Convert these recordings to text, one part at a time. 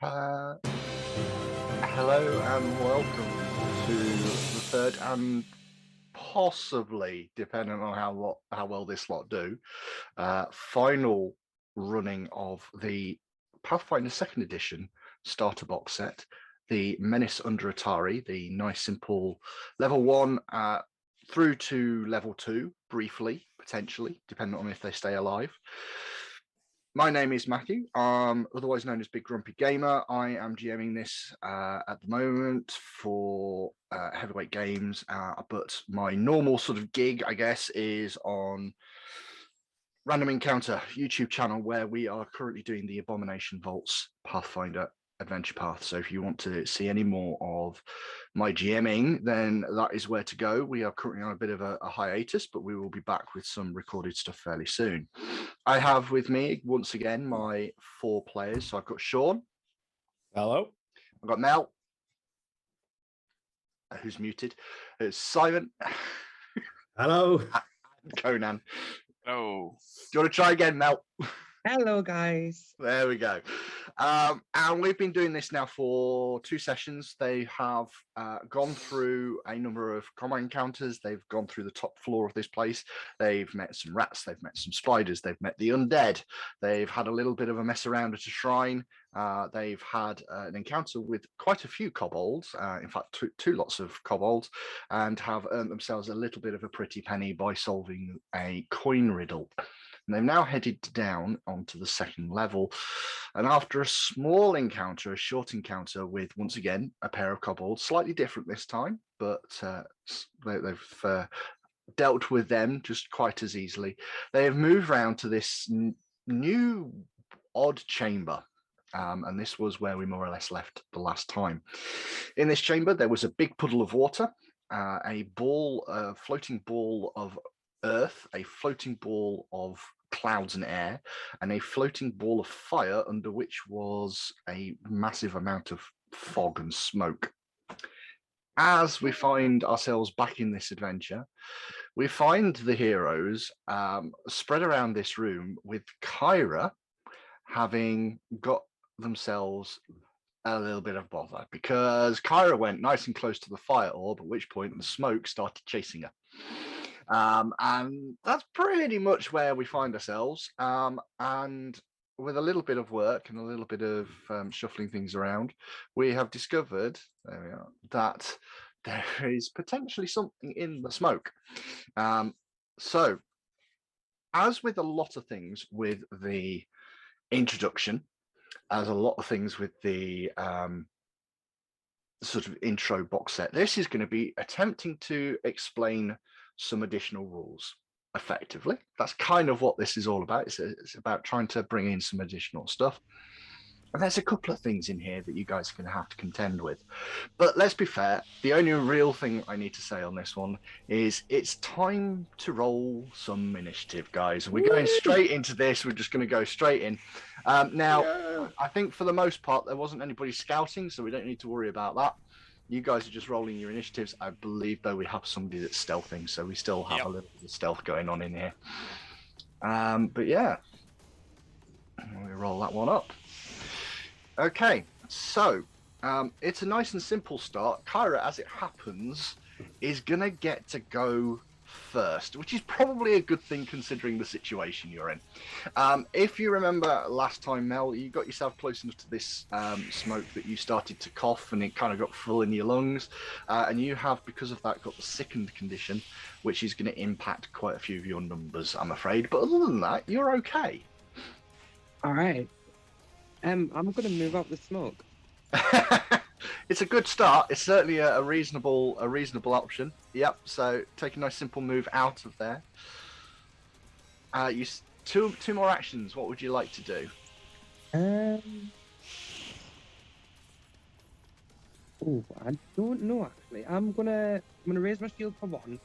Uh, Hello and welcome to the third and possibly, depending on how well this lot do, final running of the Pathfinder 2nd Edition starter box set, the Menace under Otari, the nice simple level 1 through to level 2, briefly, potentially, depending on if they stay alive. My name is Matthew, otherwise known as Big Grumpy Gamer. I am GMing this at the moment for Heavyweight Games, but my normal sort of gig, I guess, is on Random Encounter YouTube channel, where we are currently doing the Abomination Vaults Pathfinder Adventure Path. So if you want to see any more of my GMing, then that is where to go. We are currently on a bit of a hiatus, but we will be back with some recorded stuff fairly soon. I have with me once again my 4 players. So I've got Sean. Hello. I've got Mel, who's muted. It's Simon. Hello. And Conan. Oh. Do you want to try again, Mel? Hello, guys. There we go. And we've been doing this now for 2 sessions. They have gone through a number of combat encounters. They've gone through the top floor of this place. They've met some rats. They've met some spiders. They've met the undead. They've had a little bit of a mess around at a shrine. They've had an encounter with quite a few kobolds, in fact, two lots of kobolds, and have earned themselves a little bit of a pretty penny by solving a coin riddle. And they've now headed down onto the 2nd level. And after a small encounter, a short encounter with, once again, a pair of kobolds, slightly different this time, but they've dealt with them just quite as easily. They have moved round to this new odd chamber. And this was where we more or less left the last time. In this chamber, there was a big puddle of water, a floating ball of earth, a floating ball of clouds and air, and a floating ball of fire under which was a massive amount of fog and smoke. As we find ourselves back in this adventure, we find the heroes spread around this room, with Kyra having got themselves a little bit of bother, because Kyra went nice and close to the fire orb, at which point the smoke started chasing her. And that's pretty much where we find ourselves. And with a little bit of work and a little bit of shuffling things around, we have discovered, there we are, that there is potentially something in the smoke. So, as with a lot of things with the introduction, as a lot of things with the sort of intro box set, this is going to be attempting to explain some additional rules effectively. That's kind of what this is all about. It's about trying to bring in some additional stuff. And there's a couple of things in here that you guys are going to have to contend with. But let's be fair, the only real thing I need to say on this one is it's time to roll some initiative, guys. We're going straight into this. We're just going to go straight in. Now, I think for the most part, there wasn't anybody scouting, so we don't need to worry about that. You guys are just rolling your initiatives. I believe, though, we have somebody that's stealthing, so we still have a little bit of stealth going on in here. But yeah, we'll roll that one up. Okay, so it's a nice and simple start. Kyra, as it happens, is going to get to go first, which is probably a good thing considering the situation you're in. If you remember last time, Mel, you got yourself close enough to this smoke that you started to cough and it kind of got full in your lungs. And you have, because of that, got the sickened condition, which is going to impact quite a few of your numbers, I'm afraid. But other than that, you're okay. All right. I'm going to move up the smoke. It's a good start. It's certainly a reasonable option. Yep. So take a nice simple move out of there. Two more actions. What would you like to do? I don't know actually. I'm gonna raise my shield for 1.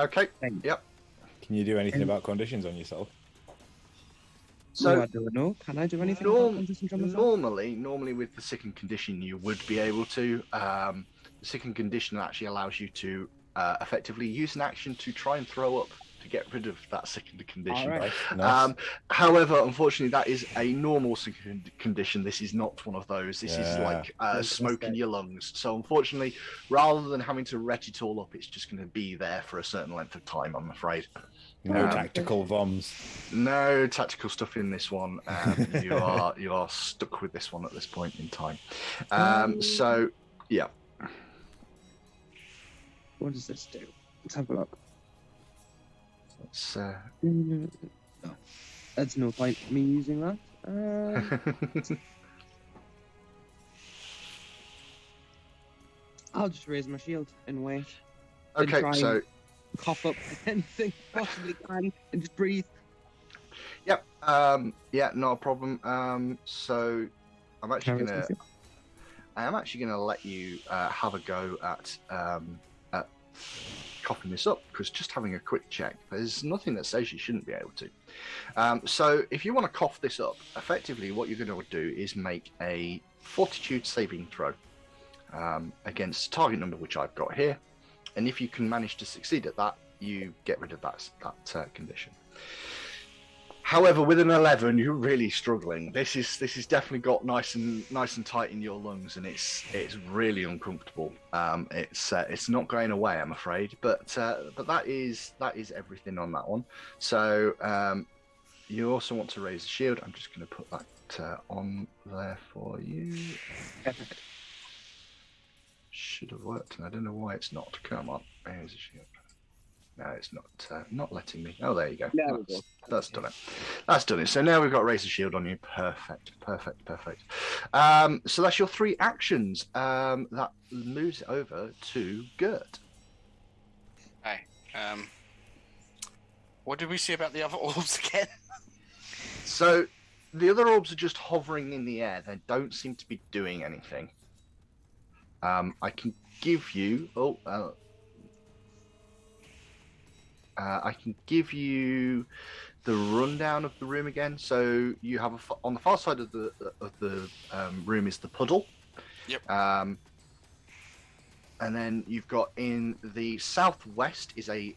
Okay. Yep. Can you do anything about conditions on yourself? So I don't know. Can I do anything about conditions on myself? Normally with the sickened condition, you would be able to. The sickened condition actually allows you to effectively use an action to try and throw up to get rid of that second condition. All right. Nice. However, unfortunately, that is a normal second condition. This is not one of those. This is like smoke in your lungs. So unfortunately, rather than having to ret it all up, it's just going to be there for a certain length of time, I'm afraid. No tactical bombs. No tactical stuff in this one. You are stuck with this one at this point in time. So, yeah. What does this do? Let's have a look. Let's, No. There's no point me using that. I'll just raise my shield and wait. And okay, try so and cough up anything possibly can and just breathe. yep, yeah, not a problem. So I am actually gonna let you have a go at coughing this up, because just having a quick check, there's nothing that says you shouldn't be able to. So if you want to cough this up, effectively what you're going to do is make a Fortitude saving throw against target number, which I've got here, and if you can manage to succeed at that, you get rid of that condition. However, with an 11, you're really struggling. This is definitely got nice and tight in your lungs, and it's really uncomfortable. It's not going away, I'm afraid. But that is everything on that one. So you also want to raise the shield. I'm just going to put that on there for you. Should have worked, and I don't know why it's not. Come on, here's the shield. No, it's not letting me. Oh, there you go. That's done it. That's done it. So now we've got Razor Shield on you. Perfect. So that's your 3 actions. That moves it over to Gert. Hey, what did we see about the other orbs again? So the other orbs are just hovering in the air. They don't seem to be doing anything. I can give you. I can give you the rundown of the room again. So you have on the far side of the room is the puddle. Yep. And then you've got in the southwest is a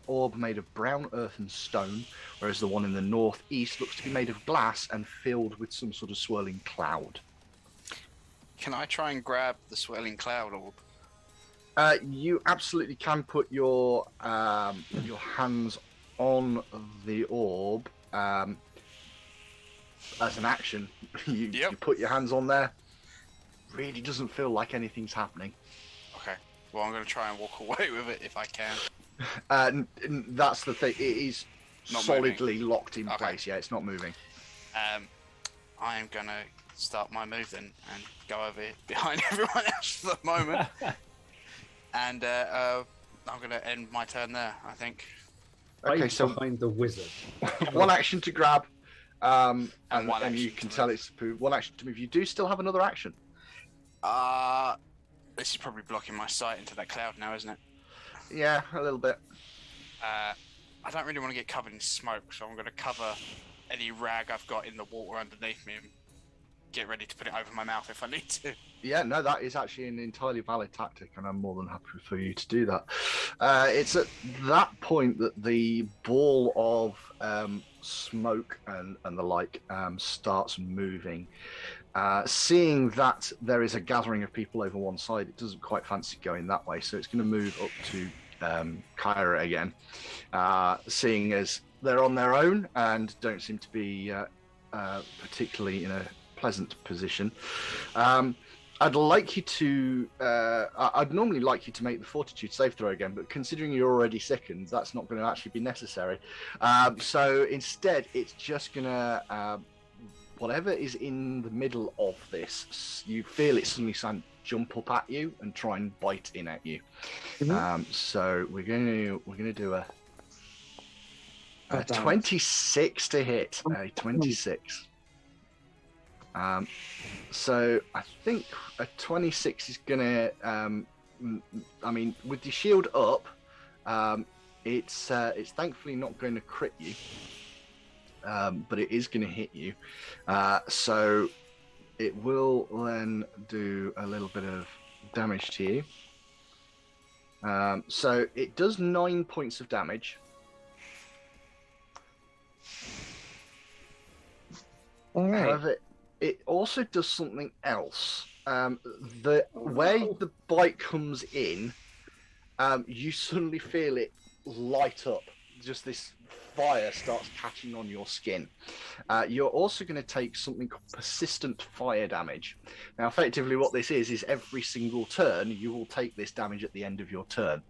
orb made of brown earth and stone, whereas the one in the northeast looks to be made of glass and filled with some sort of swirling cloud. Can I try and grab the swirling cloud orb? You absolutely can put your hands on the orb as an action. You put your hands on there. Really doesn't feel like anything's happening. Okay. Well, I'm going to try and walk away with it if I can. That's the thing. It is Not solidly locked in place. Yeah, it's not moving. I am going to start my move then and go over behind everyone else for the moment. And I'm going to end my turn there, I think. Okay, so behind the wizard. One action to grab, and one action you can to tell move. it's one action to move. You do still have another action. This is probably blocking my sight into that cloud now, isn't it? Yeah, a little bit. I don't really want to get covered in smoke, so I'm going to cover any rag I've got in the water underneath me and get ready to put it over my mouth if I need to. Yeah, no, that is actually an entirely valid tactic, and I'm more than happy for you to do that. It's at that point that the ball of smoke and the like starts moving. Seeing that there is a gathering of people over one side, it doesn't quite fancy going that way, so it's going to move up to Kyra again. Seeing as they're on their own and don't seem to be particularly in a pleasant position. I'd like you to. I'd normally like you to make the Fortitude save throw again, but considering you're already sickened, that's not going to actually be necessary. So instead, it's just going to. Whatever is in the middle of this, you feel it suddenly jump up at you and try and bite in at you. Mhm. So we're going to do a 26 to hit. A 26. So I think a 26 is gonna. I mean, with your shield up, it's thankfully not going to crit you, but it is going to hit you. So it will then do a little bit of damage to you. So it does 9 points of damage. All right. However, it also does something else. Where the bite comes in, you suddenly feel it light up. Just this fire starts catching on your skin. You're also going to take something called persistent fire damage. Now, effectively, what this is every single turn you will take this damage at the end of your turn.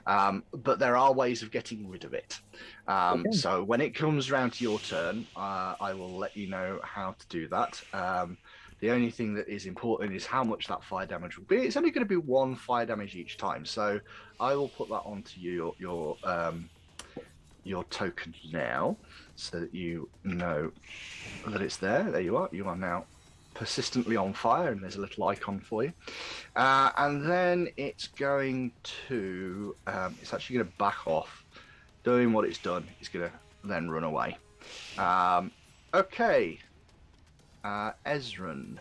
But there are ways of getting rid of it. Okay. So when it comes around to your turn, I will let you know how to do that. The only thing that is important is how much that fire damage will be. It's only going to be 1 fire damage each time. So I will put that onto your token now, so that you know that it's there. There you are. You are now persistently on fire, and there's a little icon for you. And then it's going to, it's actually going to back off, doing what it's done. It's going to then run away. Okay. Ezran.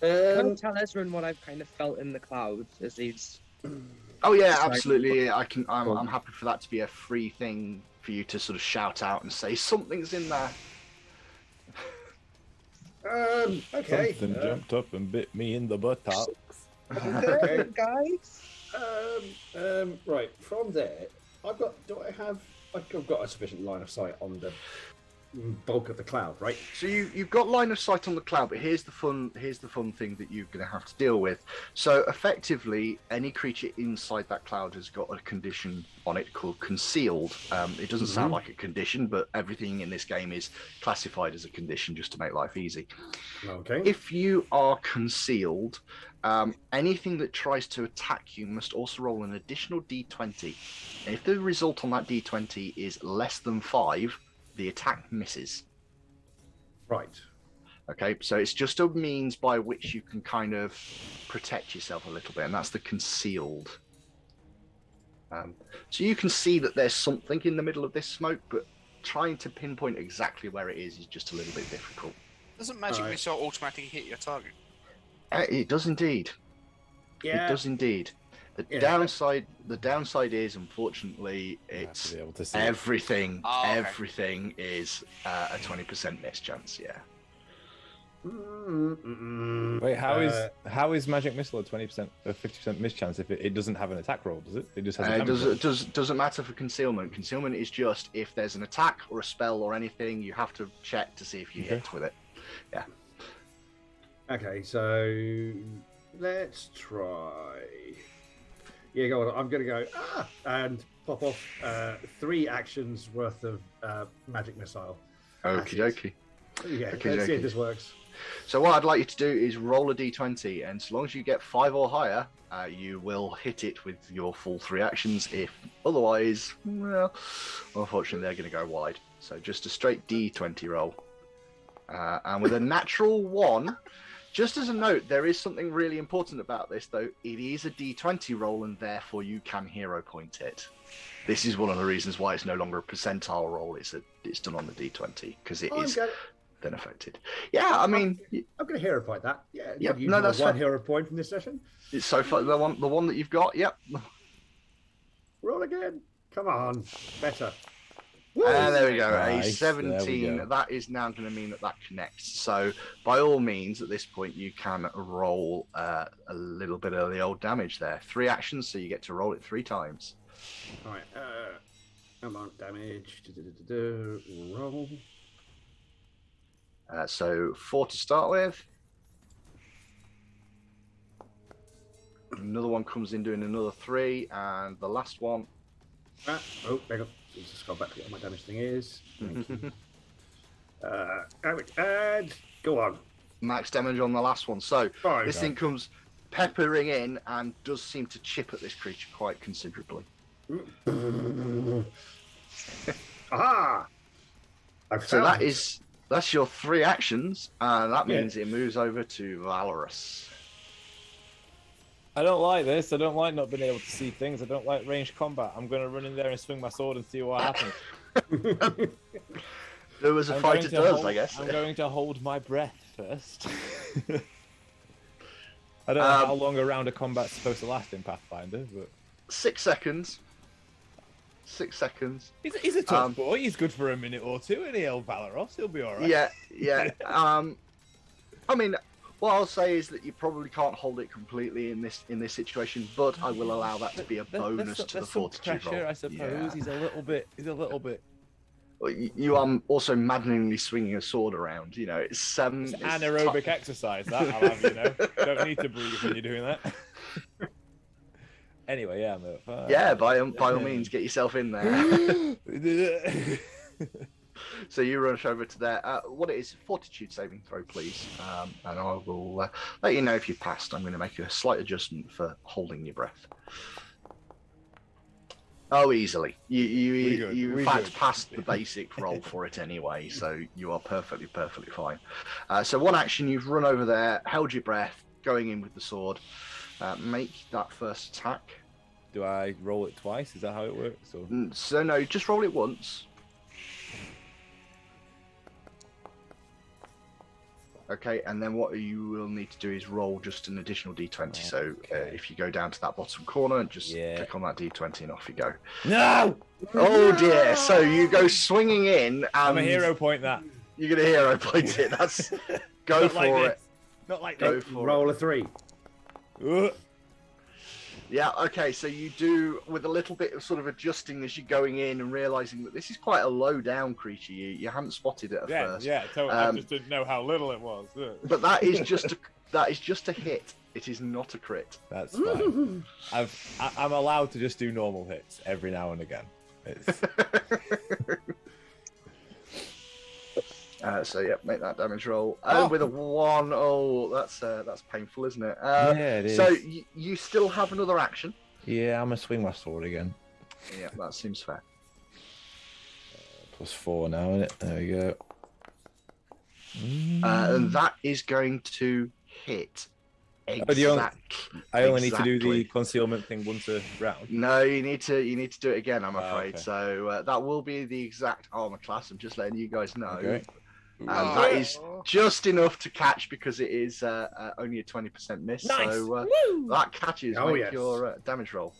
Can you tell Ezran what I've kind of felt in the clouds as he's... Oh yeah, absolutely. I'm happy for that to be a free thing for you to sort of shout out and say something's in there. Okay. Something jumped up and bit me in the buttocks. Okay. Guys? Right, from there, I've got a sufficient line of sight on the bulk of the cloud, right? So you've got line of sight on the cloud, but here's the fun thing that you're going to have to deal with. So effectively, any creature inside that cloud has got a condition on it called concealed. It doesn't sound like a condition, but everything in this game is classified as a condition just to make life easy. Okay. If you are concealed, anything that tries to attack you must also roll an additional d20. And if the result on that d20 is less than 5, the attack misses. Right. Okay, so it's just a means by which you can kind of protect yourself a little bit, and that's the concealed. So you can see that there's something in the middle of this smoke, but trying to pinpoint exactly where it is just a little bit difficult. Doesn't magic missile automatically hit your target? It does indeed. Yeah. It does indeed. The downside is, unfortunately, it's be able to see everything. Oh, okay. Everything is a 20% miss chance. Yeah. Wait, how is magic missile a 20% or 50% miss chance if it doesn't have an attack roll? Does it? It just has a damage roll. Doesn't matter for concealment. Concealment is just if there's an attack or a spell or anything, you have to check to see if you hit with it. Yeah. Okay, so let's try. Yeah, go on. I'm going to go and pop off 3 actions worth of magic missile. Okie dokie. Yeah, Okey let's see dokey. if this works. So what I'd like you to do is roll a d20, and so long as you get 5 or higher, you will hit it with your full 3 actions. If otherwise, well, unfortunately, they're going to go wide. So just a straight d20 roll. And with a natural 1, just as a note, there is something really important about this, though. It is a d20 roll, and therefore you can hero point it. This is one of the reasons why it's no longer a percentile roll. It's done on the d20, because it is then affected. Yeah, I mean, I'm going to hero point that. Yeah, Yep, use no, my that's 1 fair. hero point from this session. it's so far the one that you've got. Yep. Roll again. Come on, better. There we go. Nice, A there we 17. go. That is now going to mean that connects. So, by all means, at this point, you can roll a little bit of the old damage there. 3 actions, so you get to roll it 3 times. All right. Come on, damage. Roll. So 4 to start with. Another one comes in doing another 3, and the last one. Oh, there you go. Just go back to what my damage thing is. Thank you. Damage, and go on. Max damage on the last one. So 5. this thing comes peppering in and does seem to chip at this creature quite considerably. Aha! So that's your 3 actions, and that means it moves over to Valorous. I don't like this. I don't like not being able to see things. I don't like ranged combat. I'm going to run in there and swing my sword and see what happens. There was a fight at Thurs, I guess. I'm going to hold my breath first. I don't know how long a round of combat's supposed to last in Pathfinder, but 6 seconds. 6 seconds. He's a tough boy. He's good for a minute or two, and he'll Valeros. He'll be all right. Yeah. I mean, what I'll say is that you probably can't hold it completely in this situation, but I will allow that to be a bonus to the Fortitude pressure, roll. I suppose. He's a little bit. Well, you are also maddeningly swinging a sword around. You know, it's anaerobic exercise. That I'll have you know. Don't need to breathe when you're doing that. Anyway, yeah, yeah. By all means, get yourself in there. So you rush over to there. What it is, Fortitude saving throw, please, and I will let you know if you passed. I'm going to make a slight adjustment for holding your breath. Oh, easily. You in fact passed the basic roll for it anyway, so you are perfectly fine. So one action, you've run over there, held your breath, going in with the sword. Make that first attack. Do I roll it twice? Is that how it works? Or? So no, just roll it once. Okay, and then what you will need to do is roll just an additional d20. Okay. So if you go down to that bottom corner, just click on that d20 and off you go. No! Oh dear! So you go swinging in, and I'm a hero point that. You're gonna hero point it. That's go for it. Not like go for roll a 3. Yeah, okay, so you do, with a little bit of sort of adjusting as you're going in and realising that this is quite a low-down creature. You haven't spotted it at first. Yeah, totally. I just didn't know how little it was. But that is just a hit. It is not a crit. That's fine. I'm allowed to just do normal hits every now and again. So yeah, make that damage roll. With a 1, that's painful, isn't it? Yeah, it is. So you still have another action. Yeah, I'm gonna swing my sword again. Yeah, that seems fair. +4 now, isn't it? There we go. And that is going to hit. I only need to do the concealment thing once a round. No, you need to do it again, I'm afraid. Okay. So that will be the exact armor class. I'm just letting you guys know. Okay. And that is just enough to catch because it is only a 20% miss. Nice. So that catches. Make your damage roll.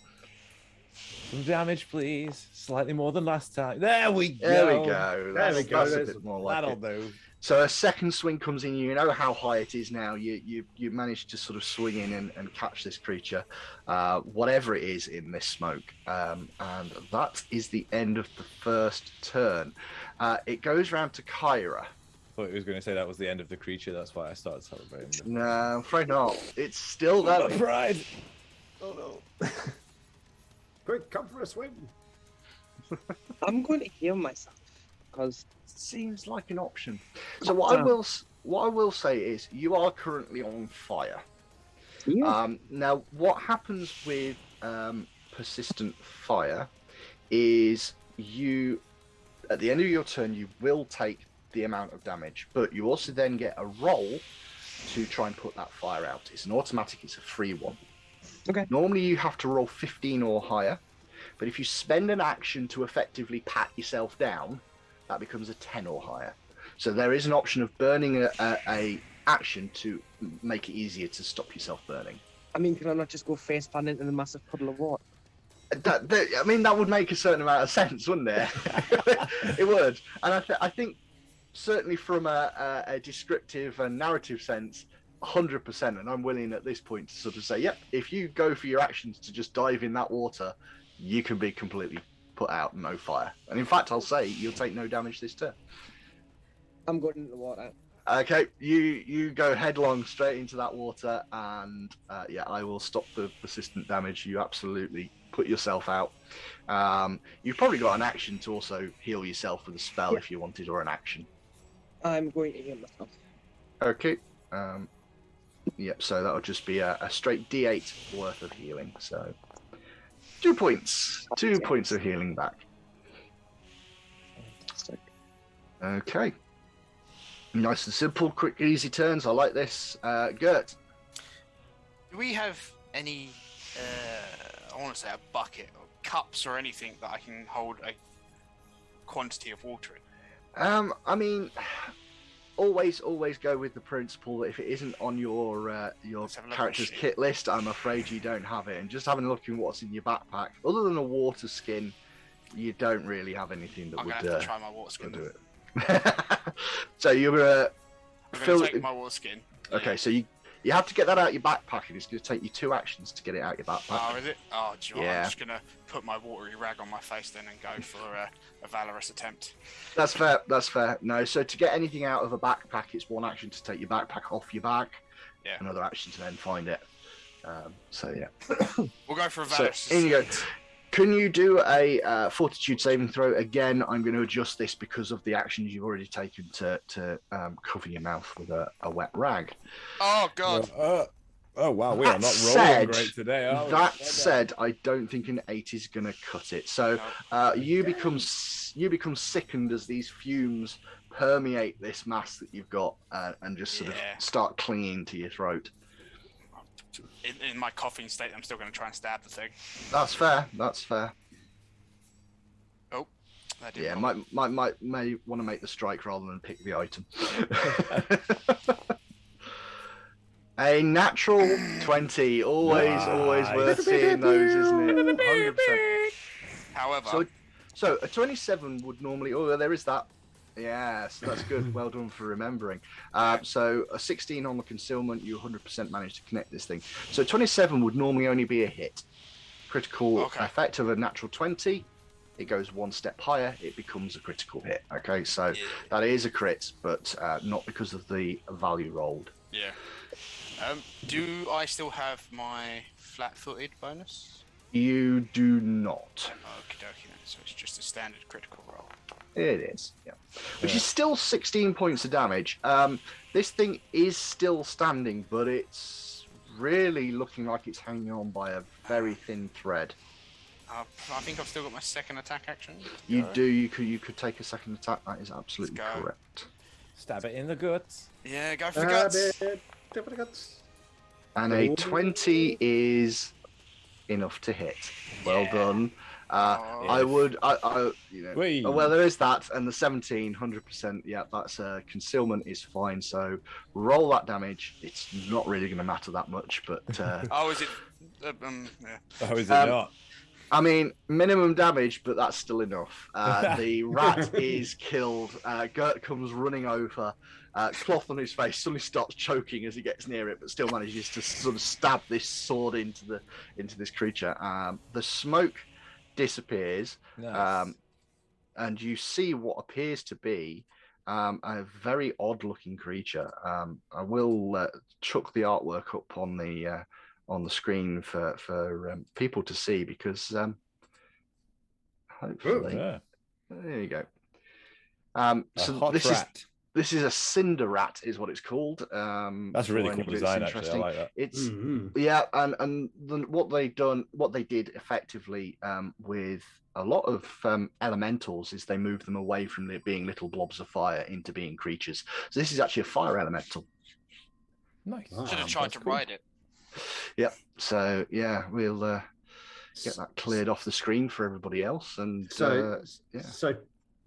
Some damage, please. Slightly more than last time. There we go. There we go. That's a bit more like that'll do. So a second swing comes in. You know how high it is now. You manage to sort of swing in and catch this creature, whatever it is in this smoke. And that is the end of the first turn. It goes round to Kyra. I thought he was going to say that was the end of the creature. That's why I started celebrating. No, I'm afraid not. It's still there. Pride. Oh no. Quick, come for a swim. I'm going to heal myself because seems like an option. So what I will say is you are currently on fire. Yeah. Now what happens with persistent fire is you at the end of your turn you will take the amount of damage, but you also then get a roll to try and put that fire out. It's an automatic, it's a free one. Okay. Normally you have to roll 15 or higher, but if you spend an action to effectively pat yourself down, that becomes a 10 or higher. So there is an option of burning a action to make it easier to stop yourself burning. I mean, can I not just go face plant into the massive puddle of water? I mean, that would make a certain amount of sense, wouldn't it? It would. And I think certainly from a descriptive and narrative sense, 100%. And I'm willing at this point to sort of say, yep, if you go for your actions to just dive in that water, you can be completely put out, no fire. And in fact, I'll say you'll take no damage this turn. I'm going into the water. Okay, you go headlong straight into that water, and I will stop the persistent damage. You absolutely put yourself out. You've probably got an action to also heal yourself with a spell if you wanted, or an action. I'm going to heal myself. Okay. Yep, so that'll just be a straight D8 worth of healing. So 2 points. 2 points of healing back. Okay. Nice and simple, quick, easy turns. I like this. Gert. Do we have any, I want to say a bucket or cups or anything that I can hold a quantity of water in? I mean, always go with the principle that if it isn't on your character's kit list, I'm afraid you don't have it. And just having a look in what's in your backpack, other than a water skin, You don't really have anything that I'm would gonna have to try my water skin. do it. So you're I'm fill gonna take my water skin. Okay, Yeah. so you have to get that out of your backpack, and it's going to take you 2 actions to get it out of your backpack. Oh, is it? Oh, do you know what? Yeah. I'm just gonna put my watery rag on my face then and go for a valorous attempt. That's fair. That's fair. No, so to get anything out of a backpack, it's 1 action to take your backpack off your back. Yeah. Another action to then find it. So yeah. We'll go for a So valorous. in you go. Can you do a Fortitude saving throw again? I'm going to adjust this because of the actions you've already taken to cover your mouth with a wet rag. Oh God. Oh wow, we are That not rolling said- great today, are we? That said, I don't think an 8 is going to cut it. So you become sickened as these fumes permeate this mass that you've got and just sort of Yeah. start clinging to your throat. In my coughing state, I'm still gonna try and stab the thing. That's fair. That's fair. Oh, that didn't Yeah, work. may want to make the strike rather than pick the item. A natural 20, always worth seeing those, isn't it? 100%. However, So a 27 would normally. Oh, there is that. Yes, that's good. Well done for remembering. So a 16 on the concealment, you 100% managed to connect this thing. So 27 would normally only be a hit. Critical effect of a natural 20. It goes 1 step higher. It becomes a critical hit. Okay, so that is a crit, but not because of the value rolled. yeah. Do I still have my flat-footed bonus? You do not. Okie dokie then. So it's just a standard critical roll. It is, yeah. Which is still 16 points of damage. This thing is still standing, but it's really looking like it's hanging on by a very thin thread. I think I've still got my second attack action. You Go. do. You could take a second attack. That is absolutely Let's go. correct. Stab it in the guts. Yeah, go for the guts. And a 20 is enough to hit. Well Yeah. done. Oh. I would, you know. Whee. Well, there is that, and the 17, 100%. Yeah, that's concealment is fine. So roll that damage. It's not really going to matter that much, but Oh, is it? Yeah. Oh, is it Um, not? I mean, minimum damage, but that's still enough. The rat is killed. Gert comes running over, cloth on his face, suddenly starts choking as he gets near it, but still manages to sort of stab this sword into this creature. The smoke disappears, Nice. and you see what appears to be a very odd-looking creature. I will chuck the artwork up on the screen for people to see, because hopefully Yeah. there you go. A So hot rat. this is a cinder rat, is what it's called. That's a for really cool anybody that's design, actually. I interesting. like that. It's Mm-hmm. yeah, and what they did effectively with a lot of elementals is they moved them away from being little blobs of fire into being creatures. So this is actually a fire elemental. Nice. Should have tried to ride it. Yep. So yeah, we'll get that cleared off the screen for everybody else. And So, yeah. so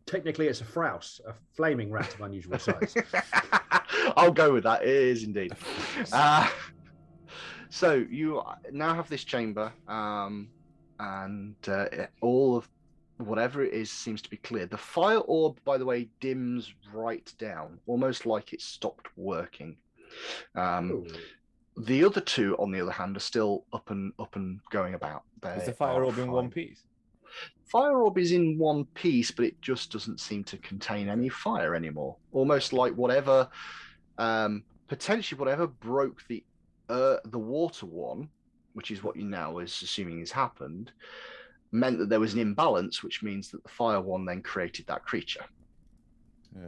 technically, it's a frouse, a flaming rat of unusual size. I'll go with that. It is indeed. So you now have this chamber, and all of whatever it is seems to be cleared. The fire orb, by the way, dims right down, almost like it stopped working. Ooh. The other two, on the other hand, are still up and going about. Is the They fire are orb in one fine. piece? Fire orb is in one piece, but it just doesn't seem to contain any fire anymore. Almost like whatever, potentially whatever broke the water one, which is what you now is assuming has happened, meant that there was an imbalance, which means that the fire one then created that creature.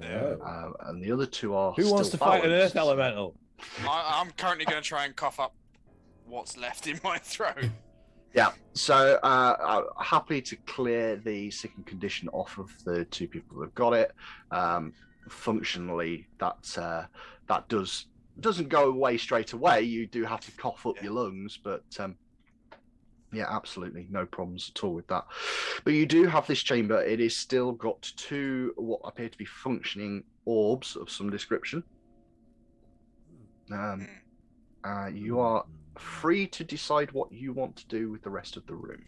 Yeah. And the other two are. Who wants to still fight an balanced. earth elemental? I'm currently going to try and cough up what's left in my throat. Yeah, so I'm happy to clear the sickened condition off of the two people that have got it. Functionally, that doesn't go away straight away. You do have to cough up your lungs, but yeah, absolutely no problems at all with that. But you do have this chamber. It is still got two what appear to be functioning orbs of some description. You are free to decide what you want to do with the rest of the room.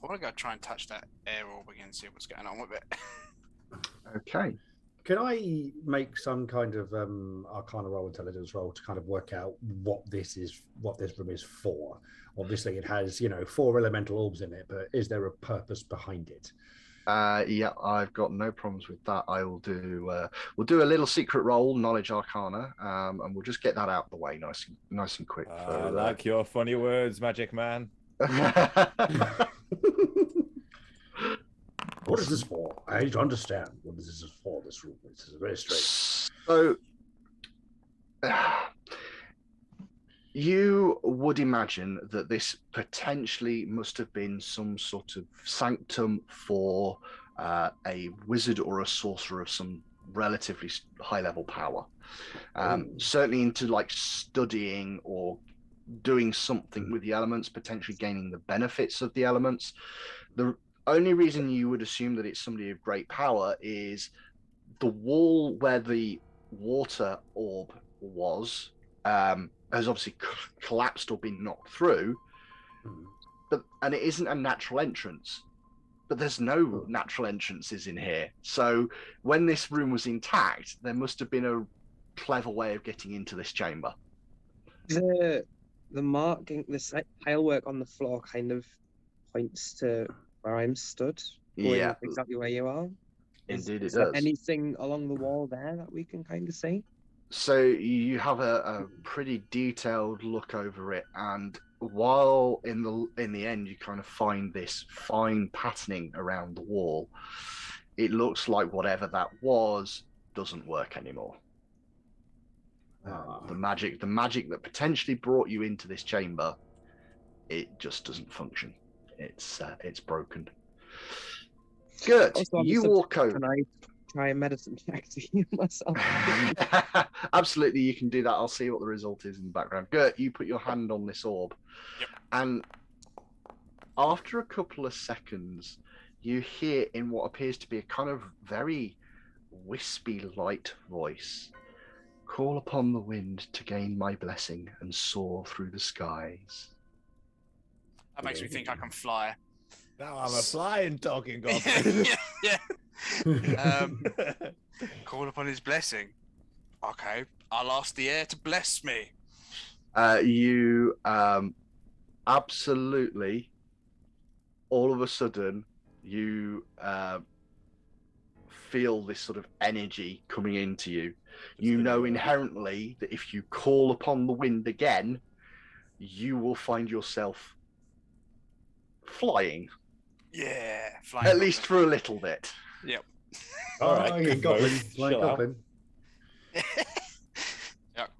I want to go try and touch that air orb again, see what's going on with it. Okay. Can I make some kind of Arcana roll, intelligence roll to kind of work out what this room is for? Obviously, it has 4 elemental orbs in it, but is there a purpose behind it? Yeah, I've got no problems with that. I will do. We'll do a little secret roll, knowledge arcana, and we'll just get that out of the way, nice and quick. I like your funny words, Magic Man. What is this for? I need to understand what this is for. This room. This is very strange. So, you would imagine that this potentially must have been some sort of sanctum for a wizard or a sorcerer of some relatively high-level power. Certainly into like studying or doing something with the elements, potentially gaining the benefits of the elements. The only reason you would assume that it's somebody of great power is the wall where the water orb was has obviously collapsed or been knocked through, and it isn't a natural entrance. But there's no natural entrances in here. So when this room was intact, there must have been a clever way of getting into this chamber. The marking, the tile work on the floor kind of points to where I'm stood. Yeah, Exactly where you are. indeed Is it there does. anything along the wall there that we can kind of see? So you have a pretty detailed look over it, and while in the end you kind of find this fine patterning around the wall, it looks like whatever that was doesn't work anymore. The magic that potentially brought you into this chamber, it just doesn't function. It's broken. Good. Also, You walk over. Can I try a medicine check to heal myself? Absolutely, you can do that. I'll see what the result is in the background. Gert, you put your hand on this orb. Yep. And after a couple of seconds, you hear in what appears to be a kind of very wispy light voice, "Call upon the wind to gain my blessing and soar through the skies." That makes me think I can fly. Now I'm a flying talking goblin. yeah. Call upon his blessing. Okay, I'll ask the air to bless me. You absolutely, all of a sudden, you feel this sort of energy coming into you. You know inherently that if you call upon the wind again, you will find yourself flying. Yeah, flying. At least for a little bit. Yep. All right, goblin, both flying chill out. goblin. Yep.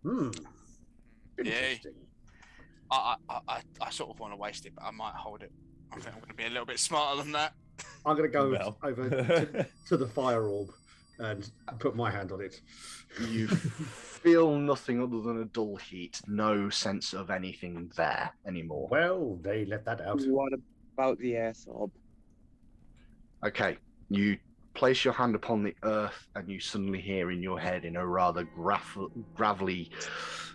Interesting. I sort of want to waste it, but I might hold it. I think I'm going to be a little bit smarter than that. I'm going to go Well. over to the fire orb and put my hand on it. You feel nothing other than a dull heat, no sense of anything there anymore. Well, they let that out. What about the air orb? Okay, you place your hand upon the earth and you suddenly hear in your head in a rather gravelly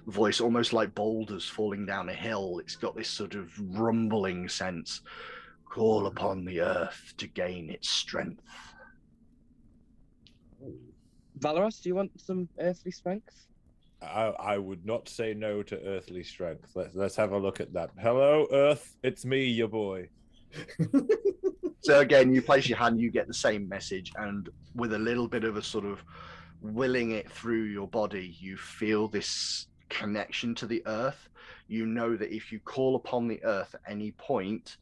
voice, almost like boulders falling down a hill. It's got this sort of rumbling sense. Call upon the earth to gain its strength. Valoros, do you want some earthly strength? I would not say no to earthly strength. Let's have a look at that. Hello, Earth. It's me, your boy. So again, you place your hand, you get the same message, and with a little bit of a sort of willing it through your body, you feel this connection to the earth. You know that if you call upon the earth at any point,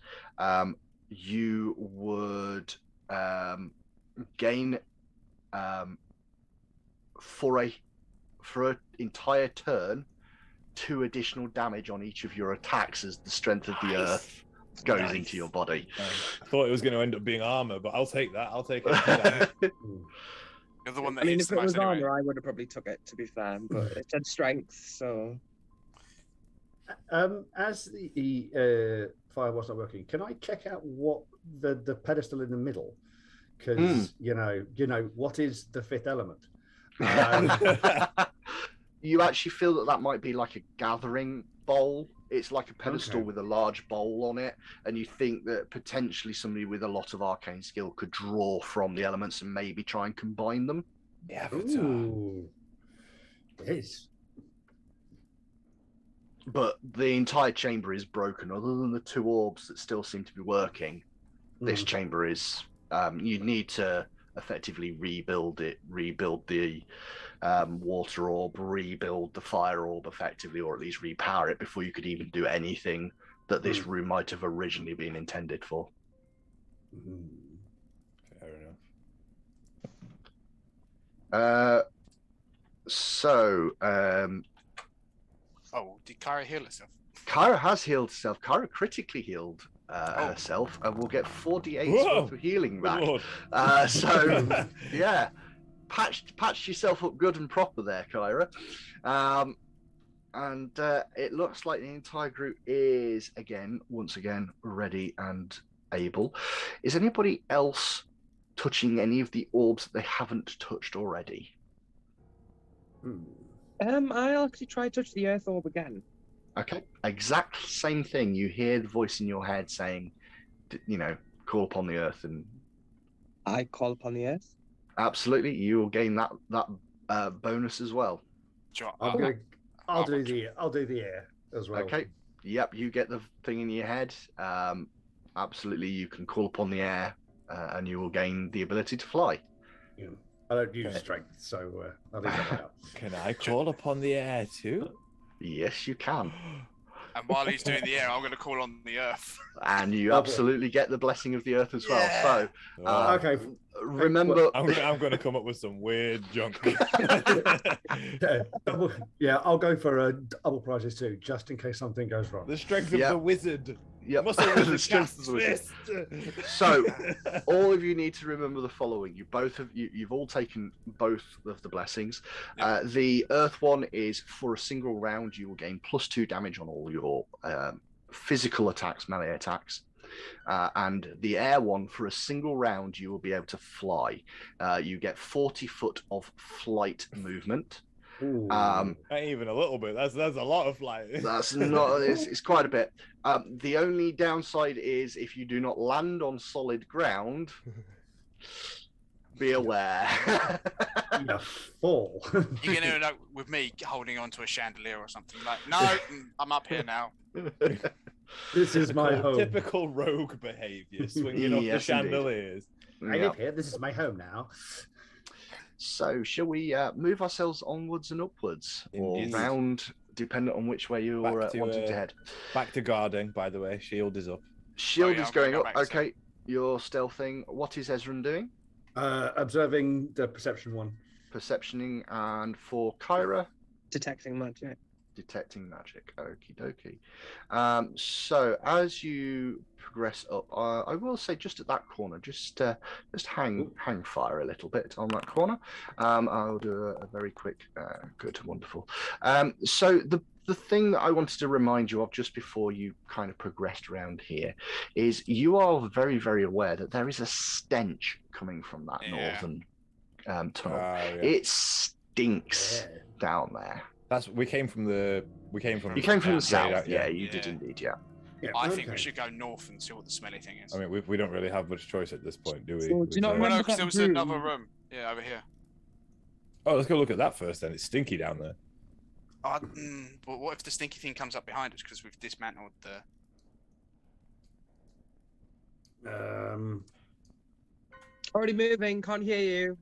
you would gain for an entire turn 2 additional damage on each of your attacks as the strength of the earth goes into your body. I thought it was going to end up being armor, but I'll take that. I'll take it. You're the one that I mean, hits if the it was most anyway. armor, I would have probably took it, to be fair, but it said strength, so... As the fire was not working, can I check out what the pedestal in the middle? Because you know what is the 5th element? You actually feel that might be like a gathering bowl It's like a pedestal Okay. with a large bowl on it, and you think that potentially somebody with a lot of arcane skill could draw from the elements and maybe try and combine them. The Avatar. Ooh. It is. But the entire chamber is broken, other than the 2 orbs that still seem to be working. This chamber is. You need to effectively rebuild it, rebuild the water orb, rebuild the fire orb effectively, or at least repower it before you could even do anything that this room might have originally been intended for. Fair enough. Oh, did Kyra heal herself? Kyra has healed herself. Kyra critically healed herself and will get 4d8 worth of healing Good back. lord. So, yeah, patched yourself up good and proper there, Kyra. And it looks like the entire group is, once again, ready and able. Is anybody else touching any of the orbs that they haven't touched already? I'll actually try to touch the Earth Orb again. Okay, exact same thing. You hear the voice in your head saying, call upon the earth, and I call upon the Earth. absolutely, you will gain that bonus as well. Sure. I'll do the air as well. Okay, yep, you get the thing in your head. Absolutely, you can call upon the air, and you will gain the ability to fly. Yeah. I don't use strength, so I'll leave that one out. Can I call upon the air too? Yes, you can. And while he's doing the air, I'm going to call on the earth. And you absolutely get the blessing of the earth as well. So, Okay. remember... I'm going to come up with some weird junk. I'll go for a double prizes too, just in case something goes wrong. The strength of the wizard. Yep. Muscle The wizard strength cast of the wizard. fist. So, all of you need to remember the following. You've all taken both of the blessings. The earth one is for a single round. You will gain +2 damage on all your physical attacks, melee attacks. And the air one, for a single round, you will be able to fly. You get 40 foot of flight movement. Ain't even a little bit. That's a lot of flight. That's not. It's quite a bit. The only downside is if you do not land on solid ground, be aware. You fall. You're going to end up with me holding onto a chandelier or something. Like, no, I'm up here now. This is my home. Typical rogue behaviour, swinging off the chandeliers. I live here. This is my home now. So, shall we move ourselves onwards and upwards, or Indeed. round, depending on which way you're wanting to head? Back to guarding, by the way. Shield is up. Shield yeah, is I'm gonna going go up. back to Okay, you're stealthing. What is Ezran doing? Observing the perception one. Perceptioning, and for Kyra, Detecting magic. detecting magic. Okie dokie. So as you progress up, I will say just at that corner, just hang fire a little bit on that corner. I'll do a very quick, good, wonderful. So the thing that I wanted to remind you of just before you kind of progressed around here is you are very, very aware that there is a stench coming from that northern tunnel. It stinks down there. We came from the You came from the south. out, Yeah, you did indeed. Yeah. I think we should go north and see what the smelly thing is. I mean, we don't really have much choice at this point, do we? So, do you not Well, no, remember because that there was room? another room. Yeah, over here. Oh, let's go look at that first then. It's stinky down there. But what if the stinky thing comes up behind us because we've dismantled the... Already moving, can't hear you.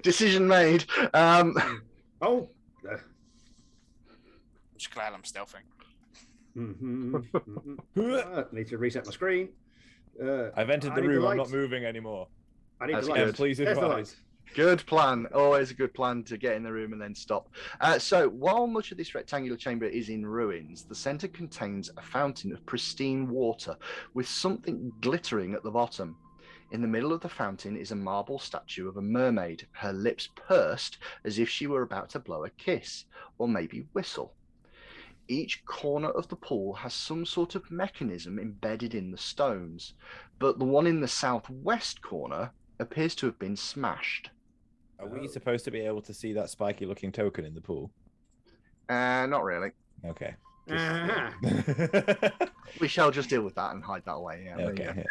Decision made. Oh. Just glad I'm stealthing. Need to reset my screen. I've entered the room. I'm not moving anymore. I need That's the good. light. Please There's the advise. light. Good plan. Always a good plan to get in the room and then stop. So while much of this rectangular chamber is in ruins, the center contains a fountain of pristine water with something glittering at the bottom. In the middle of the fountain is a marble statue of a mermaid, her lips pursed as if she were about to blow a kiss, or maybe whistle. Each corner of the pool has some sort of mechanism embedded in the stones, but the one in the southwest corner appears to have been smashed. Are we supposed to be able to see that spiky-looking token in the pool? Not really. Okay. Ah. We shall just deal with that and hide that away. Yeah. Okay. There you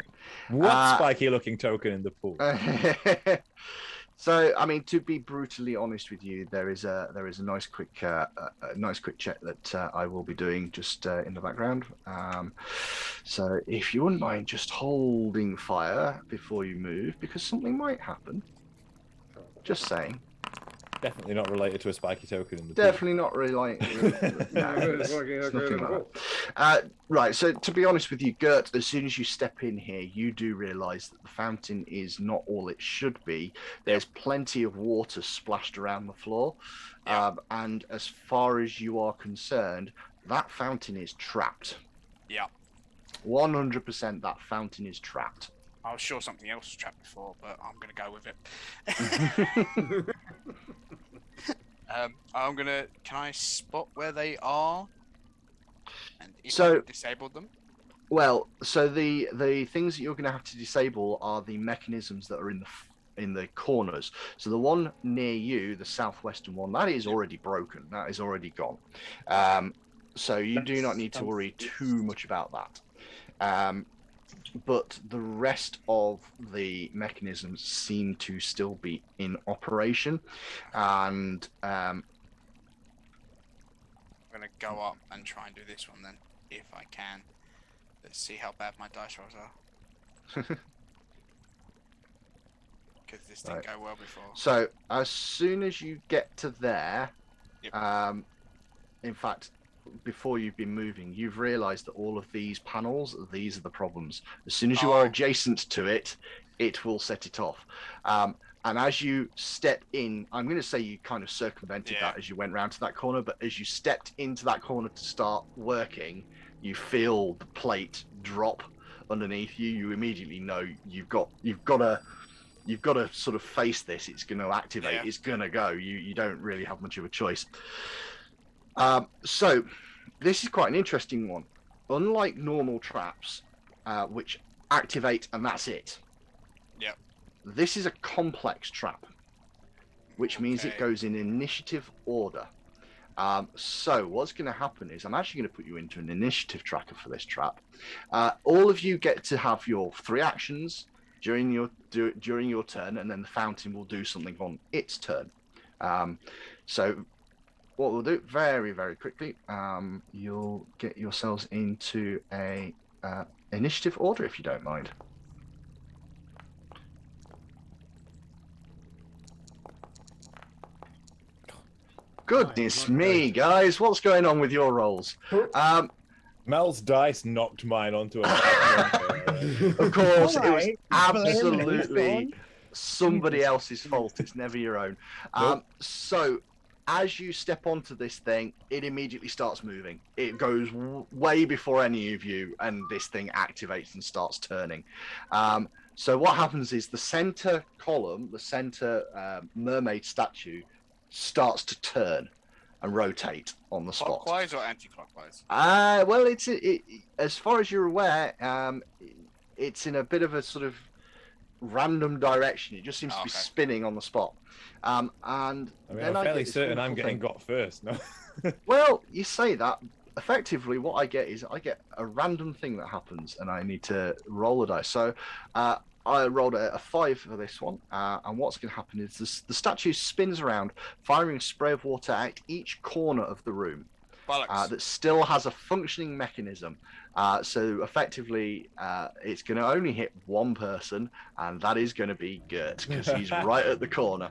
Yeah. What spiky-looking token in the pool? go. So, I mean, to be brutally honest with you, there is a nice quick check that I will be doing just in the background. So, if you wouldn't mind just holding fire before you move, because something might happen. Just saying. Definitely not related to a spiky token in the Definitely not really like. No, it's nothing like that. Right. So, to be honest with you, Gert, as soon as you step in here, you do realise that the fountain is not all it should be. There's plenty of water splashed around the floor, and as far as you are concerned, that fountain is trapped. Yeah. 100%, that fountain is trapped. I was sure something else was trapped before, but I'm going to go with it. Can I spot where they are? And if I disabled them? Well, so the things that you're going to have to disable are the mechanisms that are in the corners. So the one near you, the southwestern one, that is already broken. That is already gone. So you do not need to worry too much about that. But the rest of the mechanisms seem to still be in operation, and I'm going to go up and try and do this one then, if I can. Let's see how bad my dice rolls are. Because this didn't go well before. So as soon as you get to there, in fact, before you've been moving, you've realized that all of these panels, these are the problems. As soon as you are adjacent to it, it will set it off. And as you step in, I'm going to say you kind of circumvented that as you went round to that corner, but as you stepped into that corner to start working, you feel the plate drop underneath you. You immediately know you've got to sort of face this. It's going to activate. It's going to go. You don't really have much of a choice. So this is quite an interesting one. Unlike normal traps, which activate and that's it. Yep. This is a complex trap, which means it goes in initiative order. So what's going to happen is I'm actually going to put you into an initiative tracker for this trap. All of you get to have your 3 actions during your turn, and then the fountain will do something on its turn. So what we'll do very, very quickly, you'll get yourselves into a initiative order if you don't mind. Goodness me, guys, what's going on with your rolls? Mel's dice knocked mine onto a Of course, it was absolutely somebody else's fault. It's never your own. So as you step onto this thing, it immediately starts moving. It goes way before any of you, and this thing activates and starts turning. So what happens is the center column, the center mermaid statue, starts to turn and rotate on the spot. Clockwise or anti-clockwise? Well, it's as far as you're aware, it's in a bit of a sort of random direction. It just seems to be spinning on the spot. And I'm fairly certain I'm getting got first. No. Well, you say that. Effectively, what I get is I get a random thing that happens, and I need to roll a dice. So I rolled a 5 for this one, and what's going to happen is the statue spins around, firing a spray of water at each corner of the room that still has a functioning mechanism. So effectively, it's going to only hit one person, and that is going to be Gert, because he's right at the corner.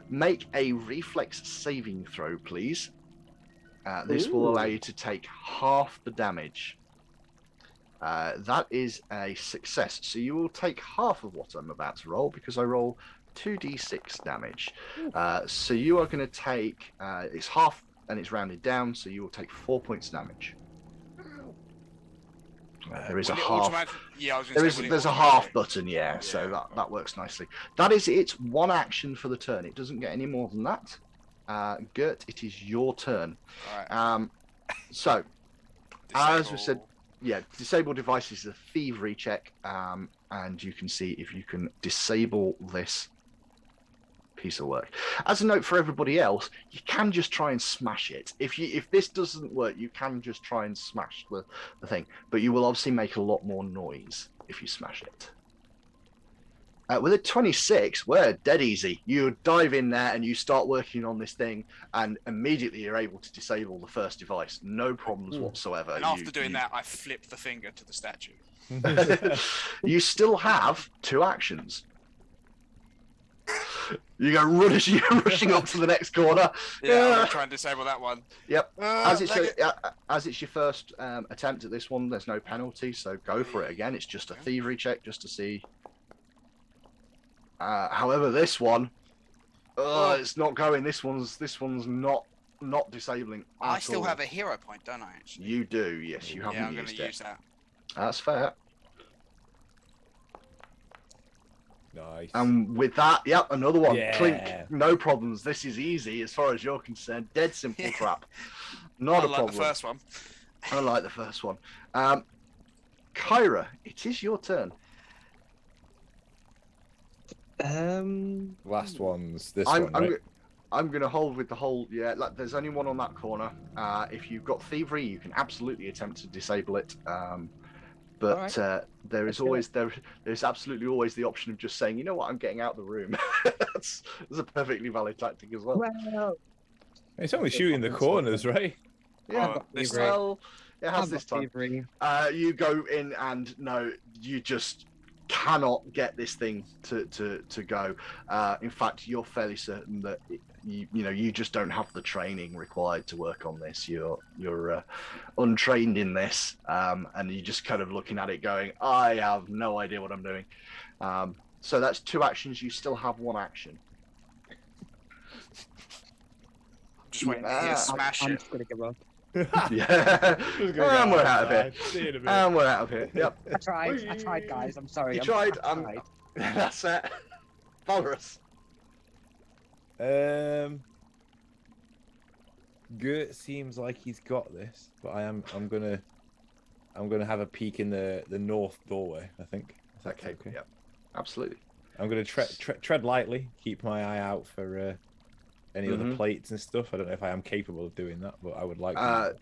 Make a reflex saving throw, please. This will allow you to take half the damage. That is a success. So you will take half of what I'm about to roll, because I roll 2d6 damage. So you are going to take, it's half and it's rounded down, so you will take 4 points damage. There is a half. There's a half button, so that works nicely. That is its one action for the turn. It doesn't get any more than that. Gert, it is your turn. All right. So, as we said, disable devices is a thievery check, and you can see if you can disable this piece of work. As a note for everybody else, you can just try and smash it. If this doesn't work, you can just try and smash the thing, but you will obviously make a lot more noise if you smash it. With a 26, we're dead easy. You dive in there and you start working on this thing, and immediately you're able to disable the first device. No problems whatsoever. And after doing that, I flip the finger to the statue. You still have 2 actions. You go you're rushing up to the next corner. Yeah, I'm gonna try and disable that one. Yep. As it's your first attempt at this one, there's no penalty, so go for it again. It's just a thievery check just to see. However, this one, it's not going. This one's not disabling. I still have a hero point, don't I? Actually? You do, yes. You haven't I'm used gonna it. use that. That's fair. Nice. And with that, yep, another one. Yeah. Clink. No problems. This is easy as far as you're concerned. Dead simple crap. Not a problem. Unlike the first one. Unlike the first one. Kyra, it is your turn. Last one's this one, right? I'm going to hold with the whole. Yeah, like, there's only one on that corner. If you've got thievery, you can absolutely attempt to disable it. But right. There's absolutely always the option of just saying, you know what, I'm getting out of the room. that's a perfectly valid tactic as well. Well, it's only shooting the corners, right? Yeah, well, it has this time. You go in and no, you just cannot get this thing to go. In fact, you're fairly certain that you just don't have the training required to work on this. You're untrained in this, and you're just kind of looking at it going, I have no idea what I'm doing. So that's 2 actions. You still have 1 action. I'm just waiting to hear smash I'm it. just gonna give up. Yeah, and we're out of here. And we're out of here. Yep. I tried, guys. I'm sorry. You tried. That's it. Valorous. Gert seems like he's got this, but I'm gonna have a peek in the north doorway. I think. Okay. Yep. Absolutely. I'm gonna tread lightly, keep my eye out for any other plates and stuff. I don't know if I am capable of doing that, but I would like to.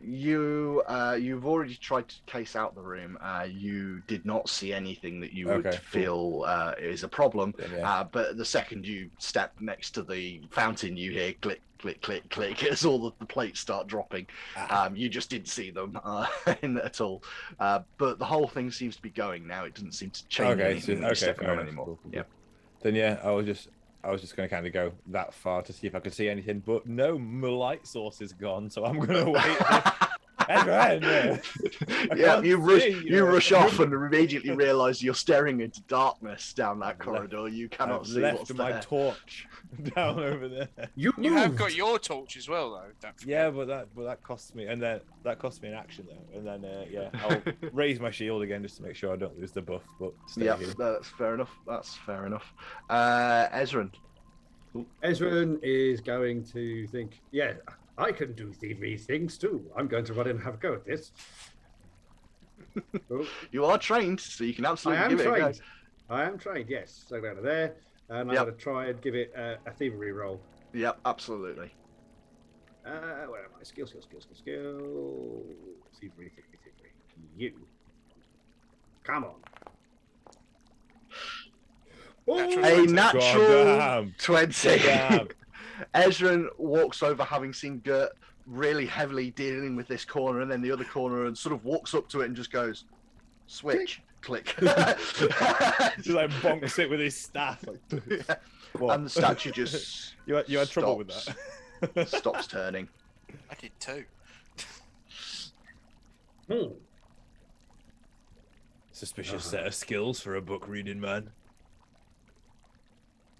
You've already tried to case out the room. You did not see anything that you would feel is a problem. Yeah. But the second you step next to the fountain, you hear click, click, click, click as all the plates start dropping. You just didn't see them at all. But the whole thing seems to be going now. It doesn't seem to change anything that you're stepping on anymore. Cool. Yeah. Then I was just going to kind of go that far to see if I could see anything, but no, my light source is gone, so I'm going to wait. Ezran, you rush off and immediately realise you're staring into darkness down that corridor. You cannot see what's there. Left my torch down over there. You have got your torch as well, though. Don't forget. Yeah, but that costs me, and then that cost me an action though, and then I'll raise my shield again just to make sure I don't lose the buff. But that's fair enough. Ezran. Ezran is going to think, yeah, I can do thievery things too. I'm going to run in and have a go at this. You are trained, so you can absolutely give it a go. I am trained, yes. So go to there, and I'm going to try and give it a thievery roll. Yep, absolutely. Where am I? Skill. Thievery. You. Come on. A natural 20. Ezran walks over, having seen Gert really heavily dealing with this corner and then the other corner, and sort of walks up to it and just goes, switch, click. Just like bonks it with his staff. And the statue just you had trouble with that. Stops turning. I did too. Suspicious set of skills for a book reading man.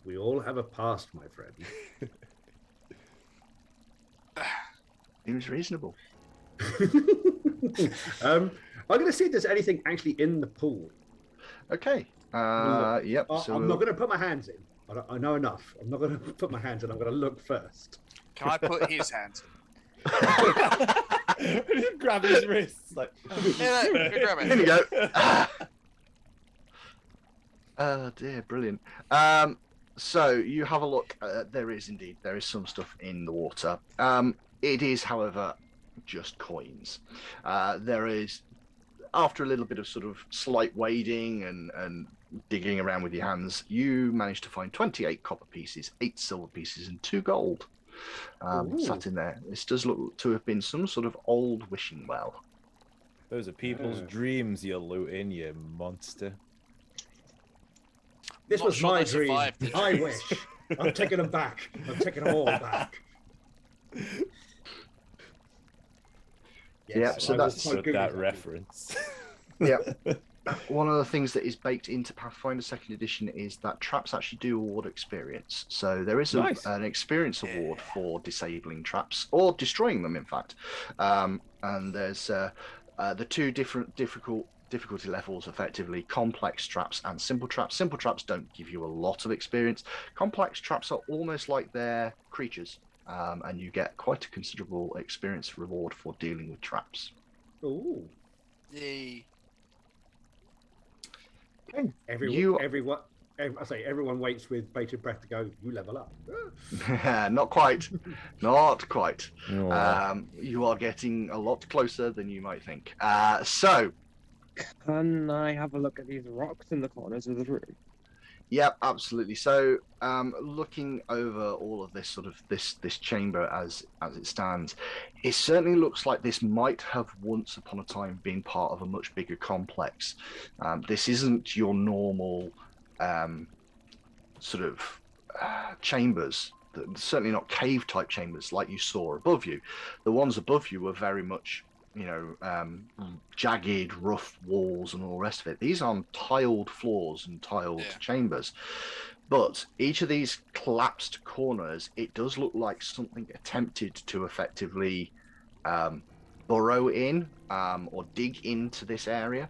We all have a past, my friend. Seems reasonable. I'm going to see if there's anything actually in the pool. Okay. Yep. I'm not going to put my hands in. I know enough. I'm not going to put my hands in. I'm going to look first. Can I put his hands in? Just grab his wrists. Like, grab it. Here we go. Oh dear, brilliant. So you have a look. There is some stuff in the water. It is, however, just coins. There is, after a little bit of sort of slight wading and digging around with your hands, you managed to find 28 copper pieces, 8 silver pieces, and 2 gold sat in there. This does look to have been some sort of old wishing well. Those are people's dreams you're looting, you monster. This Not was sure my they dream. survived the I dreams. wish. I'm taking them back. I'm taking them all back. Yeah, so I will that's quite Put Google that that. reference. Yeah. One of the things that is baked into Pathfinder 2nd Edition is that traps actually do award experience. So there is Nice. an experience award for disabling traps, or destroying them, in fact. And there's the 2 different difficulty levels, effectively: complex traps and simple traps. Simple traps don't give you a lot of experience. Complex traps are almost like they're creatures, and you get quite a considerable experience reward for dealing with traps. Ooh. Yay. Everyone waits with bated breath to go. You level up. Not quite. Not quite. Aw. You are getting a lot closer than you might think. So, Can I have a look at these rocks in the corners of the room? yep, absolutely. So, looking over all of this sort of this chamber as it stands, it certainly looks like this might have once upon a time been part of a much bigger complex. This isn't your normal sort of chambers. Certainly not cave type chambers like you saw above you. The ones above you were very much, jagged, rough walls and all the rest of it. These are tiled floors and tiled chambers. But each of these collapsed corners, it does look like something attempted to effectively burrow in or dig into this area.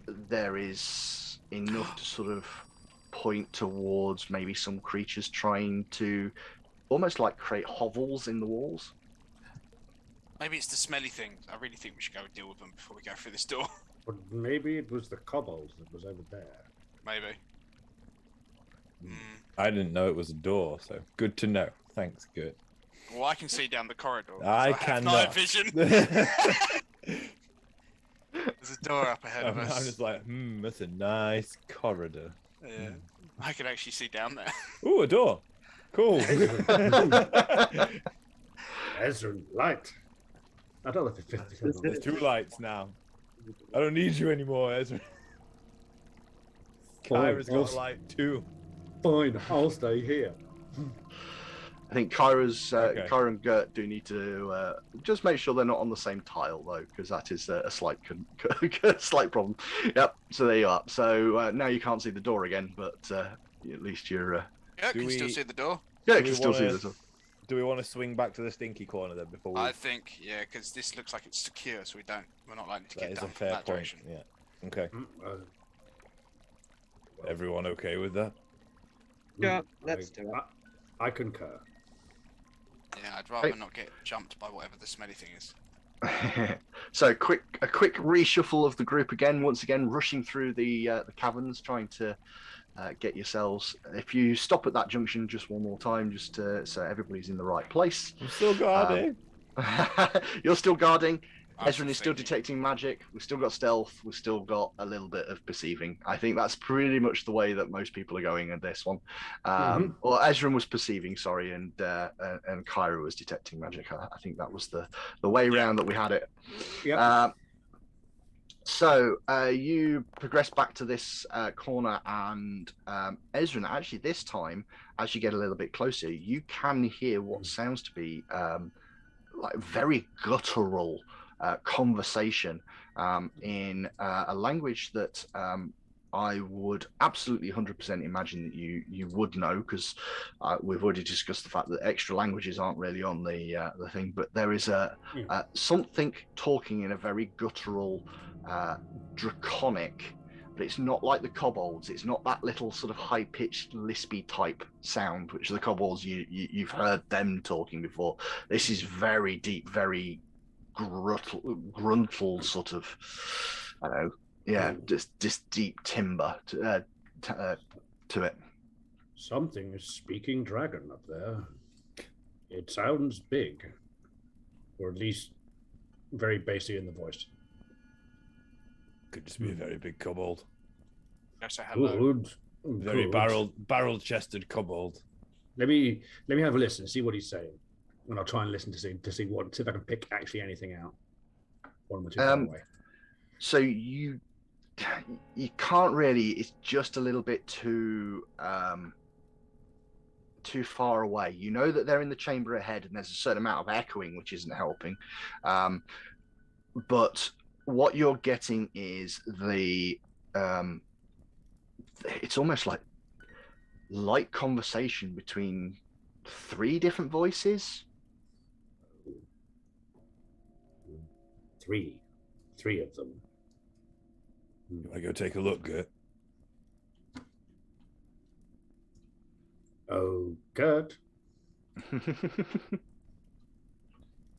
There is enough to sort of point towards maybe some creatures trying to almost like create hovels in the walls. Maybe it's the smelly thing. I really think we should go and deal with them before we go through this door. But maybe it was the kobolds that was over there. Maybe. I didn't know it was a door, so good to know. Thanks, good. Well, I can see down the corridor. I have cannot. night vision. There's a door up ahead of I'm us. just like, that's a nice corridor. Yeah. I can actually see down there. Ooh, a door. Cool. Ezran, light. I don't know if it fits. There's 2 lights now. I don't need you anymore, Ezra. Kyra's got a light too. Fine, I'll stay here. I think Kyra and Gert do need to just make sure they're not on the same tile though, because that is a slight slight problem. Yep. So there you are. So now you can't see the door again, but at least you're. Yeah, I can still see the door. Yeah, you can still see the door. Do we want to swing back to the stinky corner then before we? I think, yeah, because this looks like it's secure, so we're not likely to That get is down a from fair that point. direction. Yeah. Okay. Everyone okay with that? Yeah, let's do it. I concur. Yeah, I'd rather not get jumped by whatever the smelly thing is. So a quick reshuffle of the group again. Once again, rushing through the caverns, trying to get yourselves. If you stop at that junction just one more time, just so everybody's in the right place. I'm still guarding. You're still guarding. I'm Ezran is still detecting magic. We've still got stealth. We've still got a little bit of perceiving. I think that's pretty much the way that most people are going in this one. Or Ezran was perceiving, sorry, and Kyra was detecting magic. I think that was the way round that we had it. Yep. So you progress back to this corner, and Ezran, actually this time, as you get a little bit closer, you can hear what sounds to be like very guttural conversation in a language that I would absolutely 100% imagine that you would know, because we've already discussed the fact that extra languages aren't really on the thing, but there is something talking in a very guttural, draconic, but it's not like the kobolds. It's not that little sort of high-pitched lispy type sound, which the kobolds you've heard them talking before. This is very deep, very gruntled sort of, I don't know, just deep timber to it. Something is speaking dragon up there. It sounds big, or at least very bassy in the voice. Could just be a very big kobold. Just say hello. Good. Very Good. barrel-chested kobold. Let me have a listen, see what he's saying, and I'll try and listen to see if I can pick actually anything out. One or two far away. So you can't really. It's just a little bit too far away. You know that they're in the chamber ahead, and there's a certain amount of echoing, which isn't helping. But what you're getting is it's almost like light conversation between 3 different voices. 3 of them. I go take a look, Gert. Oh, Gert.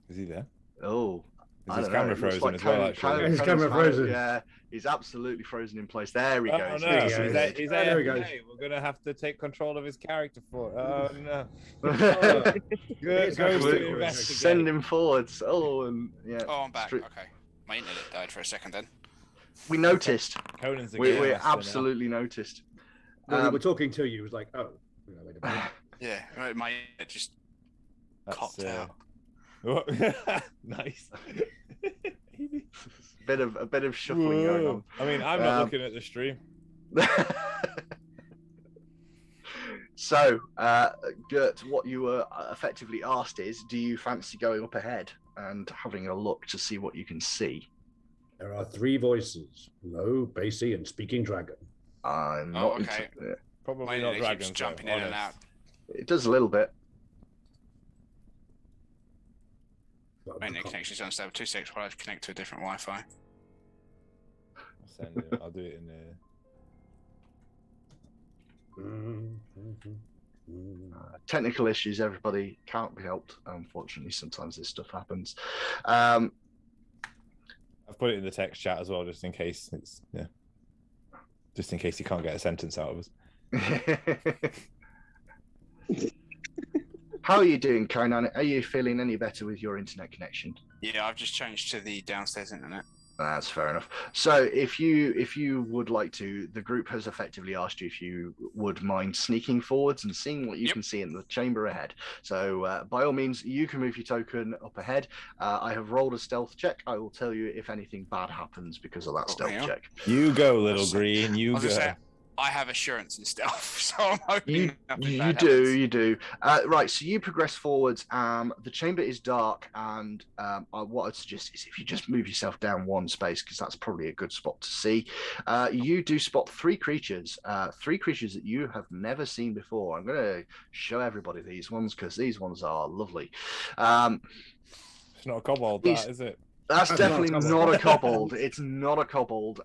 Is he there? Oh, Is his camera frozen as well? Actually, His camera frozen. Yeah, he's absolutely frozen in place. There he oh goes. no! There he Is goes. that, There he goes. We're gonna have to take control of his character for. Oh no! It's Goes to absolutely investigate. Send him forwards. Oh, and yeah. Oh, I'm back. Okay. My internet died for a second then. We noticed. Conan's the We game master now. absolutely noticed. When we were talking to you, it was like, oh, wait a minute. Yeah, right, my internet just That's, copped out. Nice. A bit of shuffling going on. I mean, I'm not looking at the stream. So, Gert, what you were effectively asked is, do you fancy going up ahead and having a look to see what you can see? There are 3 voices: low, bassy, and speaking dragon. I'm Oh, not. okay. Probably My not internet dragons. keeps jumping though, in and honest. out. It does a little bit. My internet connection's unstable. 2 seconds while I connect to a different Wi-Fi. I'll do it in Technical issues, everybody, can't be helped. Unfortunately, sometimes this stuff happens. I've put it in the text chat as well, just in case just in case you can't get a sentence out of us. How are you doing, Conan? Are you feeling any better with your internet connection? Yeah, I've just changed to the downstairs internet. That's fair enough. So if you would like to, the group has effectively asked you if you would mind sneaking forwards and seeing what you can see in the chamber ahead. So by all means, you can move your token up ahead. I have rolled a stealth check. I will tell you if anything bad happens because of that stealth check. You go, little green. You go. I have assurance and stuff, so I'm hoping You do. Right, so you progress forwards. The chamber is dark, and what I'd suggest is if you just move yourself down 1 space, because that's probably a good spot to see. You do spot 3 creatures, 3 creatures that you have never seen before. I'm going to show everybody these ones because these ones are lovely. It's not a kobold, that is it? That's definitely not a kobold. It's not a kobold.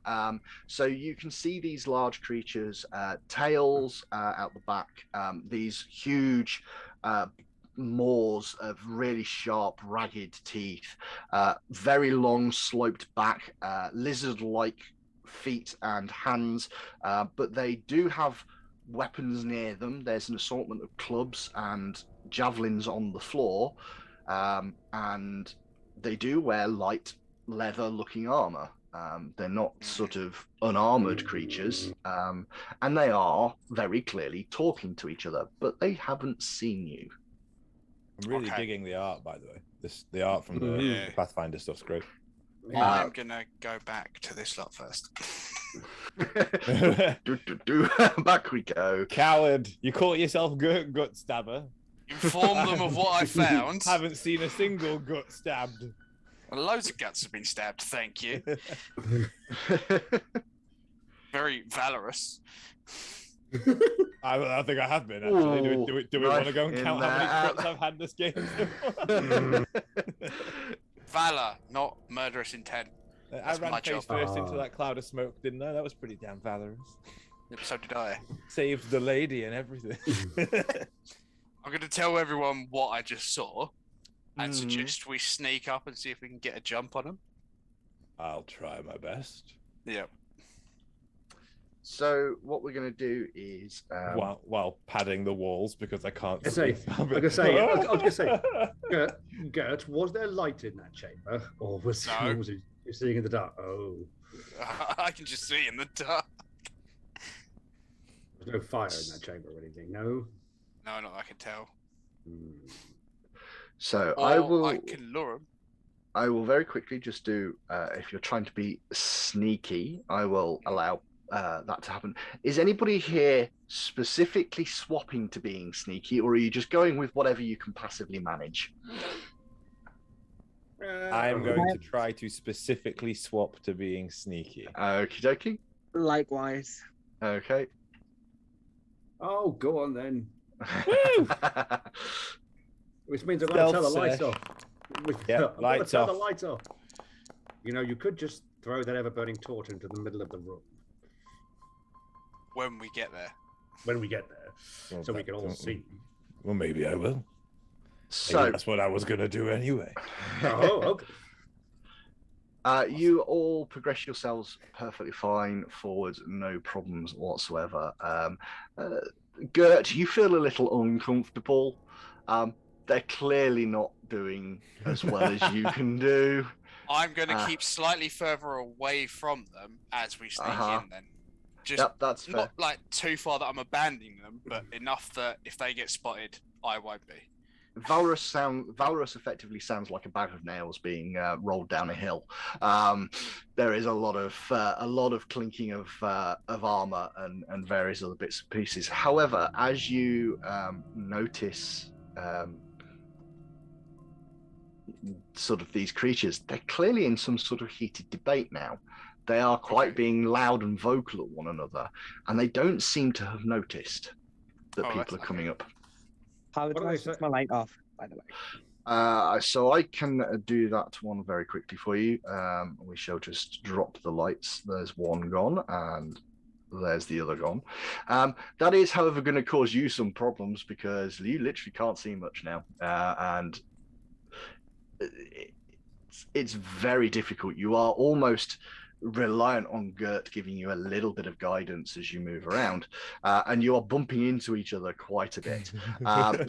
So you can see these large creatures, tails out the back, these huge maws of really sharp, ragged teeth, very long, sloped back, lizard-like feet and hands, but they do have weapons near them. There's an assortment of clubs and javelins on the floor, and they do wear light leather-looking armor. They're not sort of unarmored creatures, and they are very clearly talking to each other, but they haven't seen you. I'm really digging the art, by the way. The art from the Pathfinder stuff's great. I'm gonna go back to this lot first. Back we go. Coward! You call yourself gut stabber. Inform them of what I found. Haven't seen a single gut stabbed. Loads of guts have been stabbed, thank you. Very valorous. I think I have been, actually. Ooh, do we want to go and count how many crits I've had this game? Valor, not murderous intent. I ran face first into that cloud of smoke, didn't I? That was pretty damn valorous. So did I. Saved the lady and everything. I'm going to tell everyone what I just saw and suggest we sneak up and see if we can get a jump on them. I'll try my best. Yep. So what we're going to do is while padding the walls because I can't I see. was gonna say, Gert, was there light in that chamber, or was it you're seeing in the dark? Oh, I can just see in the dark. there's no fire in that chamber or anything. No. No, not I can tell. So Or I can lure him. I will very quickly just do, if you're trying to be sneaky, I will allow that to happen. Is anybody here specifically swapping to being sneaky, or are you just going with whatever you can passively manage? I am going to try to specifically swap to being sneaky. Okie dokie. Likewise. Okay. Oh, go on then. Woo! Which means I'm going to turn the lights Stealth off. Yeah, lights off. The lights off. You know, you could just throw that ever-burning torch into the middle of the room When we get there. when we get there, Well, so we that can all don't- see. Well, maybe I will. Maybe So that's what I was going to do anyway. Oh, okay. you all progress yourselves perfectly fine forwards, no problems whatsoever. Gert, you feel a little uncomfortable. They're clearly not doing as well as you can do. I'm going to keep slightly further away from them as we sneak in then. Just Yep, that's fair. not like too far that I'm abandoning them, but enough that if they get spotted, I won't be. Valorous effectively sounds like a bag of nails being rolled down a hill. There is a lot of clinking of armor and various other bits and pieces. However, as you notice sort of these creatures, they're clearly in some sort of heated debate now. They are quite being loud and vocal at one another, and they don't seem to have noticed that people are coming up. How do I switch my light off, by the way? So I can do that one very quickly for you. We shall just drop the lights. There's one gone, and there's the other gone. That is, however, going to cause you some problems because you literally can't see much now, and it's very difficult. You are almost reliant on Gert giving you a little bit of guidance as you move around, and you are bumping into each other quite a bit.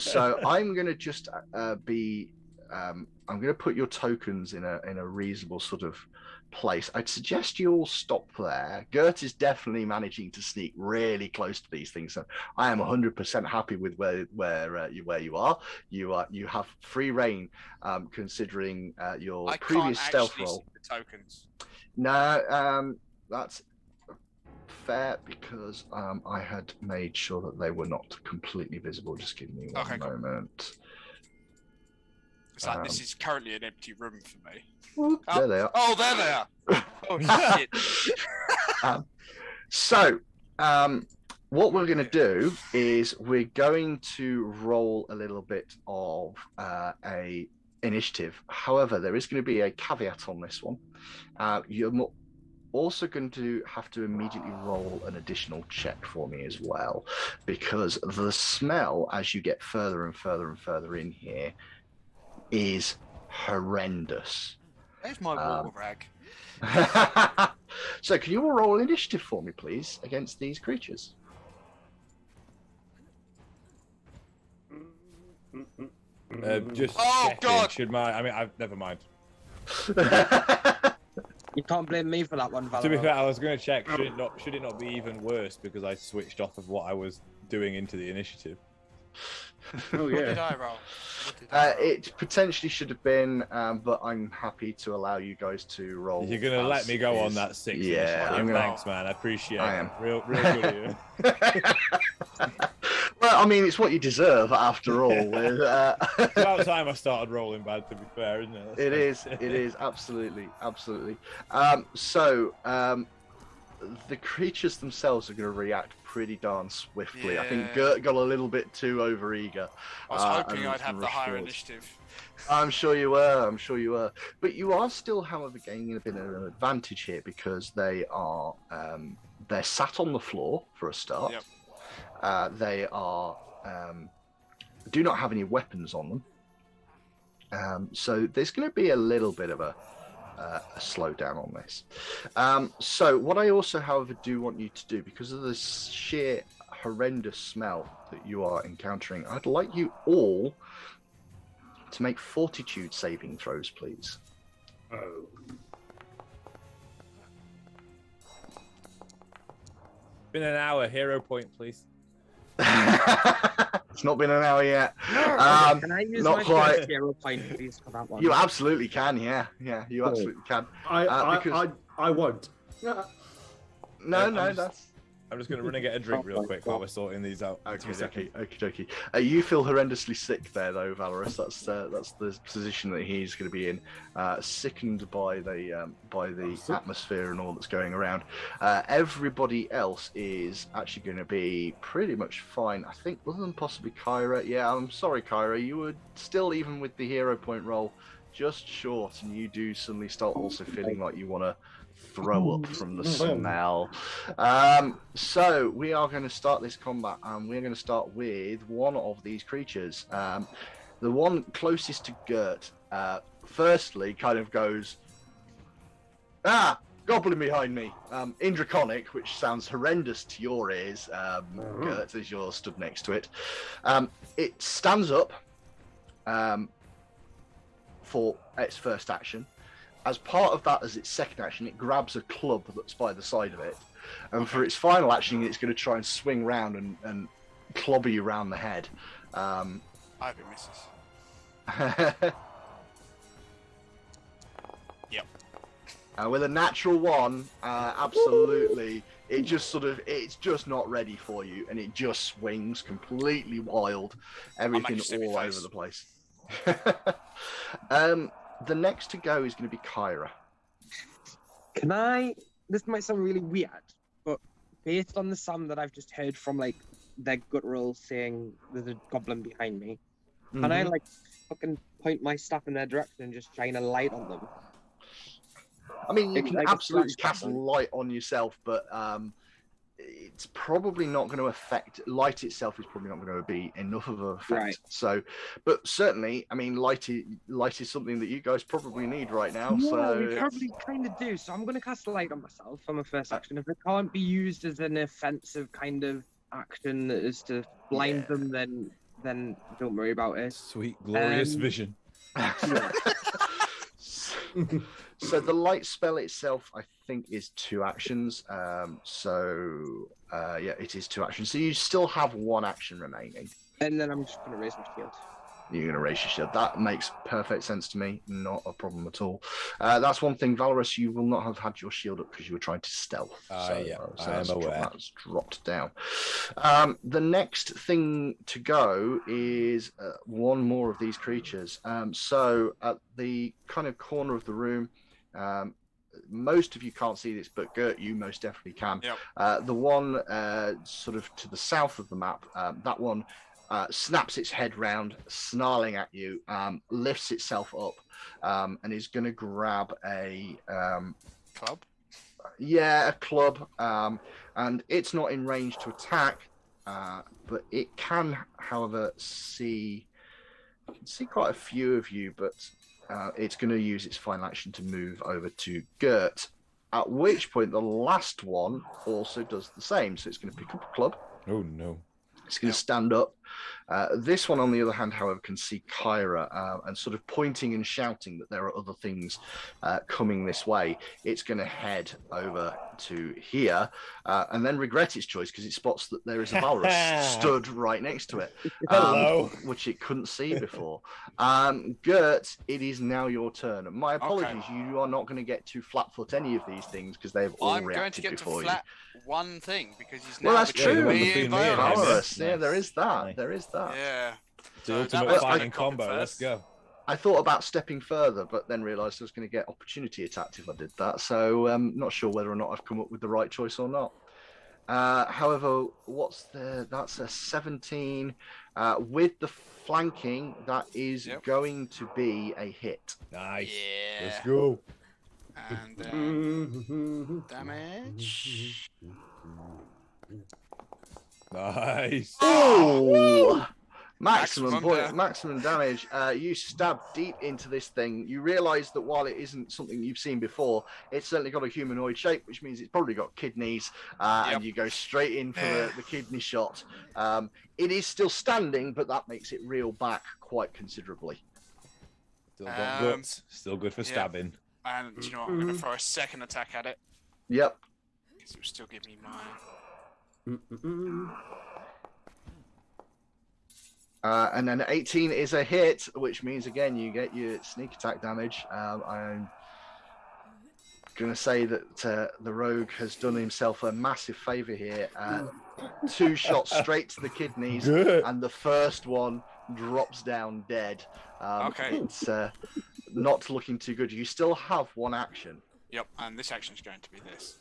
So I'm going to just I'm going to put your tokens in a reasonable sort of place. I'd suggest you all stop there. Gert is definitely managing to sneak really close to these things, so I am 100% happy with where you are. You have free reign, considering your previous stealth roll. See the tokens. No, that's fair because I had made sure that they were not completely visible. Just give me one moment. It's like this is currently an empty room for me. There they are. Oh, there they are. Oh shit. So, what we're going to do is we're going to roll a little bit of a initiative. However, there is going to be a caveat on this one. You're also going to have to immediately roll an additional check for me as well, because the smell as you get further and further and further in here is horrendous. There's my water rag. So can you all roll initiative for me, please, against these creatures? Just Oh, checking, God! should my... I mean, never mind. You can't blame me for that one, Valor. To be fair, I was going to check, should it not be even worse because I switched off of what I was doing into the initiative? Oh What did yeah. I roll? What did I roll? It potentially should have been, but I'm happy to allow you guys to roll. You're going to let me go on that 6 Yeah, initiative. I'm gonna- Thanks, man. I appreciate I it. am. Real good of you. Well, I mean, it's what you deserve after all. It's about time I started rolling bad, to be fair, isn't it? It is absolutely. The creatures themselves are going to react pretty darn swiftly. I think Yeah. Gert got a little bit too overeager. I was hoping and I'd have the rushed higher forward. initiative. I'm sure you were. But you are still, however, gaining a bit of an advantage here because they are they're sat on the floor for a start. Yep. They are do not have any weapons on them. So there's going to be a little bit of a a slowdown on this. So what I also, however, do want you to do, because of the sheer horrendous smell that you are encountering, I'd like you all to make Fortitude saving throws, please. Oh. Been an hour. Hero point, please. It's not been an hour yet. Can I use not my quite. first hero point, please, for that one? You absolutely can, yeah, you Cool. absolutely can. I won't. No, I'm that's I'm just going to run and get a drink real quick while we're sorting these out. okay. You feel horrendously sick there, though, Valorous. That's the position that he's going to be in, sickened by the atmosphere and all that's going around. Everybody else is actually going to be pretty much fine, I think, other than possibly Kyra. Yeah, I'm sorry, Kyra. You were still, even with the hero point roll, just short, and you do suddenly start also feeling like you want to throw up from the smell. So we are going to start this combat, and we're going to start with one of these creatures. The one closest to Gert, firstly, kind of goes, goblin behind me, in Draconic, which sounds horrendous to your ears, Gert, as you're stood next to it. It stands up for its first action. As part of that, as its second action, it grabs a club that's by the side of it. And for its final action, it's going to try and swing round and clobber you round the head. I hope it misses. Yep. With a natural one, absolutely, it's just not ready for you, and it just swings completely wild, everything all over the place. The next to go is going to be Kyra. Can I? This might sound really weird, but based on the sound that I've just heard from like their gut roll saying there's a goblin behind me, can I like fucking point my staff in their direction and just shine a light on them? I mean, you can like absolutely cast light on yourself, but it's probably not going to affect. Light itself is probably not going to be enough of an effect. Right. So, but certainly, I mean, light is something that you guys probably need right now. Yeah, so we probably kind of do. So I'm going to cast a light on myself for my first action. If it can't be used as an offensive kind of action that is to blind them, then don't worry about it. Sweet, glorious vision. So the light spell itself, I think, is 2 actions. It is 2 actions. So you still have 1 action remaining. And then I'm just going to raise my shield. You're going to raise your shield. That makes perfect sense to me. Not a problem at all. That's one thing, Valorous, you will not have had your shield up because you were trying to stealth. I am aware. That's dropped down. The next thing to go is one more of these creatures. So at the kind of corner of the room, most of you can't see this, but Gert, you most definitely can. Yep. The one sort of to the south of the map, that one snaps its head round, snarling at you, lifts itself up, and is going to grab a club. Yeah, a club, and it's not in range to attack, but it can, however, see quite a few of you, but it's going to use its final action to move over to Gert, at which point the last one also does the same. So it's going to pick up a club. Oh, no. It's going to stand up. This one, on the other hand, however, can see Kyra and sort of pointing and shouting that there are other things coming this way. It's going to head over to here and then regret its choice because it spots that there is a Valorous stood right next to it, Hello. which it couldn't see before. Gert, it is now your turn. My apologies, you are not going to get to flat-foot any of these things because they've all reacted before you. One thing because he's now that's true. Valorous. Yeah, there is that. Nice. There is that. Yeah. The ultimate fighting combo. Let's go. I thought about stepping further, but then realised I was going to get opportunity attacked if I did that. So I'm not sure whether or not I've come up with the right choice or not. However, that's a 17. With the flanking, that is going to be a hit. Nice. Yeah. Let's go. And damage. Nice. Oh! Maximum damage. You stab deep into this thing. You realise that while it isn't something you've seen before, it's certainly got a humanoid shape, which means it's probably got kidneys. And you go straight in for the kidney shot. It is still standing, but that makes it reel back quite considerably. Still got guts. Still good for stabbing. And do you know what? I'm going to throw a second attack at it. Yep. Because it will still give me my... And then 18 is a hit, which means again you get your sneak attack damage. I'm going to say that the rogue has done himself a massive favour here. 2 shots straight to the kidneys, and the first one drops down dead. It's not looking too good. You still have 1 action. Yep, and this action is going to be this.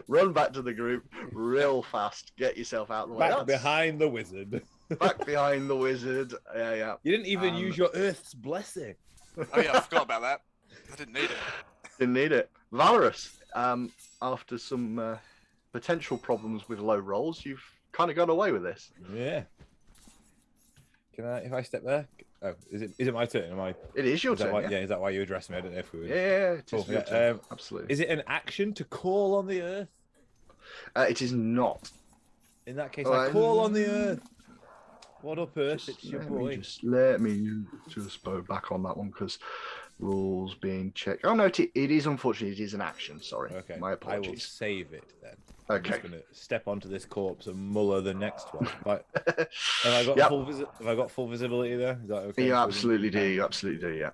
Run back to the group real fast. Get yourself out of the way. Back behind the wizard. Back behind the wizard. Yeah. You didn't even use your Earth's blessing. Oh yeah, I forgot about that. I didn't need it. Didn't need it. Valorous, after some potential problems with low rolls, you've kind of got away with this. Yeah. Can I, if I step there? Oh, is it my turn? It is your turn. Is that why you addressed me? I don't know if we were... Yeah, it is your turn. Absolutely. Is it an action to call on the earth? It is not. In that case, I call on the earth. What up, Earth? It's your boy. Let me just go back on that one because rules being checked. Oh no, it is unfortunately it is an action. Sorry. Okay. My apologies. I will save it then. Okay. I'm just going to step onto this corpse and muller the next one. Have I got full visibility there? Is that okay? You absolutely do. You absolutely do. Yeah.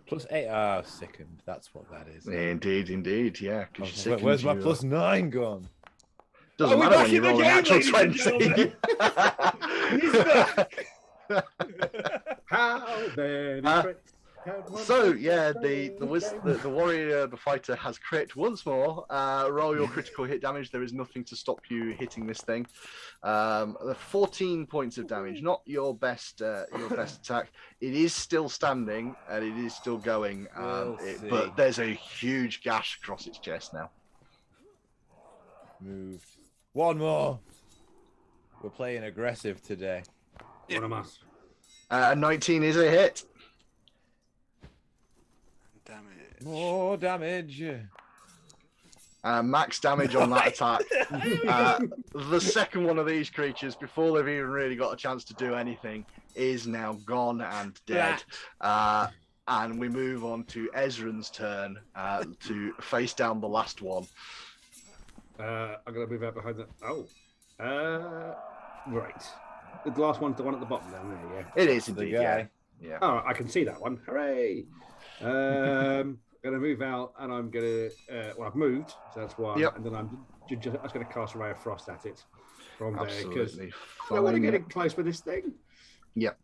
+8. Sickened. That's what that is. Indeed. Yeah. Where's my +9 gone? Doesn't matter when you roll an actual 20. He's back. How very So yeah, the warrior, the fighter has crit once more. Roll your critical hit damage. There is nothing to stop you hitting this thing. 14 points of damage, not your best attack. It is still standing and it is still going, but there's a huge gash across its chest now. Moved. One more. We're playing aggressive today. One of us. 19 is a hit. Damage. More damage. Max damage on that attack. The second one of these creatures, before they've even really got a chance to do anything, is now gone and dead. And we move on to Ezran's turn to face down the last one. I'm going to move out behind that. Right. The last one's the one at the bottom down there, yeah. It is indeed, yeah. Oh, I can see that one. Hooray! Going to move out, and I'm going to... I've moved, so that's one. Yep. And then I'm just going to cast a Ray of Frost at it from there, because Absolutely I want to get fine. in close with this thing. Yep.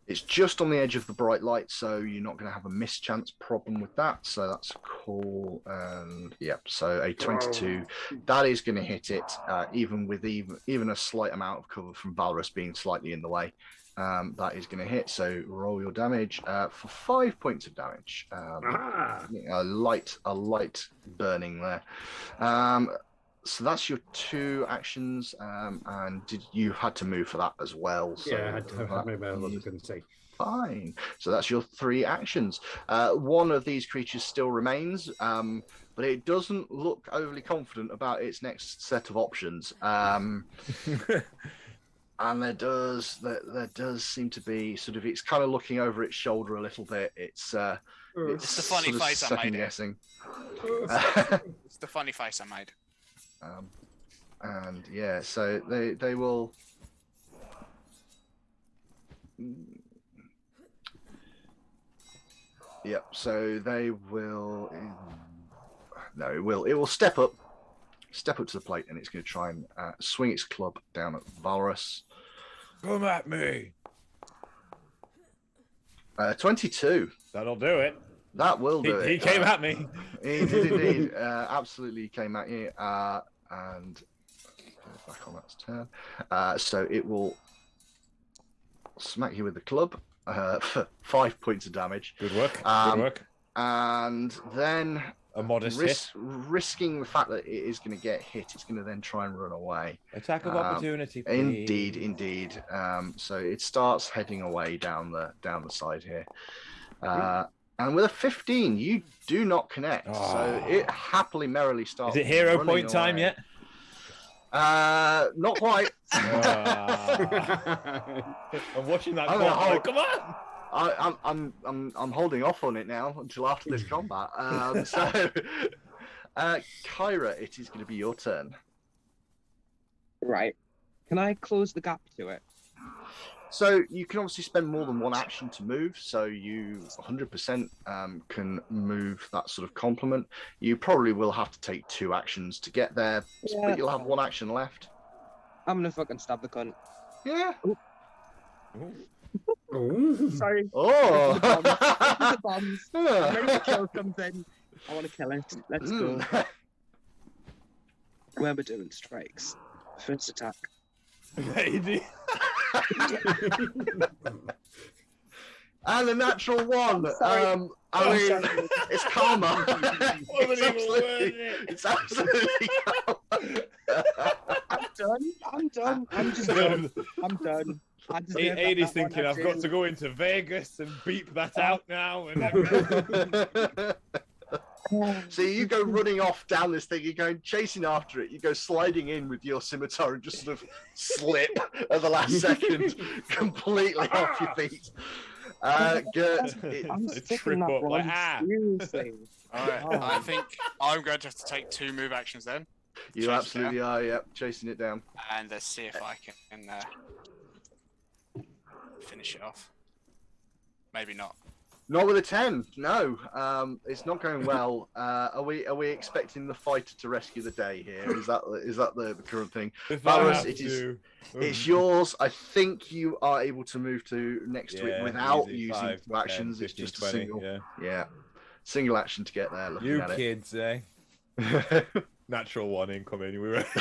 It's just on the edge of the bright light, so you're not going to have a mischance problem with that. So that's cool. And yep, so a 22, that is going to hit it, even with even a slight amount of cover from Valorous being slightly in the way. That is going to hit. So roll your damage for 5 points of damage. A light burning there. So that's your 2 actions, and you had to move for that as well. So Yeah, I had to move out, I couldn't see. Fine. So that's your 3 actions. One of these creatures still remains, but it doesn't look overly confident about its next set of options. And there does seem to be sort of, it's kind of looking over its shoulder a little bit. It's the funny sort of face I made. guessing. It's the funny face I made. And yeah, so they will. Yep. So they will. No, it will. It will step up to the plate, and it's going to try and swing its club down at Valorous. Come at me. 22. That'll do it. That will do it. He came at me. He did indeed. Absolutely came at you. And back on that turn. So it will smack you with the club for 5 points of damage. Good work. Good work. And then A modest hit. risking the fact that it is going to get hit. It's going to then try and run away. Attack of opportunity, please. Indeed. So it starts heading away down the side here. And with a 15, you do not connect. So it happily, merrily starts. Is it hero running point time away. yet? Not quite. I'm watching that. Come on! I'm holding off on it now until after this combat. Kyra, it is going to be your turn. Right. Can I close the gap to it? So you can obviously spend more than one action to move. So you 100% can move that sort of complement. You probably will have to take 2 actions to get there, but you'll have 1 action left. I'm gonna fucking stab the cunt. Yeah. Sorry. Oh. The bombs. I'm ready to kill something. I want to kill it. Let's go. Where we're doing strikes. First attack. Lady. And a natural 1. Sorry. I mean, it's karma. It's absolutely karma. I'm done. I'm just done. I'm done. Aidy's thinking, I've got to go into Vegas and beep that out now. And So you go running off down this thing, you're going chasing after it, you go sliding in with your scimitar and just sort of slip at the last second, completely off your feet. Gert, I'm a sticking that trip up, one. like, Seriously. Alright, Oh. I think I'm going to have to take 2 move actions then. you Chase it absolutely down. are, yep, chasing it down. And let's see if I can finish it off. Maybe not. Not with a 10, no. It's not going well. Are we expecting the fighter to rescue the day here? Is that the current thing? if I Valorous, have it is- to- It's yours. I think you are able to move to next to it Yeah, without easy. using 5, 2 actions. 10, It's 15, just a 20, single. Yeah. Single action to get there. Looking You at kids, eh? it. Natural 1 incoming. We were. Like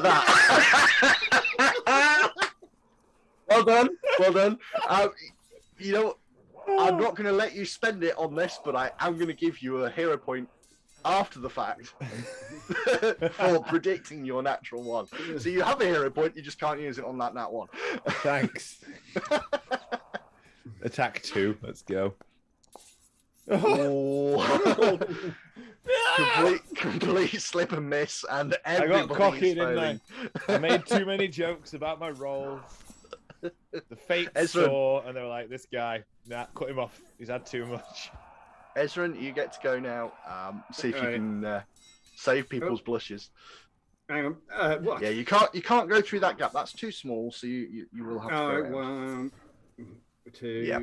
that. Well done. You know, I'm not going to let you spend it on this, but I am going to give you a hero point after the fact for predicting your natural 1. So you have a hero point, you just can't use it on that nat 1. Thanks. Attack 2. Let's go. Oh. complete slip and miss, and I everybody got cocky, is didn't failing. I made too many jokes about my rolls. The fate Ezra. saw, and they were like, "This guy, nah, cut him off. He's had too much." Ezran, you get to go now. See if you Alright. can save people's blushes. Hang on. What? Yeah, you can't go through that gap. That's too small, so you will have to go Alright, around. 1, 2, Yep.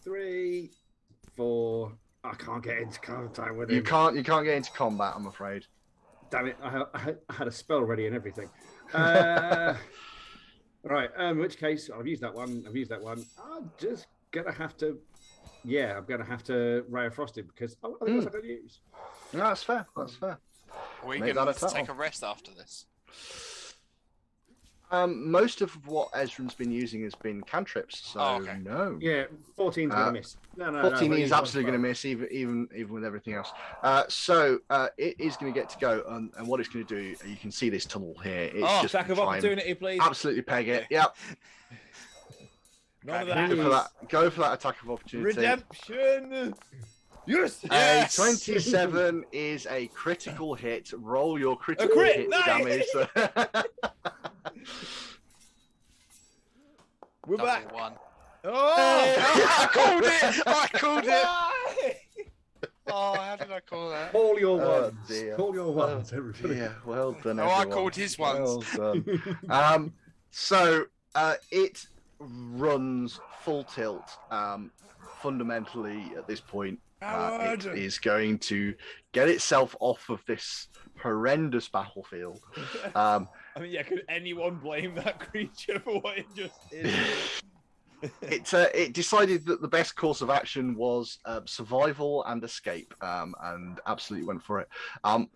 3, 4. I can't get into contact with him. You can't get into combat, I'm afraid. Damn it! I had a spell ready and everything. Right. In which case, I've used that one. I'm just gonna have to. Yeah, I'm gonna have to Ray of Frosted because I think that's what I'm gonna use. No, that's fair. We Make can that a take total. a rest after this. Most of what Ezran's been using has been cantrips, so Oh, okay. no. Yeah, 14's gonna miss. No. 14 I've is used one absolutely going to spell. miss, even with everything else. So it is going to get to go, and what it's going to do, you can see this tunnel here. It's just Attack of try and opportunity, please. absolutely peg it. Yep. None of Go that. for that. Go for that attack of opportunity. Redemption. Yes. A 27 is a critical hit. Roll your critical crit, hit nice. damage. We're Double back. 1. Oh! I called it! I called it! Why? Oh, how did I call that? Call your Oh, ones. dear. Call your ones, everybody. Yeah, well done. Oh, I everyone. called his ones. Well done. So it runs full tilt. Fundamentally, at this point, it Howard. is going to get itself off of this horrendous battlefield. I mean, yeah, could anyone blame that creature for what it just did? it decided that the best course of action was survival and escape, and absolutely went for it. I'm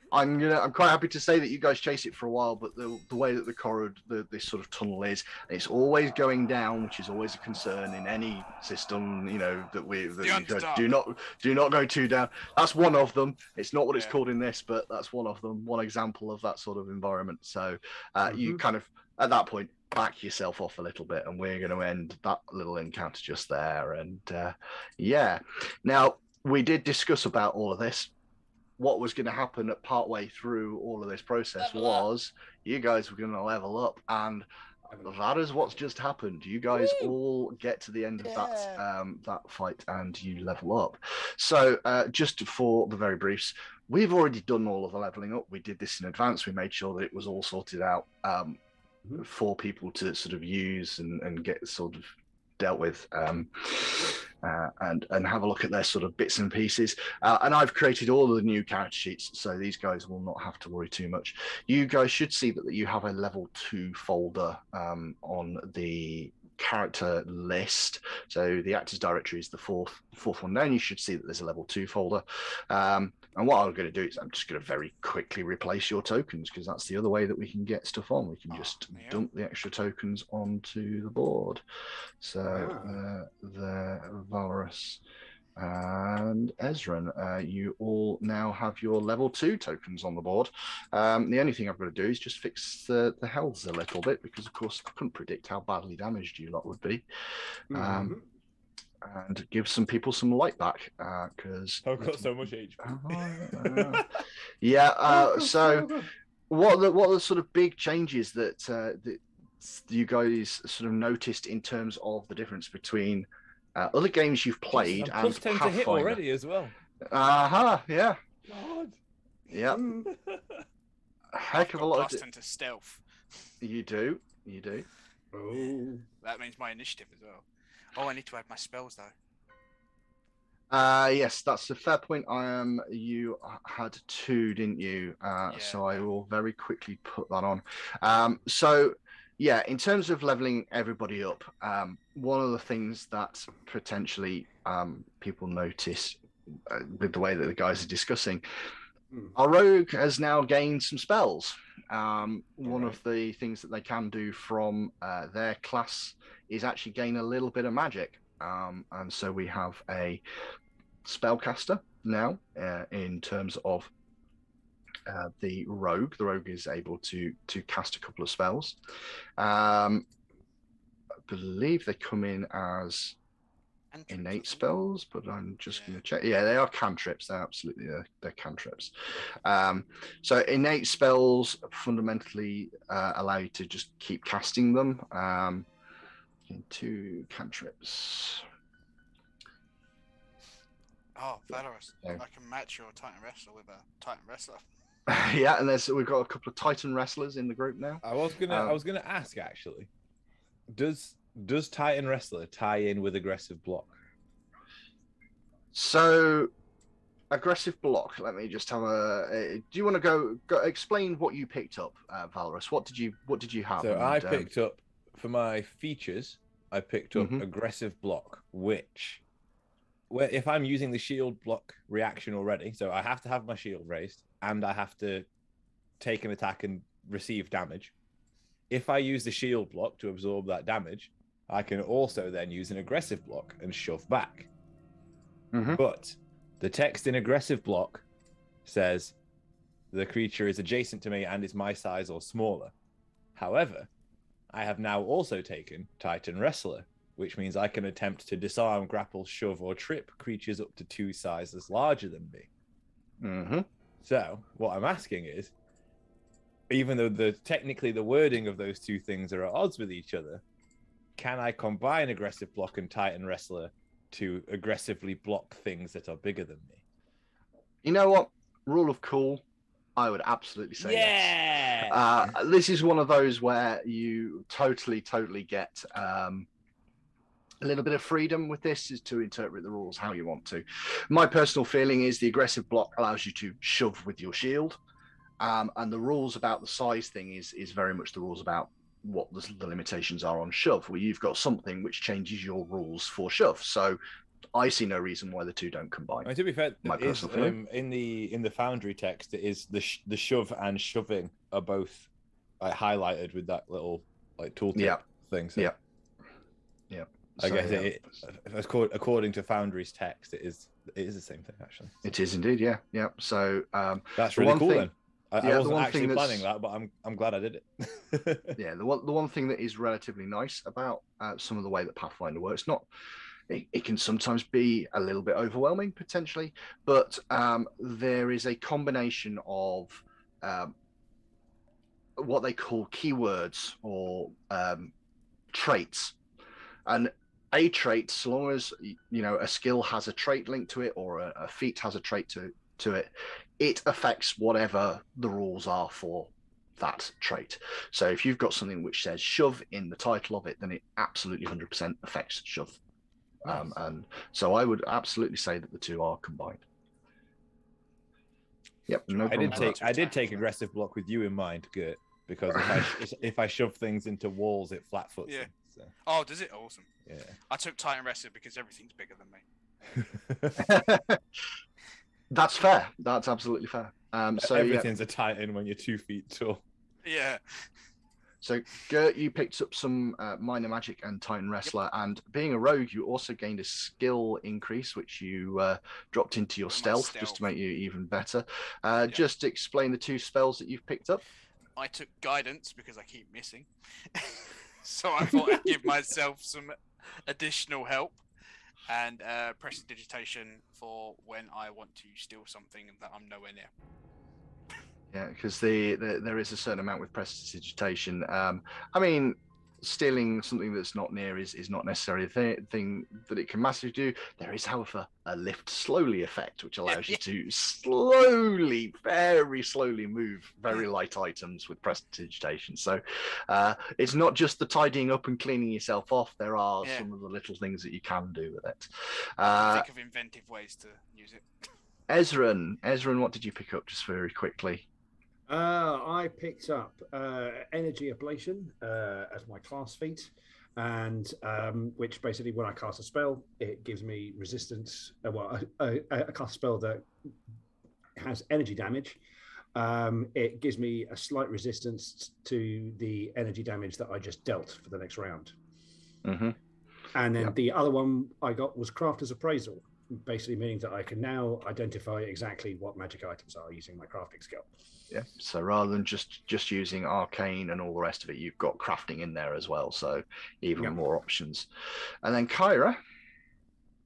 quite happy to say that you guys chase it for a while, but the way that the corridor, this sort of tunnel is, it's always going down, which is always a concern in any system. You know that do not go too down. That's one of them. It's not what it's called in this, but that's one of them. One example of that sort of environment. So you kind of at that point back yourself off a little bit, and we're going to end that little encounter just there. And now we did discuss about all of this. What was going to happen at partway through all of this process was you guys were going to level up, and that is what's just happened. You guys all get to the end of that fight, and you level up. So just for the very briefs, we've already done all of the leveling up. We did this in advance. We made sure that it was all sorted out for people to sort of use and get sort of dealt with, and have a look at their sort of bits and pieces. And I've created all of the new character sheets, so these guys will not have to worry too much. You guys should see that you have a level 2 folder on the character list. So the actors directory is the fourth one down. You should see that there's a level 2 folder. And what I'm going to do is I'm just going to very quickly replace your tokens, because that's the other way that we can get stuff on. We can just dump the extra tokens onto the board. So the Valorous and Ezran, you all now have your level 2 tokens on the board. The only thing I've got to do is just fix the healths a little bit, because of course I couldn't predict how badly damaged you lot would be. And give some people some light back, because I've got so much HP. So what are the sort of big changes that you guys sort of noticed in terms of the difference between other games you've played and plus 10 to hit already as well? Yeah. God. Yeah. A heck of a lot plus 10 to stealth. You do. Oh. That means my initiative as well. Oh, I need to add my spells though. Yes, that's a fair point. You had 2, didn't you? So I will very quickly put that on. So yeah, in terms of leveling everybody up, one of the things that potentially people notice with the way that the guys are discussing, our rogue has now gained some spells. One of the things that they can do from their class is actually gain a little bit of magic. And so we have a spellcaster now in terms of the rogue. The rogue is able to cast a couple of spells. I believe they come in as innate spells, but I'm just going to check. Yeah, they are cantrips. They're cantrips. So innate spells fundamentally allow you to just keep casting them. 2 cantrips. Oh, Valorous. I can match your Titan Wrestler with a Titan Wrestler. Yeah, and we've got a couple of Titan Wrestlers in the group now. I was gonna ask actually, does Titan Wrestler tie in with aggressive block? So aggressive block. Let me just have a. Do you want to go explain what you picked up, Valorous? What did you have? So I picked up for my features. I picked up aggressive block, which, if I'm using the shield block reaction already, so I have to have my shield raised and I have to take an attack and receive damage. If I use the shield block to absorb that damage, I can also then use an aggressive block and shove back. But the text in aggressive block says the creature is adjacent to me and is my size or smaller. However, I have now also taken Titan Wrestler, which means I can attempt to disarm, grapple, shove, or trip creatures up to 2 sizes larger than me. So what I'm asking is, even though technically the wording of those 2 things are at odds with each other, can I combine aggressive block and Titan Wrestler to aggressively block things that are bigger than me? You know what? Rule of cool. I would absolutely say yes. This is one of those where you totally get a little bit of freedom with this, is to interpret the rules how you want to. My personal feeling is the aggressive block allows you to shove with your shield, and the rules about the size thing is very much the rules about what the limitations are on shove. Well, you've got something which changes your rules for shove. So I see no reason why the two don't combine. I mean, to be fair, My personal feeling. in the Foundry text, it is the shove and shoving are both like highlighted with that little like tooltip thing. So yeah. I guess according to Foundry's text, it is the same thing actually. It is indeed, yeah. So that's really cool then. I wasn't one actually planning that, but I'm glad I did it. Yeah, the one thing that is relatively nice about some of the way that Pathfinder works, it can sometimes be a little bit overwhelming potentially, but there is a combination of what they call keywords or traits, and a trait, so long as a skill has a trait linked to it or a feat has a trait to it, it affects whatever the rules are for that trait. So if you've got something which says shove in the title of it, then it absolutely 100% affects shove. Nice. And so I would absolutely say that the two are combined. Yep. No problem. I did take aggressive block with you in mind, Gert, because if I shove things into walls, it flat foots them. So. Oh, does it? Awesome. Yeah. I took Titan Aggressive because everything's bigger than me. That's fair. That's absolutely fair. So everything's a Titan when you're 2 feet tall. Yeah. So Gert, you picked up some minor magic and Titan Wrestler, and being a rogue, you also gained a skill increase, which you dropped into your stealth just to make you even better. Just explain the two spells that you've picked up. I took Guidance because I keep missing. So I thought I'd give myself some additional help, and Prestidigitation for when I want to steal something that I'm nowhere near. Yeah, because there is a certain amount with prestidigitation. I mean, stealing something that's not near is not necessarily a thing that it can massively do. There is, however, a lift slowly effect, which allows you to slowly, very slowly move very light items with prestidigitation. So it's not just the tidying up and cleaning yourself off. There are some of the little things that you can do with it. Think of inventive ways to use it. Ezran, what did you pick up just very quickly? I picked up Energy Ablation as my class feat, and which basically, when I cast a spell, it gives me resistance. I cast a spell that has energy damage. It gives me a slight resistance to the energy damage that I just dealt for the next round. Mm-hmm. And then the other one I got was Crafter's Appraisal, basically meaning that I can now identify exactly what magic items are using my crafting skill. Yeah, so rather than just using arcane and all the rest of it, you've got crafting in there as well, so even more options. And then Kyra?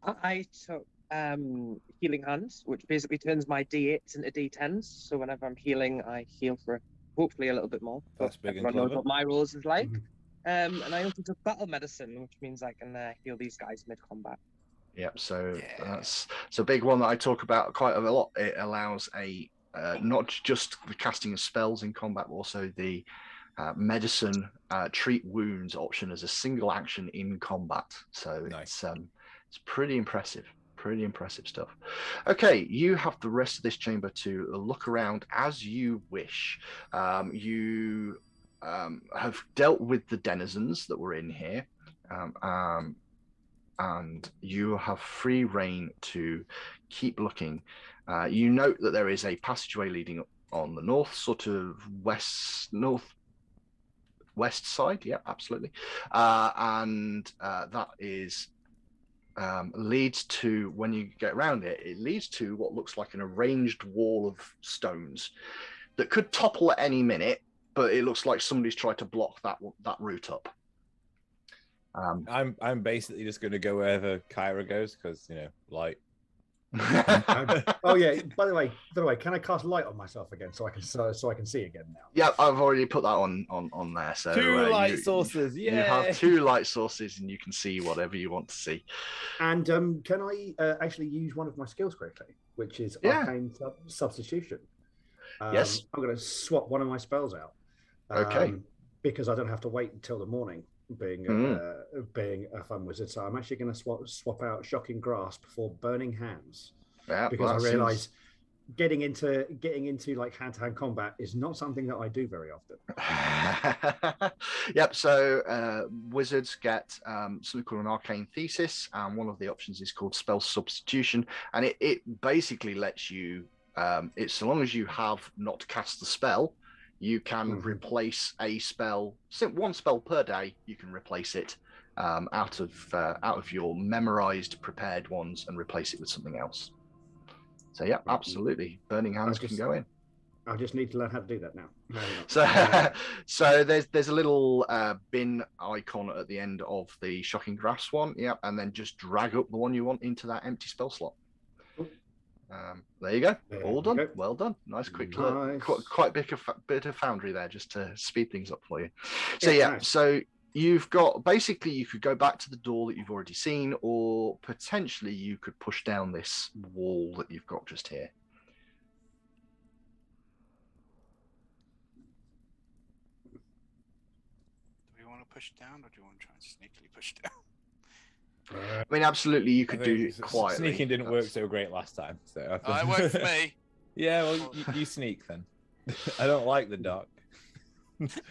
I took Healing Hands, which basically turns my D8s into D10s, so whenever I'm healing, I heal for hopefully a little bit more. That's big and clever. Knows what my rules is like. And I also took Battle Medicine, which means I can heal these guys mid-combat. Yep, so that's a big one that I talk about quite a lot. It allows a not just the casting of spells in combat, but also the medicine treat wounds option as a single action in combat. So it's pretty impressive. Pretty impressive stuff. Okay, you have the rest of this chamber to look around as you wish. You have dealt with the denizens that were in here, and you have free reign to keep looking. You note that there is a passageway leading up on the north, sort of northwest side. Yeah, absolutely. And that is leads to, when you get around it, it leads to what looks like an arranged wall of stones that could topple at any minute, but it looks like somebody's tried to block that route up. I'm basically just going to go wherever Kyra goes because light. Oh yeah. By the way, can I cast light on myself again so I can see again now? Yeah, I've already put that on there. So 2 light sources. Yeah, you have 2 light sources, and you can see whatever you want to see. And can I actually use one of my skills quickly, which is Arcane Substitution? Yes. I'm going to swap one of my spells out. Okay. Because I don't have to wait until the morning. Being a fun wizard, so I'm actually going to swap out Shocking Grasp for Burning Hands, because I realise getting into like hand-to-hand combat is not something that I do very often. Yep. So wizards get something called an arcane thesis, and one of the options is called spell substitution, and it basically lets you. It's so long as you have not cast the spell, you can replace a spell. One spell per day. You can replace it out of your memorized, prepared ones, and replace it with something else. So yeah, absolutely, Burning Hands can go in. I just need to learn how to do that now. No, So there's a little bin icon at the end of the Shocking Grasp one, yeah, and then just drag up the one you want into that empty spell slot. There you go. All done. Go. Well done. Nice, quick, quite bit of foundry there, just to speed things up for you. So yeah, nice. So you've got basically you could go back to the door that you've already seen, or potentially you could push down this wall that you've got just here. Do we want to push down, or do you want to try and sneakily push down? I mean, absolutely, you could do it quietly. Sneaking didn't work so great last time. So it worked for me. Yeah, well, you sneak then. I don't like the dark.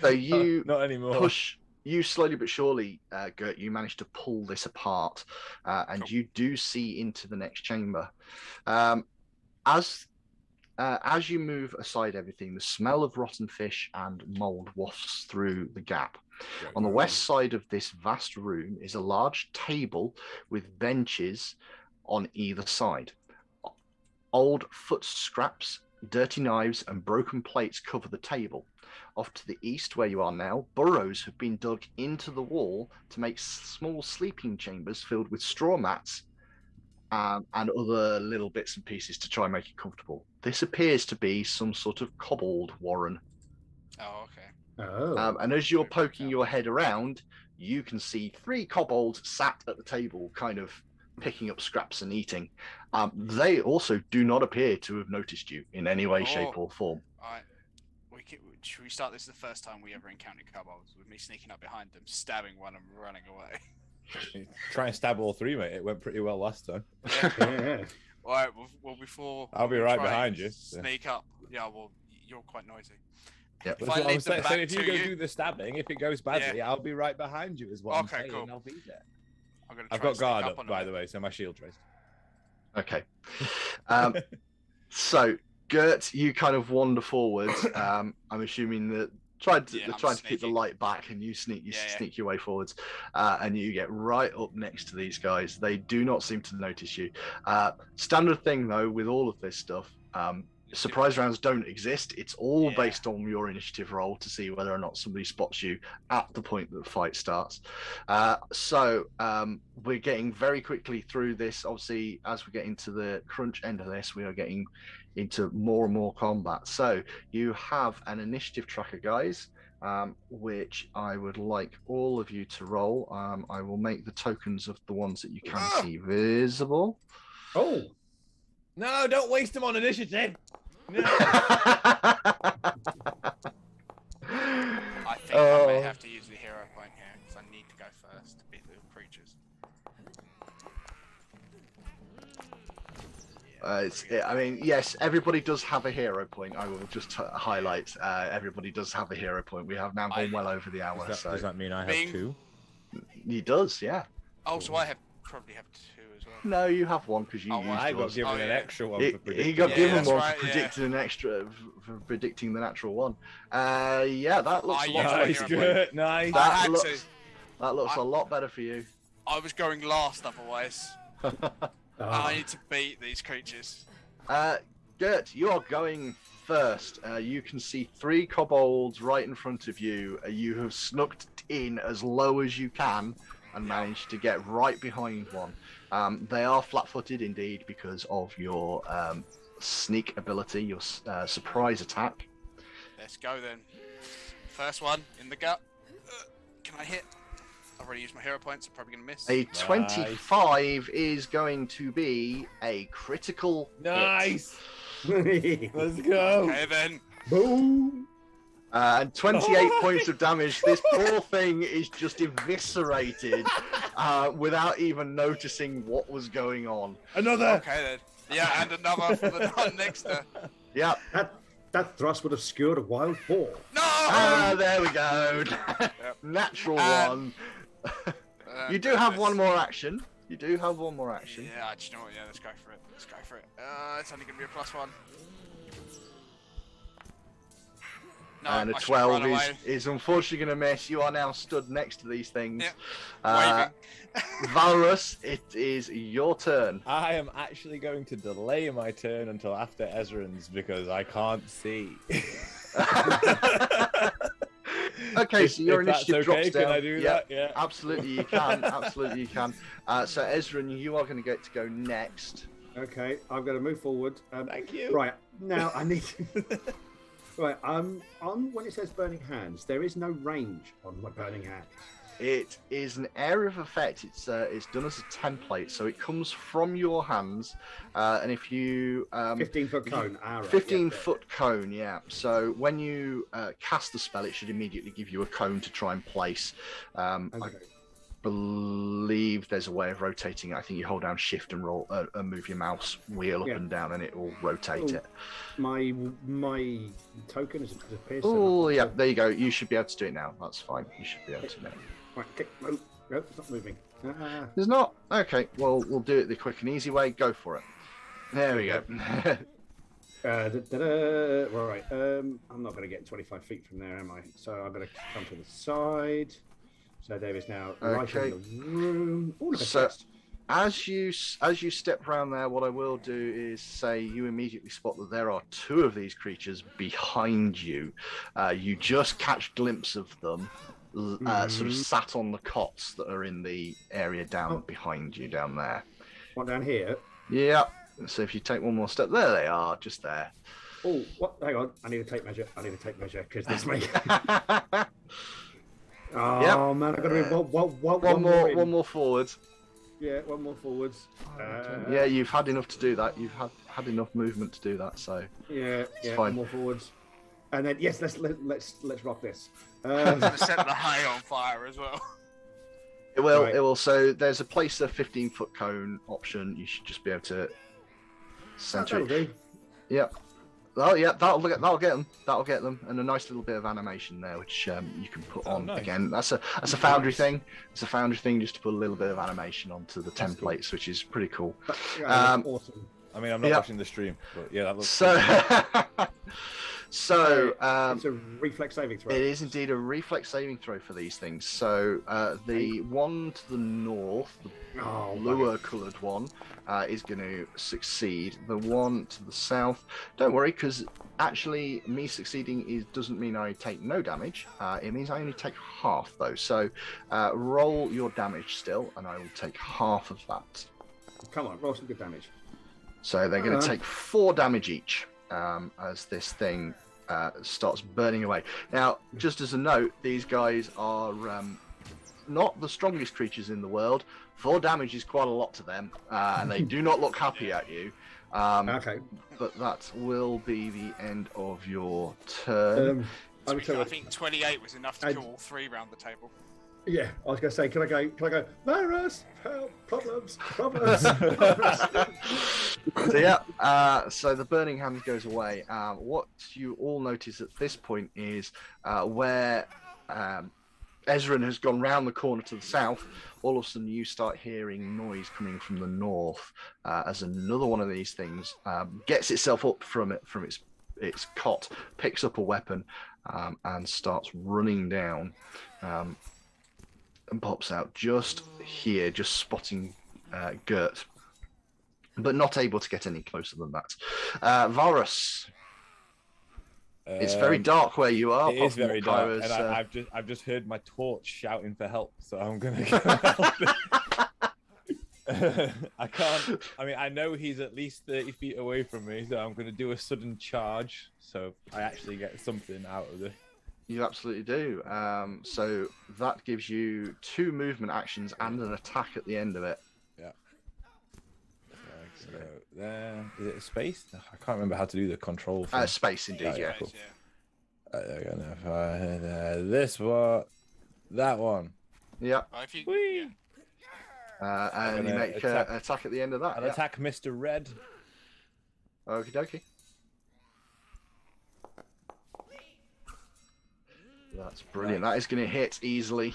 So you not anymore. Push. You slowly but surely, Gert, you manage to pull this apart, and you do see into the next chamber. As you move aside everything, the smell of rotten fish and mold wafts through the gap. On the west side of this vast room is a large table with benches on either side. Old foot scraps, dirty knives, and broken plates cover the table. Off to the east, where you are now, burrows have been dug into the wall to make small sleeping chambers filled with straw mats and other little bits and pieces to try and make it comfortable. This appears to be some sort of kobold warren. Oh, okay. And as you're poking your head around, you can see 3 kobolds sat at the table, kind of picking up scraps and eating. They also do not appear to have noticed you in any way, shape, or form. All right. Should we start this the first time we ever encountered kobolds, with me sneaking up behind them, stabbing one and running away? Try and stab all 3, mate. It went pretty well last time. Yeah. All right. Well, before I'll be right behind you. Sneak up. Yeah. Well, you're quite noisy. Yep. If you go do the stabbing, if it goes badly, I'll be right behind you as well. Okay, cool. I'll be there. I've got guard up, by the way, so my shield raised. Okay. So, Gert, you kind of wander forwards. I'm assuming that trying to keep the light back, and you sneak your way forwards, and you get right up next to these guys. They do not seem to notice you. Standard thing though with all of this stuff. Surprise rounds don't exist. It's all based on your initiative roll to see whether or not somebody spots you at the point that the fight starts. So we're getting very quickly through this. Obviously, as we get into the crunch end of this, we are getting into more and more combat. So you have an initiative tracker, guys, which I would like all of you to roll. I will make the tokens of the ones that you can see visible. Oh. No, don't waste them on initiative. No. I think I may have to use the hero point here, because I need to go first to beat the creatures. I mean, yes, everybody does have a hero point. I will just highlight, everybody does have a hero point. We have now gone well over the hour. Does that mean I have 2? He does, yeah. Oh, so I probably have 2 as well. No, you have 1 because you used I got given an extra one for predicting. He got given one for predicting an extra, for predicting the natural one. Yeah, that looks a lot better. Nice. That looks a lot better for you. I was going last otherwise. I need to beat these creatures. Gert, you are going first. You can see 3 kobolds right in front of you. You have snuck in as low as you can and managed to get right behind one. They are flat-footed indeed because of your sneak ability, your surprise attack. Let's go then. First one in the gut. Can I hit? I've already used my hero points. I'm probably going to miss. A 25 is going to be a critical Nice. hit. Let's go. Okay then. Boom. And 28 points of damage. This poor thing is just eviscerated without even noticing what was going on. Another. Okay then. Yeah, and another from the one next to. Yeah. That thrust would have skewered a wild boar. No! There we go. Natural one. You do have one more action. You do have one more action. Yeah, do you know what? Yeah, let's go for it. Let's go for it. It's only going to be a +1. No, And a I should run 12 away. is unfortunately going to miss. You are now stood next to these things. Waving. Valrus, it is your turn. I am actually going to delay my turn until after Ezran's because I can't see. Okay, so your If that's initiative drops okay, down. can I do that? Yeah. Absolutely, you can. Absolutely, you can. So, Ezran, you are going to get to go next. Okay, I'm going to move forward. Thank you. Right, now I need to... Right, on when it says burning hands, there is no range on my burning hands. It is an area of effect. It's done as a template, so it comes from your hands, and if you 15-foot cone, arrow. 15-foot cone, yeah. So when you cast the spell, it should immediately give you a cone to try and place. Okay. I believe there's a way of rotating it. I think you hold down Shift and roll and move your mouse wheel up and down, and it will rotate it. My token has disappeared. Oh, yeah, there you go. You should be able to do it now. That's fine. You should be able to now. Right, click, move. No, it's not moving. There's not? Okay, well, we'll do it the quick and easy way. Go for it. There we go. Right, I'm not going to get 25 feet from there, am I? So I'm going to come to the side. So there is now right in the room. Oh, look at So- chest. As you step around there, what I will do is say you immediately spot that there are two of these creatures behind you. You just catch a glimpse of them, sort of sat on the cots that are in the area down behind you down there. One down here. Yeah. So if you take one more step, there they are, just there. Oh, what? Hang on. I need a tape measure. Because this may. Oh man, I've got to be One more forward. Yeah, one more forwards. Yeah, you've had enough to do that. You've had enough movement to do that. So Yeah, fine. one more forwards. And then yes, let's rock this. Set the hay on fire as well. it will. Right. It will. So there's a place a 15-foot cone option. You should just be able to center That'll it. do. Yep. Oh yeah, that'll get them. That'll get them, and a nice little bit of animation there, which you can put on nice. again. That's a foundry thing. It's a foundry thing just to put a little bit of animation onto the templates, which is pretty cool. Awesome. I mean, I'm not watching the stream, but yeah, that looks So, cool. It's a reflex saving throw. it is indeed a reflex saving throw for these things. So the one to the north, the bluer coloured one, is going to succeed. The one to the south, don't worry, because actually me succeeding doesn't mean I take no damage. It means I only take half though. So roll your damage still, and I will take half of that. Come on, roll some good damage. So they're going to take 4 damage each as this thing starts burning away. Now, just as a note, these guys are not the strongest creatures in the world. 4 damage is quite a lot to them, and they do not look happy at you. Okay. But that will be the end of your turn. I think 28 was enough to kill all 3 round the table. Yeah, I was going to say, can I go, Menace, help, problems. So yeah, so the burning hands goes away. What you all notice at this point is where Ezran has gone round the corner to the south. All of a sudden, you start hearing noise coming from the north as another one of these things gets itself up from its cot, picks up a weapon, and starts running down. And pops out just here, just spotting Gert, but not able to get any closer than that. Varus, it's very dark where you are. It is very dark, Kyra's, and I've just heard my torch shouting for help, so I'm gonna go help him. I can't. I mean, I know he's at least 30 feet away from me, so I'm gonna do a sudden charge, so I actually get something out of it. You absolutely do. So that gives you 2 movement actions and an attack at the end of it. Yeah. So there. Is it a space? I can't remember how to do the control thing. Space, indeed, yeah. Cool. This one, that one. Yeah. If you, Whee! And you make an attack at the end of that. I'll attack Mr. Red. Okie dokie. That's brilliant. Nice. That is going to hit easily.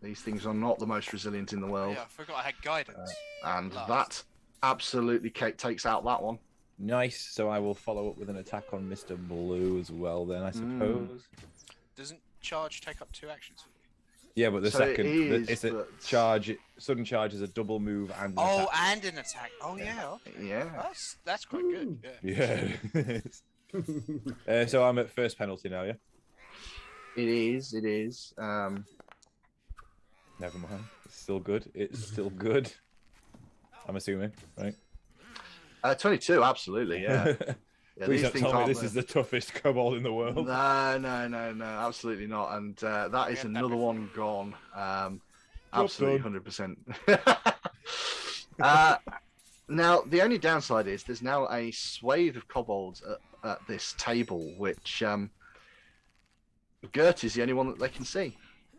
These things are not the most resilient in the world. Yeah, I forgot I had guidance. And Last. that absolutely takes out that one. Nice. So I will follow up with an attack on Mr. Blue as well. Then I suppose. Doesn't charge take up 2 actions? Yeah, but the So second, it is, it's a but- charge. Sudden charge is a double move and. An Oh, attack. and an attack. Oh yeah. Okay. Yeah. That's quite good. Yeah. Yeah. So I'm at first penalty now. Yeah. It is. It is. Never mind. It's still good. It's still good. I'm assuming, right? 22, absolutely. Yeah. Yeah, Please these don't things tell me aren't this is the toughest kobold in the world. No, absolutely not. And that is had that another before. one gone. Job Absolutely, done. 100%. Now, the only downside is there's now a swathe of kobolds at this table, which Gert is the only one that they can see.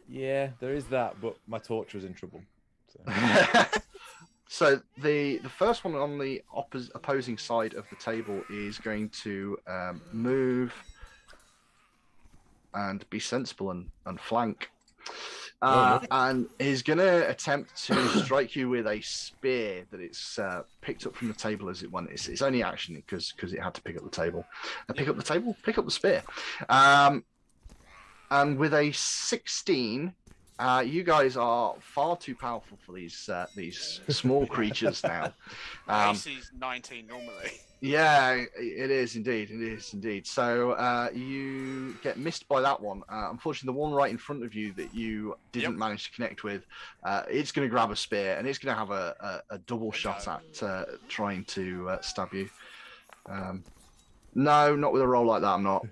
Yeah, there is that, but my torch was in trouble. So. So the first one on the opposing side of the table is going to move and be sensible and flank. And is going to attempt to strike you with a spear that it's picked up from the table as it went. It's only action because it had to pick up the table. Pick up the table, pick up the spear. And with a 16, you guys are far too powerful for these small creatures now. AC's 19 normally. Yeah, it is indeed. It is indeed. So you get missed by that one. Unfortunately, the one right in front of you that you didn't manage to connect with, it's going to grab a spear and it's going to have a double shot at trying to stab you. No, not with a roll like that. I'm not.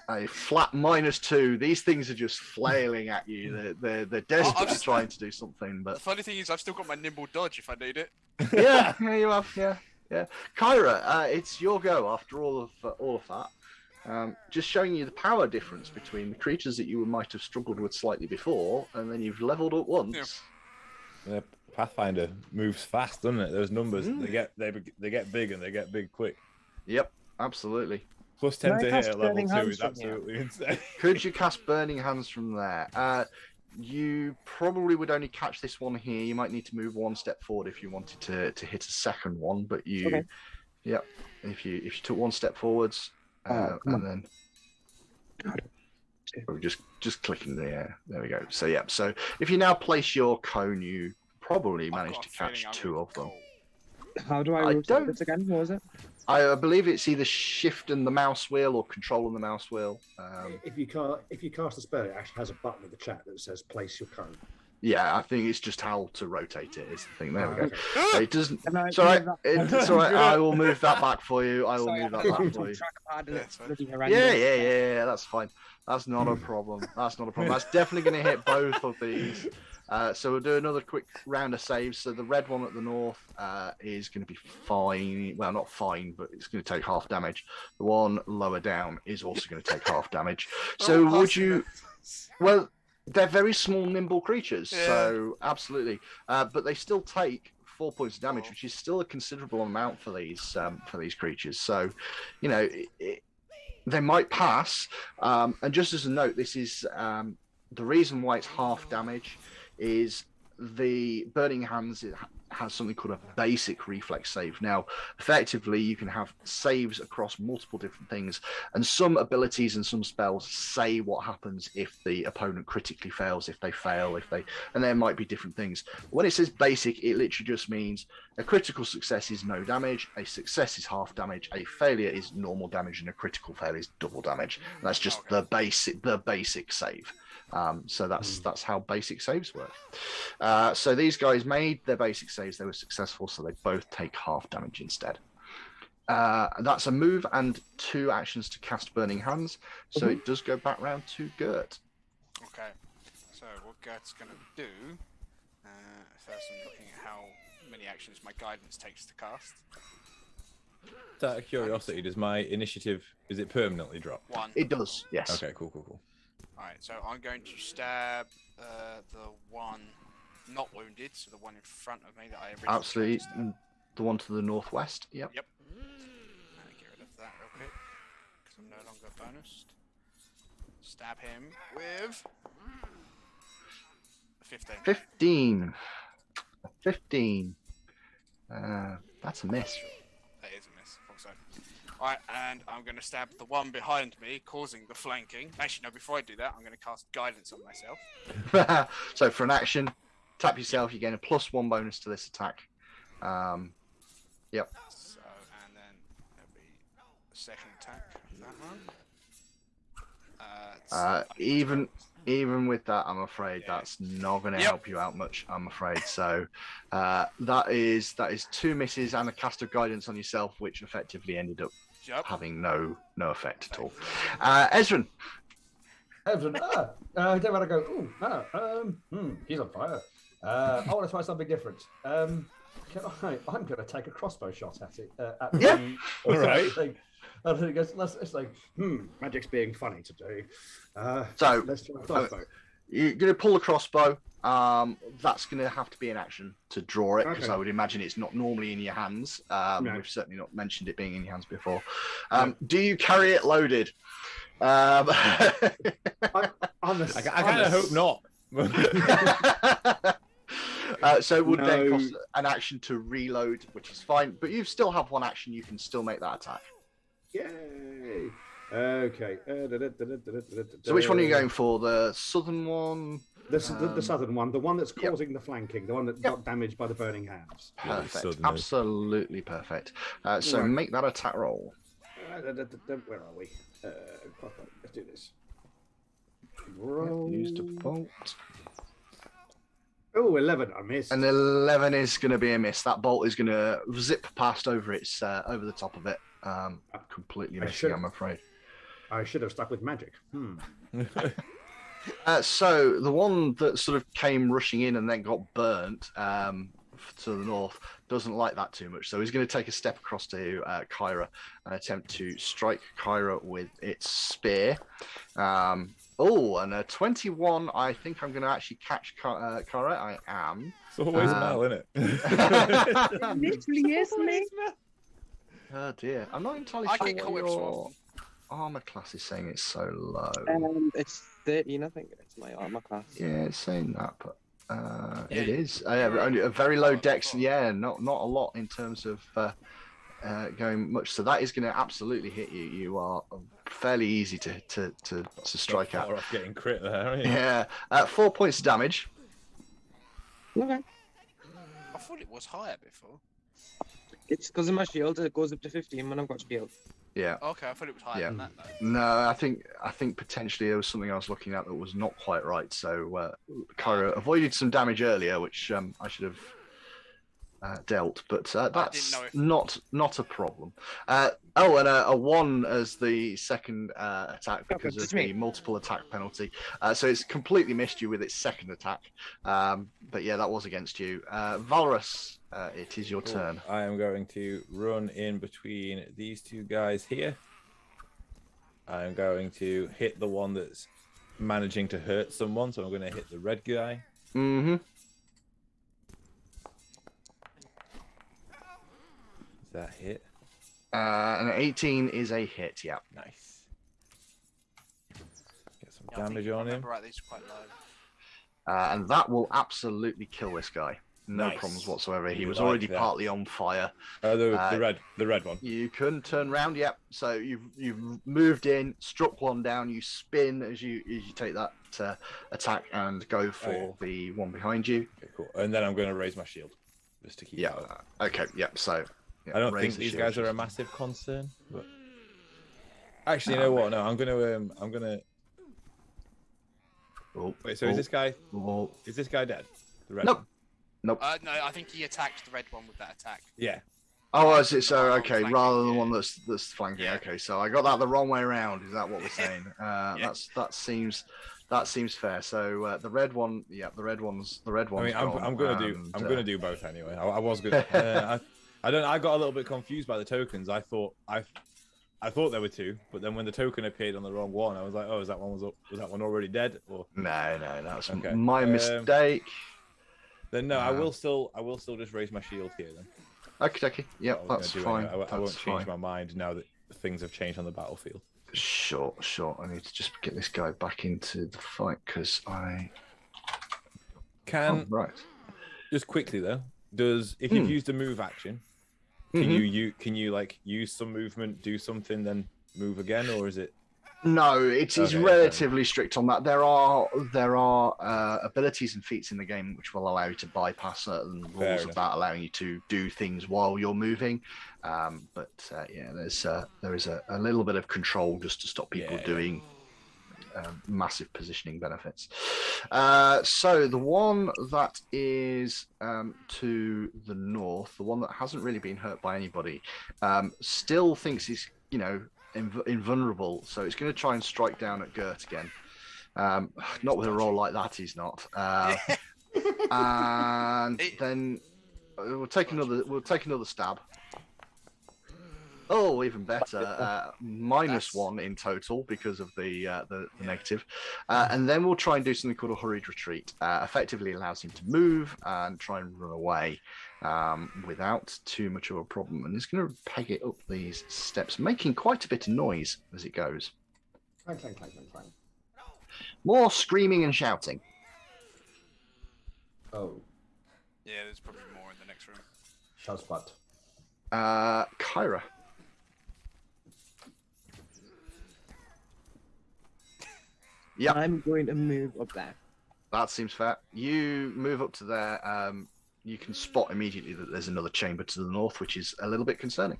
A flat -2. These things are just flailing at you. They're desperately trying to do something, but The funny thing is, I've still got my nimble dodge if I need it. yeah, you have, yeah. Kyra, it's your go after all of that. Just showing you the power difference between the creatures that you might have struggled with slightly before, and then you've leveled up once. Yeah, Pathfinder moves fast, doesn't it? Those numbers, they get big and they get big quick. Yep, absolutely. Plus 10 Can I to cast hit at level Burning 2 Hands is from absolutely insane. Could you cast Burning Hands from there? You probably would only catch this one here. You might need to move one step forward if you wanted to hit a second one. But you, Okay. Yep. If you took one step forwards, come and then just clicking there. There we go. So yeah. So if you now place your cone, you probably managed to catch 2 of them. How do I rotate don't- this again? What was it? I believe it's either shift and the mouse wheel or control and the mouse wheel. If you cast a spell, it actually has a button in the chat that says "Place your cone." Yeah, I think it's just how to rotate it is the thing. There we go. Okay. It doesn't. Can I It's all right. move that- It's all right. I will move that back for you. I will Sorry, move I've that got back it for on you. trackpad and Yeah, it's it's fine. bloody horrendous. Yeah. That's fine. That's not a problem. That's not a problem. That's definitely going to hit both of these. So we'll do another quick round of saves. So the red one at the north is going to be fine. Well, not fine, but it's going to take half damage. The one lower down is also going to take half damage. So would you? Well, they're very small, nimble creatures. Yeah. So absolutely, but they still take 4 points of damage, which is still a considerable amount for these creatures. So, you know, they might pass. And just as a note, this is the reason why it's half damage is the Burning Hands has something called a basic reflex save. Now, effectively, you can have saves across multiple different things, and some abilities and some spells say what happens if the opponent critically fails, if they fail, and there might be different things. When it says basic, it literally just means a critical success is no damage, a success is half damage, a failure is normal damage, and a critical failure is double damage. And that's just the basic save. So that's how basic saves work. So these guys made their basic saves. They were successful, so they both take half damage instead. That's a move and 2 actions to cast Burning Hands. So it does go back round to Gert. Okay. So what Gert's going to do, first I'm looking at how many actions my guidance takes to cast. Out of curiosity, does my initiative, is it permanently drop? 1. It does, yes. Okay, cool. Alright, so I'm going to stab the one not wounded, so the one in front of me that I originally Absolutely. tried to stab. The one to the northwest. Yep. Yep. Get rid of that real quick, because I'm no longer bonused. Stab him with 15. 15. 15. That's a miss. That is a miss. I thought so. Alright, and I'm going to stab the one behind me, causing the flanking. Actually, no, before I do that, I'm going to cast guidance on myself. So for an action, tap yourself, you gain a +1 bonus to this attack. Yep. So, and then there'll be the second attack of that one. Even with that, I'm afraid that's not going to help you out much. I'm afraid. So that is 2 misses and a cast of guidance on yourself, which effectively ended up having no effect at all. Ezran. Ezran, I don't want to go. He's on fire. I want to try something different. I'm going to take a crossbow shot at it. All right. I think it's like, magic's being funny to do. So let's try a crossbow. You're going to pull the crossbow. That's going to have to be an action to draw it, because Okay. I would imagine it's not normally in your hands. No. We've certainly not mentioned it being in your hands before. Do you carry it loaded? I kind of hope not. So it would then No. cost an action to reload, which is fine. But you still have 1 action. You can still make that attack. Yay! Okay. So which one are you going for? The southern one? The southern one, the one that's causing the flanking, the one that got damaged by the burning hands. Perfect. Southerners. Absolutely perfect. So Right. make that attack roll. Where are we? Let's do this. Roll. Use the bolt. Oh, 11. I missed. And 11 is going to be a miss. That bolt is going to zip past over its over the top of it. Completely I missing, should- I'm afraid. I should have stuck with magic. So the one that sort of came rushing in and then got burnt to the north doesn't like that too much. So he's going to take a step across to Kyra and attempt to strike Kyra with its spear. And a 21. I think I'm going to actually catch Kyra. I am. It's always Mel, isn't it? It literally is me. Oh dear. I'm not entirely I sure get caught what with so your often. armor class is saying. It's so low. It's 13, I think. It's my armor class. Yeah, it's saying that, but Yeah. it is. Only a very low dex. Yeah, not a lot in terms of going much. So that is going to absolutely hit you. You are fairly easy to strike Far at. off getting crit there, aren't you? Yeah, 4 points of damage. Okay. I thought it was higher before. It's because of my shield. It goes up to 15 when I've got shield. Yeah. Okay, I thought it was higher Yeah. than that though. No, I think potentially there was something I was looking at that was not quite right. So Kyra avoided some damage earlier, which I should have dealt, but that's know if- not a problem. And a 1 as the second attack because of just me. the multiple attack penalty. So it's completely missed you with its second attack. But yeah, that was against you. Valorous, it is your turn. I am going to run in between these two guys here. I'm going to hit the one that's managing to hurt someone, so I'm going to hit the red guy. Mm-hmm. Is that hit? An 18 is a hit, yeah. Nice. Get some Yeah, I think damage if I on him. remember right, these are quite low. And that will absolutely kill this guy. No Nice. problems whatsoever. He You was like already that. partly on fire. The red one. You can turn round, yep. So you've moved in, struck one down. You spin as you take that attack and go for the one behind you. Okay, cool. And then I'm going to raise my shield just to keep. Yeah. it up. Okay. Yep. So yeah, I don't raise think the these shield. guys are a massive concern, but actually, you know what? No, I'm gonna. Oh, Wait. So is this guy dead? The red Nope. one? Nope. No, I think he attacked the red one with that attack. Yeah. Oh, is it so? Oh, Okay, flanking, rather than the yeah. one that's flanking. Yeah. Okay, so I got that the wrong way around. Is that what we're saying? Yeah. That seems fair. So the red one, yeah, the red one's. I mean, I'm gone, gonna and, do both anyway. I was gonna. I don't. I got a little bit confused by the tokens. I thought there were 2, but then when the token appeared on the wrong one, I was like, oh, was that one already dead? Or No, that's okay. my mistake. Then no, I will still just raise my shield here then. Okay. Yep, that's fine. I won't change my mind now that things have changed on the battlefield. Sure. I need to just get this guy back into the fight because I can. Oh, right. Just quickly though, if you've used a move action, can you like use some movement, do something, then move again, or is it? No, it is relatively strict on that. There are abilities and feats in the game which will allow you to bypass certain rules of that, allowing you to do things while you're moving. But there is a little bit of control just to stop people doing massive positioning benefits. So the one that is to the north, the one that hasn't really been hurt by anybody, still thinks he's invulnerable, so it's going to try and strike down at Gert again. Not with a roll like that, he's not. And then we'll take another stab. Oh, even better. -1 in total because of the negative. And then we'll try and do something called a Hurried Retreat. Effectively allows him to move and try and run away without too much of a problem. And it's going to peg it up these steps, making quite a bit of noise as it goes. Clang. More screaming and shouting. Oh. Yeah, there's probably more in the next room. Shut spot. Kyra. Yeah, I'm going to move up there. that seems fair. You move up to there. You can spot immediately that there's another chamber to the north, which is a little bit concerning.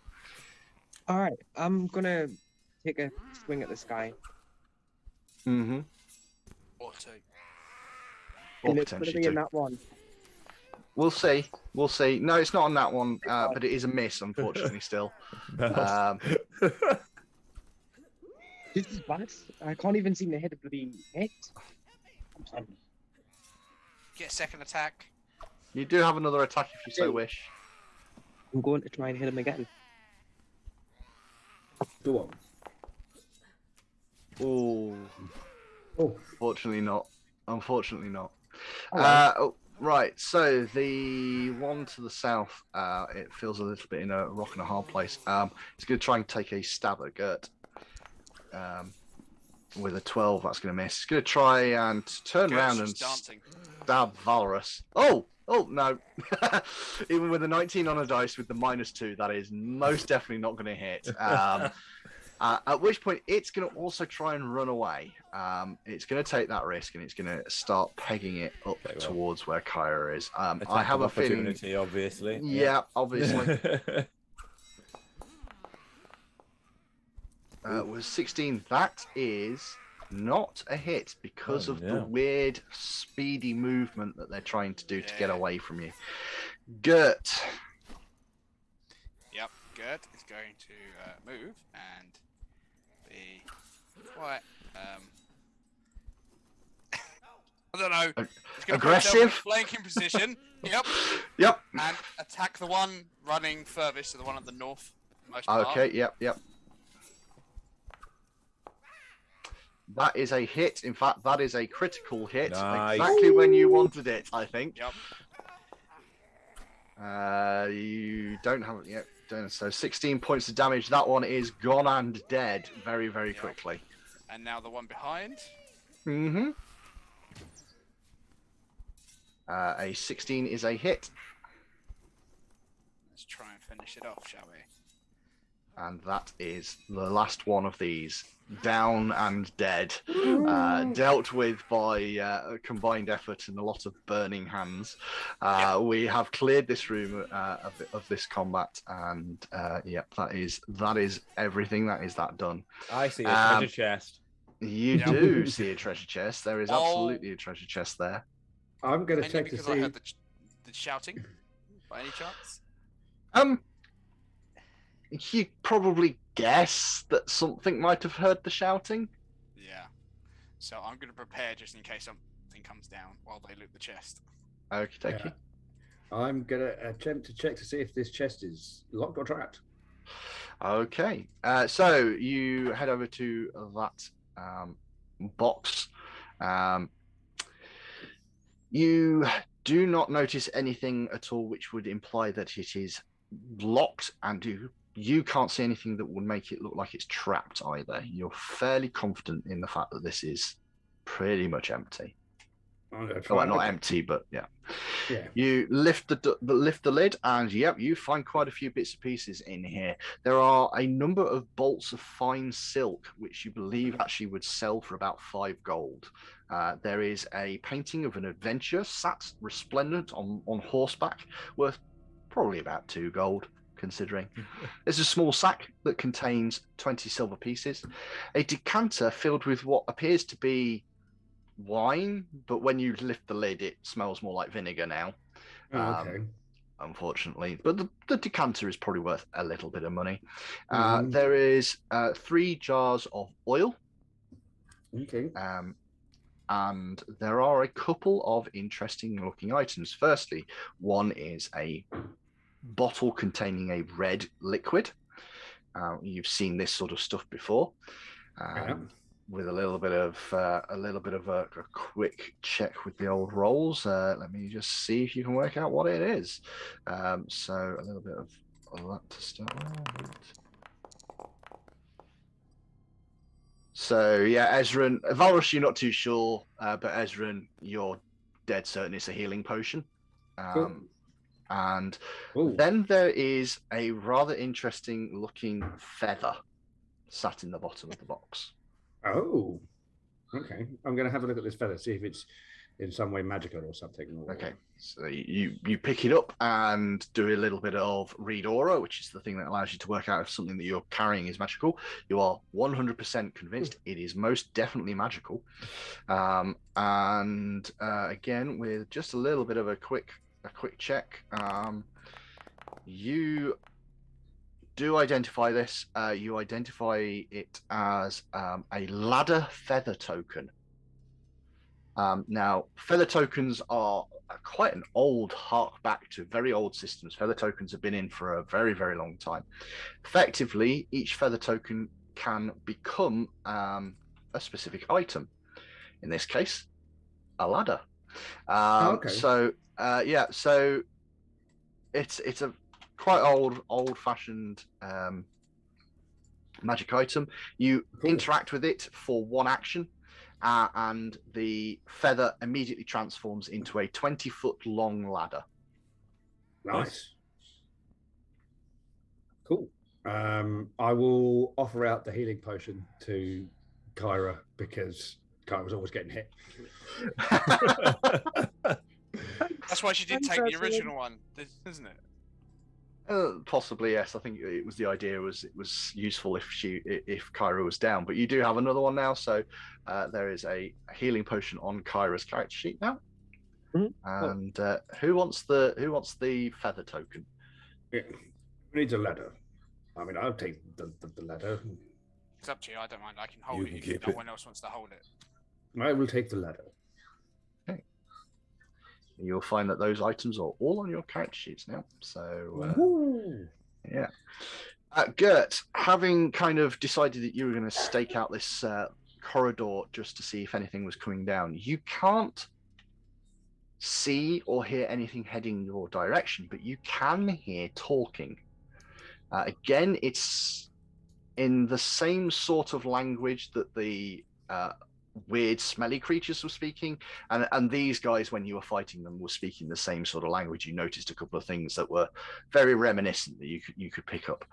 All right, I'm gonna take a swing at this guy. Mm-hmm. Or 2. Or And it's gonna potentially be in 2. that one. We'll see. No, it's not on that one, but it is a miss, unfortunately, still. This is bad. I can't even seem to hit a bloody hit. Get a second attack. You do have another attack if you so wish. I'm going to try and hit him again. Go on. Ooh. Oh. Unfortunately not. Hello. Right, so the one to the south, it feels a little bit in a rock and a hard place. It's going to try and take a stab at Gert. With a 12, that's going to miss. It's going to try and turn around and stab Valorous. Oh, no. Even with a 19 on a dice with the -2, that is most definitely not going to hit. At which point, it's going to also try and run away. It's going to take that risk, and it's going to start pegging it up towards where Kyra is. I have a feeling... obviously. Yeah, obviously. Was 16. That is not a hit because of the weird speedy movement that they're trying to do to get away from you. Gert. Yep, Gert is going to move and be quite I don't know. It's going to aggressive. Flanking position. Yep. And attack the one running furthest, so the one at the north. Okay. Yep. That is a hit. In fact, that is a critical hit. Nice. Exactly when you wanted it, I think. Yep. You don't have it yet. So 16 points of damage. That one is gone and dead very, very quickly. And now the one behind. Mm-hmm. A 16 is a hit. Let's try and finish it off, shall we? And that is the last one of these. Down and dead. Dealt with by a combined effort and a lot of burning hands. We have cleared this room of this combat, and that is everything. That is that done. I see a treasure chest. You do see a treasure chest. There is absolutely a treasure chest there. I'm going to check to because see. I heard the shouting, by any chance? You probably guess that something might have heard the shouting. Yeah. So I'm going to prepare just in case something comes down while they loot the chest. Okie dokie. I'm gonna attempt to check to see if this chest is locked or trapped. Okay, so you head over to that box. You do not notice anything at all which would imply that it is locked, and you can't see anything that would make it look like it's trapped either. You're fairly confident in the fact that this is pretty much empty. Well, not empty, but yeah. You lift the lid, and yep, you find quite a few bits and pieces in here. There are a number of bolts of fine silk, which you believe actually would sell for about 5 gold. There is a painting of an adventurer sat resplendent on horseback, worth probably about 2 gold, considering. There's a small sack that contains 20 silver pieces, a decanter filled with what appears to be wine, but when you lift the lid, it smells more like vinegar now. Okay. Unfortunately, but the decanter is probably worth a little bit of money. There is 3 jars of oil. Okay. And there are a couple of interesting looking items. Firstly, one is a bottle containing a red liquid. You've seen this sort of stuff before. With a little bit of a quick check with the old rolls. Let me just see if you can work out what it is. So a little bit of that to start with. So yeah, Ezran, Valrus, you're not too sure, but Ezran, you're dead certain it's a healing potion. Cool. And then there is a rather interesting looking feather sat in the bottom of the box. Oh, okay. I'm going to have a look at this feather, see if it's in some way magical or something. Okay, so you pick it up and do a little bit of read aura, which is the thing that allows you to work out if something that you're carrying is magical. You are 100% convinced it is most definitely magical. And again, with just a little bit of a quick check, you do identify this. You identify it as a ladder feather token. Now, feather tokens are quite an old hark back to very old systems. Feather tokens have been in for a very, very long time. Effectively, each feather token can become a specific item. In this case, a ladder. Okay. So yeah, so it's a quite old-fashioned magic item. You interact with it for 1 action, and the feather immediately transforms into a 20-foot long ladder. Nice. Cool. I will offer out the healing potion to Kyra because Kyra's always getting hit. That's why she did take the original one, isn't it? Possibly, yes. I think it was the idea was it was useful if Kyra was down, but you do have another one now, so there is a healing potion on Kyra's character sheet now. And who wants the feather token? Yeah. Who needs a ladder? I mean, I'll take the ladder. It's up to you. I don't mind. I can hold it if no one else wants to hold it. I will take the ladder. Okay. You'll find that those items are all on your character sheets now. So, yeah. Gert, having kind of decided that you were going to stake out this corridor just to see if anything was coming down, you can't see or hear anything heading your direction, but you can hear talking. Again, it's in the same sort of language that the weird smelly creatures were speaking, and these guys, when you were fighting them, were speaking the same sort of language. You noticed a couple of things that were very reminiscent that you could pick up.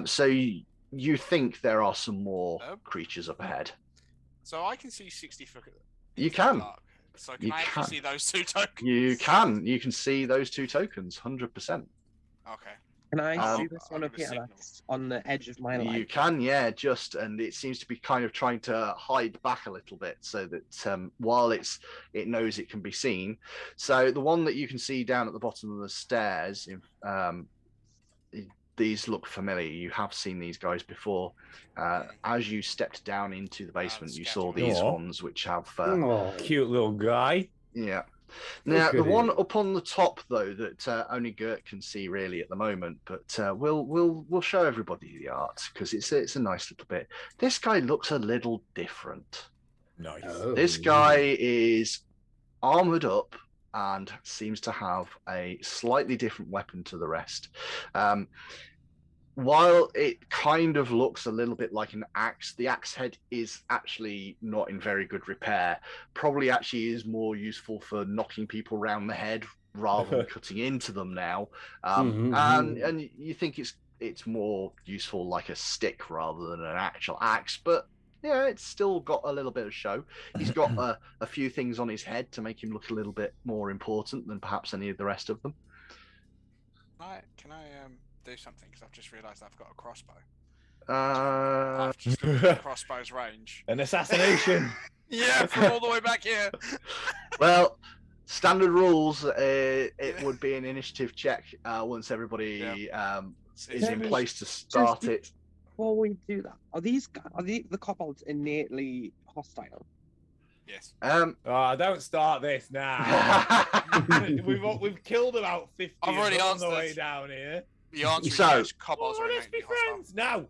So you think there are some more creatures up ahead. So I can see 60 foot. You can. So can I actually see those 2 tokens? You can see those 2 tokens, 100%. Okay. Can I see this one up here that's on the edge of my life? You can, yeah, and it seems to be kind of trying to hide back a little bit so that while it knows it can be seen. So the one that you can see down at the bottom of the stairs, these look familiar. You have seen these guys before. As you stepped down into the basement, you saw these ones which have cute little guy. Yeah, Now, the Good one evening. up on the top, though, that only Gert can see really at the moment, but we'll show everybody the art because it's a nice little bit. This guy looks a little different. Nice. Oh. This guy is armored up and seems to have a slightly different weapon to the rest. While it kind of looks a little bit like an axe, the axe head is actually not in very good repair. Probably actually is more useful for knocking people around the head rather than cutting into them now. And you think it's more useful like a stick rather than an actual axe, but yeah, it's still got a little bit of show. He's got a few things on his head to make him look a little bit more important than perhaps any of the rest of them. Can I do something? Because I've just realised I've got a crossbow. I've just looked at the crossbow's range. An assassination. Yeah, from all the way back here. Well, standard rules, it would be an initiative check once everybody is in place to start it. Before we do that, are the kobolds innately hostile? Yes. Don't start this now. we've killed about 50 I've already on the answered. way down here. The answer is So- yes, kobolds are Let's be innately hostile. friends now.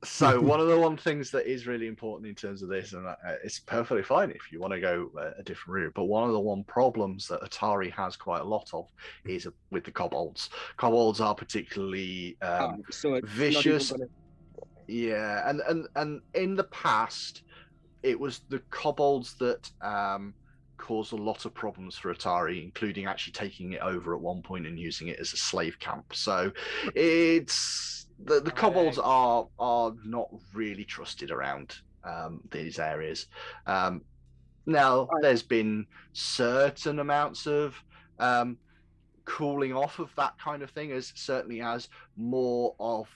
So one things that is really important in terms of this, and it's perfectly fine if you want to go a different route, but one of the problems that Otari has quite a lot of is with the kobolds. Kobolds are particularly So it's vicious. Not even Yeah, and in the past, it was the kobolds that caused a lot of problems for Otari, including actually taking it over at one point and using it as a slave camp. So it's the kobolds are not really trusted around these areas. Now, there's been certain amounts of cooling off of that kind of thing, as certainly as more of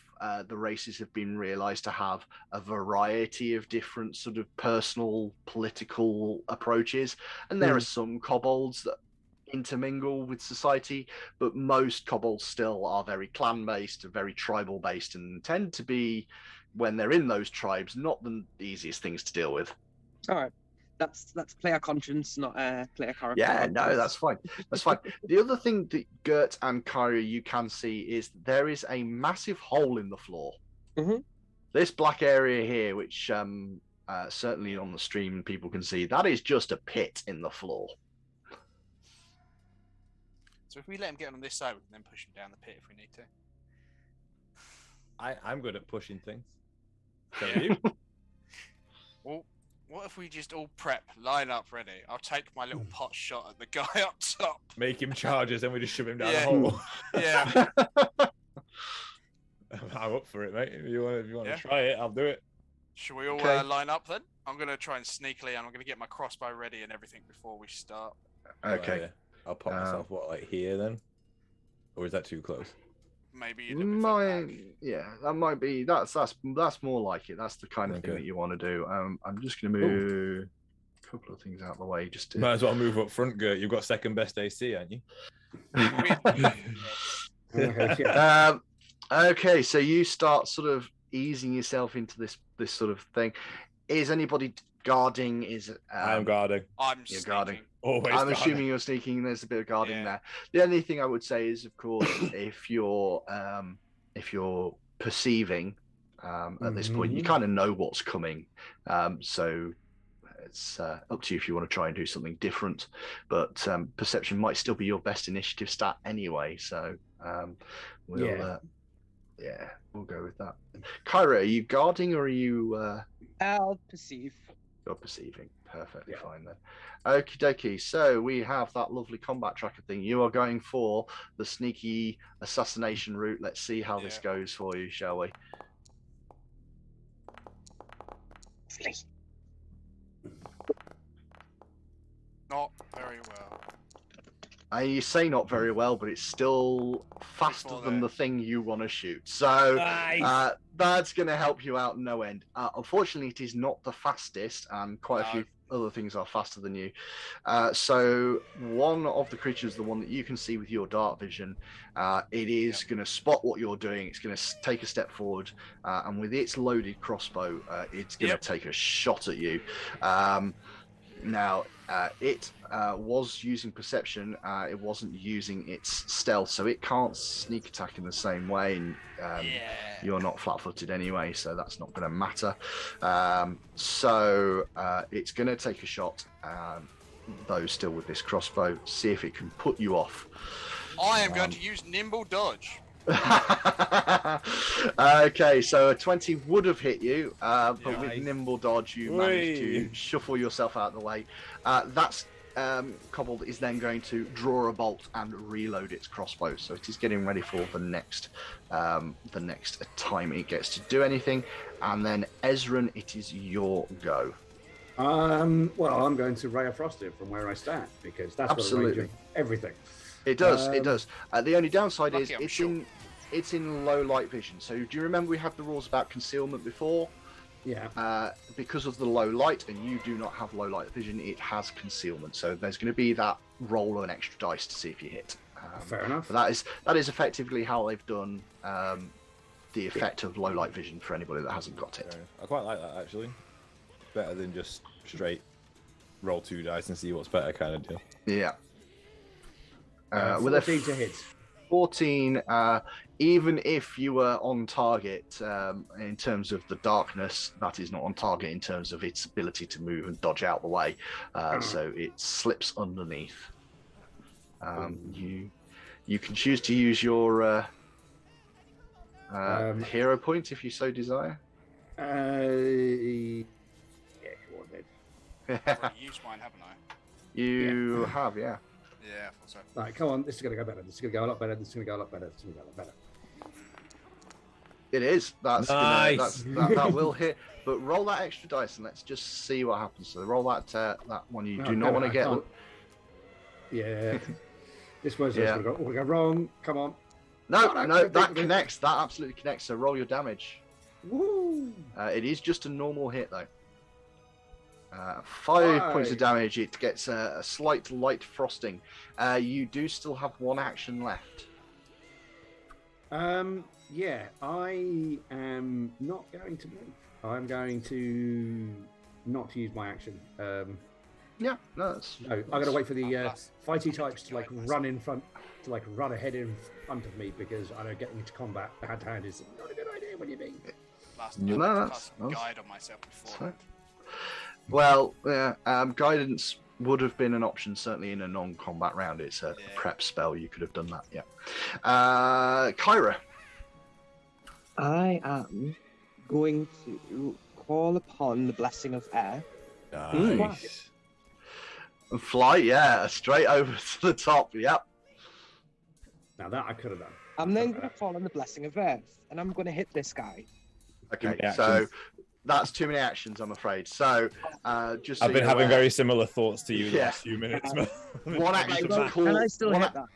the races have been realized to have a variety of different sort of personal political approaches, and there are some kobolds that intermingle with society, but most kobolds still are very clan based and very tribal based, and tend to be, when they're in those tribes, not the easiest things to deal with. All right, that's player conscience, not player character. Yeah, no, that's fine. That's fine. The other thing that Gert and Kyra you can see is there is a massive hole in the floor. Mhm. This black area here, which certainly on the stream people can see, that is just a pit in the floor. So if we let him get on this side, we can then push him down the pit if we need to. I'm good at pushing things. So are you? Well, what if we just all prep, line up, ready? I'll take my little pot shot at the guy up top. Make him charge us and we just shove him down Yeah. the hole. Yeah. I'm up for it, mate. If you want Yeah. to try it, I'll do it. Should we all Okay. line up then? I'm going to try and sneakily, and I'm going to get my crossbow ready and everything before we start. Okay. Right, I'll pop myself, like here then? Or is that too close? Maybe a little bit further back. Yeah, that might be. That's more like it. That's the kind of thing Okay. that you want to do. I'm just going to move a couple of things out of the way just to. Might as well move up front, Gert. You've got second best AC, haven't you? Okay, so you start sort of easing yourself into this sort of thing. Is anybody guarding? I'm guarding. I'm You're sneaking. guarding. Always I'm guarding. assuming you're sneaking. There's a bit of guarding Yeah. there. The only thing I would say is, of course, if you're perceiving at this point, you kind of know what's coming. So it's up to you if you want to try and do something different. But perception might still be your best initiative stat anyway. So we'll go with that. Kyra, are you guarding or are you? I'll perceive. You're perceiving. Perfectly fine then. Okie dokie. So we have that lovely combat tracker thing. You are going for the sneaky assassination route. Let's see how this goes for you, shall we? Not very well. You say not very well, but it's still faster Before than then. the thing you want to shoot. So Nice. that's going to help you out no end. Unfortunately, it is not the fastest, and quite a few other things are faster than you. So one of the creatures, the one that you can see with your dark vision, it is going to spot what you're doing. It's going to take a step forward, and with its loaded crossbow, it's going to take a shot at you. Now, it was using perception. It wasn't using its stealth, so it can't sneak attack in the same way. And you're not flat-footed anyway, so that's not going to matter. So it's going to take a shot, though still with this crossbow, see if it can put you off. I am going to use nimble dodge. Okay, so a 20 would have hit you, but Nice. with nimble dodge you managed to shuffle yourself out of the way. That's Kobold is then going to draw a bolt and reload its crossbow, so it is getting ready for the next time it gets to do anything. And then Ezran, it is your go. Well, I'm going to Ray of Frost it from where I stand because that's got a range of everything. It does. It does. The only downside is lucky, it's in low light vision. So do you remember we had the rules about concealment before? Yeah. Because of the low light, and you do not have low light vision, it has concealment. So there's going to be that roll of an extra dice to see if you hit. Fair enough. But that is effectively how they've done the effect of low light vision for anybody that hasn't got it. I quite like that actually. Better than just straight roll 2 dice and see what's better kind of deal. Yeah. With a 14 to hit. 14, even if you were on target in terms of the darkness, that is not on target in terms of its ability to move and dodge out the way. So it slips underneath. You can choose to use your hero point if you so desire. Yeah, go on then. I've already used mine, haven't I? You have, yeah. Yeah, I thought so. Right, come on. This is going to go better. This is going to go a lot better. This is going to go a lot better. This is going to go a lot better. It is. That's nice. that will hit. But roll that extra dice and let's just see what happens. So roll that one. You do not want to get. Yeah. This one's going to go wrong. Come on. No, that connects. That absolutely connects. So roll your damage. Woo! It is just a normal hit though. 5 points of damage. It gets a slight light frosting. You do still have one action left. Yeah, I am not going to move. I'm going to not use my action. Yeah, no, that's. No, I'm going to wait for the fighty types to run in front, to run ahead in front of me because I know getting into combat hand to hand is not a good idea. What do you mean? That's guide on myself before. Well, yeah, guidance would have been an option, certainly in a non-combat round. It's a prep spell. You could have done that, yeah. Kyra. I am going to call upon the blessing of air. Nice. And fly, yeah, straight over to the top, yep. Now that I could have done. I'm then going to call on the blessing of earth, and I'm going to hit this guy. Okay, so that's too many actions, I'm afraid. So, just so I've been having very similar thoughts to you the last few minutes. One action to call. Can I still hit that?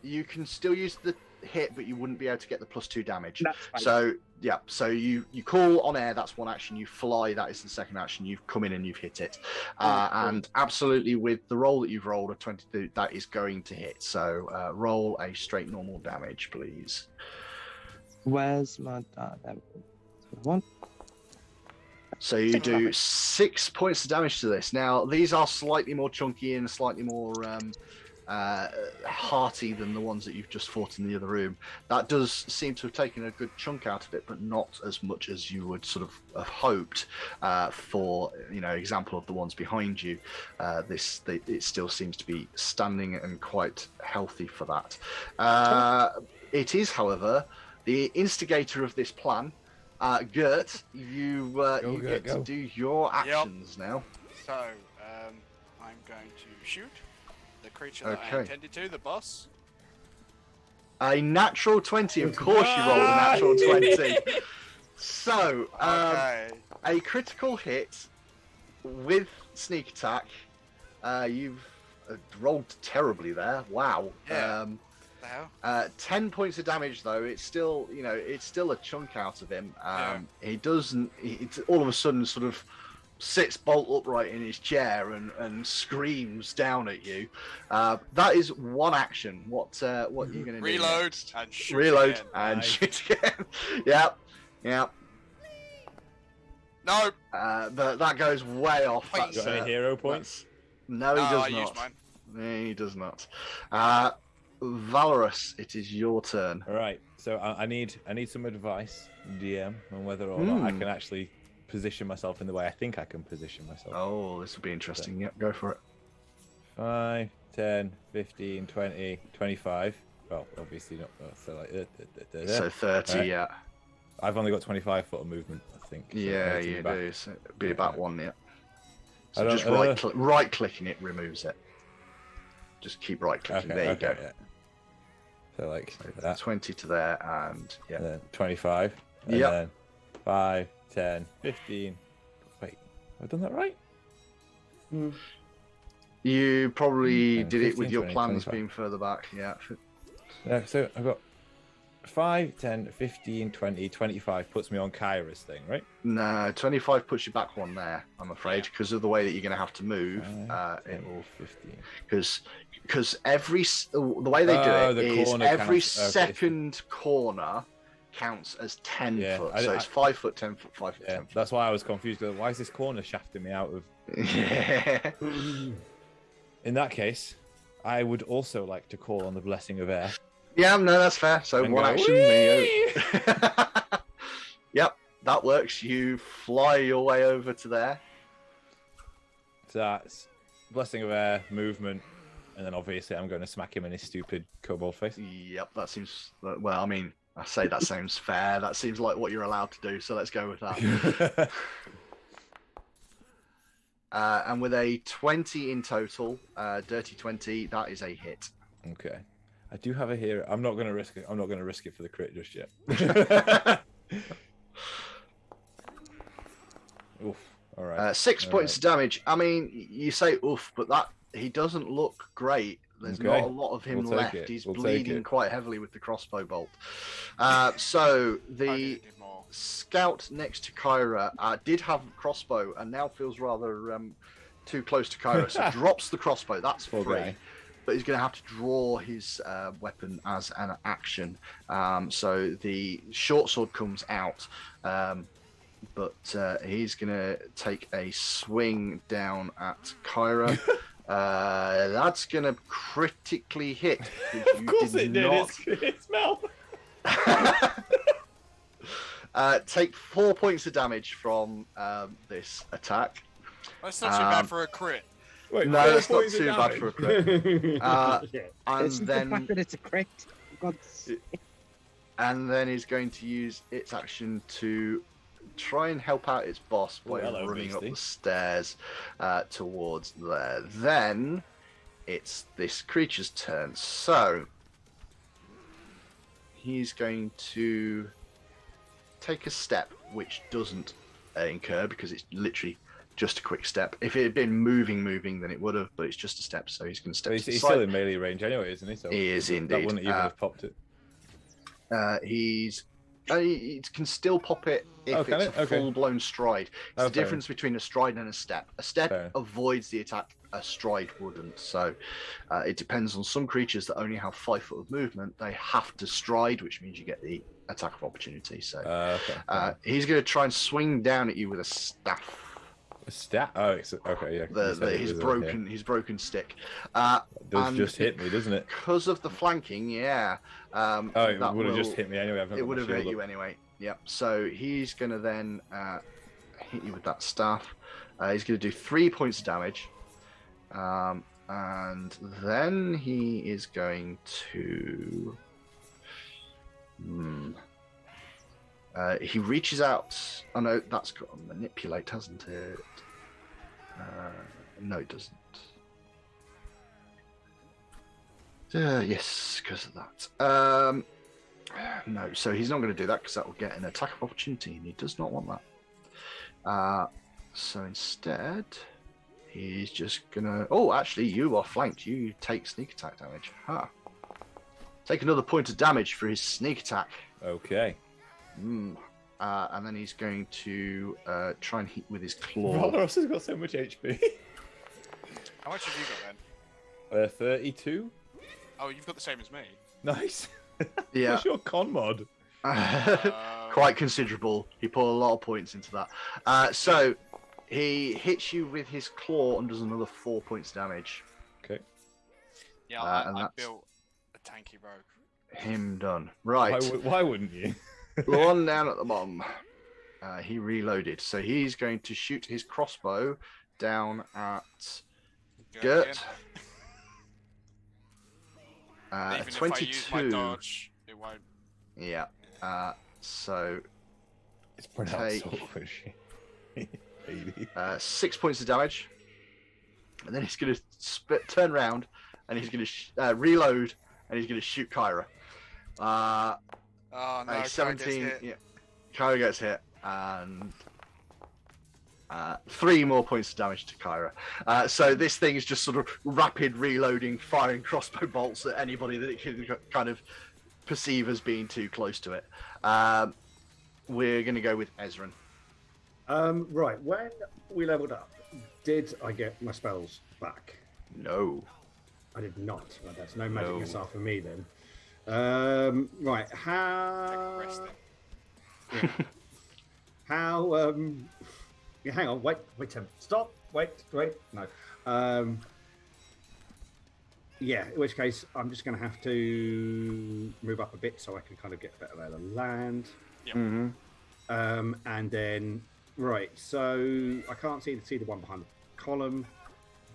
You can still use the hit, but you wouldn't be able to get the +2 damage. That's fine. So, yeah, so you call on air, that's one action. You fly, that is the second action. You've come in and you've hit it. And absolutely, with the roll that you've rolled, a 22, that is going to hit. So, roll a straight normal damage, please. Where's my one? So you do 6 points of damage to this. Now, these are slightly more chunky and slightly more hearty than the ones that you've just fought in the other room. That does seem to have taken a good chunk out of it, but not as much as you would sort of have hoped for, example of the ones behind you. It still seems to be standing and quite healthy for that. It is, however, the instigator of this plan. Gert, you get to do your actions now. So, I'm going to shoot the creature that I intended to, the boss. A natural 20, of course you rolled a natural 20. So, a critical hit with sneak attack. You've rolled terribly there. Wow. Yeah. 10 points of damage though. It's still, it's still a chunk out of him. He doesn't. He all of a sudden sort of sits bolt upright in his chair and screams down at you. That is one action. What are you going to do? Reload and shoot. Reload again. and shoot again. Yep. No. But that goes way off. Got any hero points? No, he Oh, does I not. used mine. He does not. Valorous, it is your turn. All right. So I need some advice, DM, on whether or not I can actually position myself in the way I think I can position myself. Oh, this will be interesting. Yep, go for it. 5, 10, 15, 20, 25. Well, obviously not. So like. So 30, Right. yeah. I've only got 25 foot of movement, I think. So Yeah, 18 you back. do. So it'd be about one, yeah. I So don't- just right clicking it removes it. Just keep right clicking. There you go. Yeah. So like So that. 20 to there, and yeah. And then 25. And Yep. then 5, 10, 15. Wait, have I done that right? You probably 10, did it 15, with your 20, plans 25. being further back, yeah. Yeah, so I've got 5, 10, 15, 20, 25 puts me on Kyra's thing, right? No, 25 puts you back one there, I'm afraid, because of the way that you're going to have to move. 5, It 10, will 15. because the way they do Oh, it the is corner every counts. Okay. second corner counts as 10 Yeah, foot. I- So I- it's 5 foot, 10 foot, 5 foot, Yeah, 10 foot. that's why I was confused. Why is this corner shafting me out of? Yeah. In that case, I would also like to call on the blessing of air. Yeah, no, that's fair. So And one go, action. "Whee!" Yep, that works. You fly your way over to there. So that's blessing of air, movement, and then obviously I'm going to smack him in his stupid kobold face. Yep, that seems. Well, I mean, I say that sounds fair. That seems like what you're allowed to do. So let's go with that. And with a 20 in total, dirty 20, that is a hit. Okay. I do have a hero. I'm not going to risk it. I'm not going to risk it for the crit just yet. Oof. All right. 6 All points of damage. I mean, you say oof, but that he doesn't look great. There's Okay. not a lot of him We'll take left. it. He's We'll take bleeding it. quite heavily with the crossbow bolt. So I the needed more. scout next to Kyra did have crossbow and now feels rather too close to Kyra, so drops the crossbow. That's Poor free. guy. But he's going to have to draw his weapon as an action. So the short sword comes out, but he's going to take a swing down at Kyra. That's going to critically hit. Of course it did. It's Mel. Take 4 points of damage from this attack. That's not too bad for a crit. Wait, No, 4 that's not points of too bad for a crit. And It's just the fact then, that it's a crit. God's... and then he's going to use its action to try and help out its boss by hello, running up beastie. the stairs towards there. Then it's this creature's turn. So he's going to take a step, which doesn't incur because it's literally just a quick step. If it had been moving, then it would have, but it's just a step. So he's going to step He's to the still side. in melee range anyway, isn't he? So He is that indeed. wouldn't even have popped it. He can still pop it if can it's it? a Okay. full-blown stride. It's the Okay. difference between a stride and a step. A step Fair. avoids the attack, a stride wouldn't. So it depends on some creatures that only have 5 foot of movement. They have to stride, which means you get the attack of opportunity. So Okay. he's going to try and swing down at you with a staff. A stat? Oh, it's, okay, yeah. you said it His was his broken stick. It does and just hit me, doesn't it? Because of the flanking, yeah. Oh, it that would have will- just hit me anyway. I've not It got would my have hit shield you up. anyway. Yep. So he's going to then hit you with that staff. He's going to do 3 points of damage. And then he is going to... he reaches out. Oh no, that's got a manipulate, hasn't it? No, it doesn't. Yes, because of that. No, so he's not going to do that because that will get an attack of opportunity, and he does not want that. So instead, he's just gonna. Oh, actually, you are flanked. You take sneak attack damage. Take another point of damage for his sneak attack. Okay. And then he's going to try and hit with his claw. Valorous has got so much HP. How much have you got then? 32. Oh, you've got the same as me. Nice. Yeah. What's your con mod? Quite considerable. He put a lot of points into that. So He hits you with his claw and does another 4 points damage. Okay. Yeah, and I that's built a tanky rogue. him done. Right. Why wouldn't you? The one down at the bottom. He reloaded, so he's going to shoot his crossbow down at Go Gert. again. Even 22. if I use my dodge, it won't. Yeah. So It's pronounced Take- awkward. 6 points of damage, and then he's going to turn around, and he's going to reload, and he's going to shoot Kyra. Oh no, A Kyra 17. gets hit. Yeah, Kyra gets hit, and 3 more points of damage to Kyra. So this thing is just sort of rapid reloading, firing crossbow bolts at anybody that it can kind of perceive as being too close to it. We're going to go with Ezran. Right, when we leveled up, did I get my spells back? No. I did not. Well, that's no magic No. missile for me then. Right, how? Rest Yeah. How? Yeah, hang on. Wait, Tim. Stop. Wait. No. Yeah. In which case, I'm just going to have to move up a bit so I can kind of get a better lay of the land. Mm-hmm. And then, right. So I can't see the one behind the column.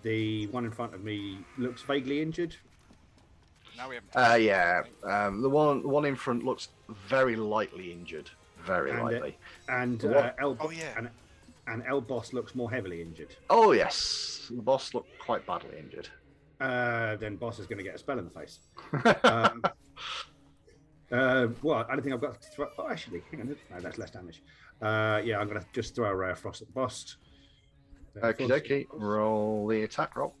The one in front of me looks vaguely injured. Now we have. Yeah. The one in front looks very lightly injured. Very And, lightly. And What? Oh, yeah. and El Boss looks more heavily injured. Oh yes, the boss looked quite badly injured. Then Boss is going to get a spell in the face. Well, I don't think I've got to throw. Oh, actually, hang on. No, that's less damage. Yeah, I'm going to just throw a ray of frost at the boss. Okie dokie. Roll the attack roll.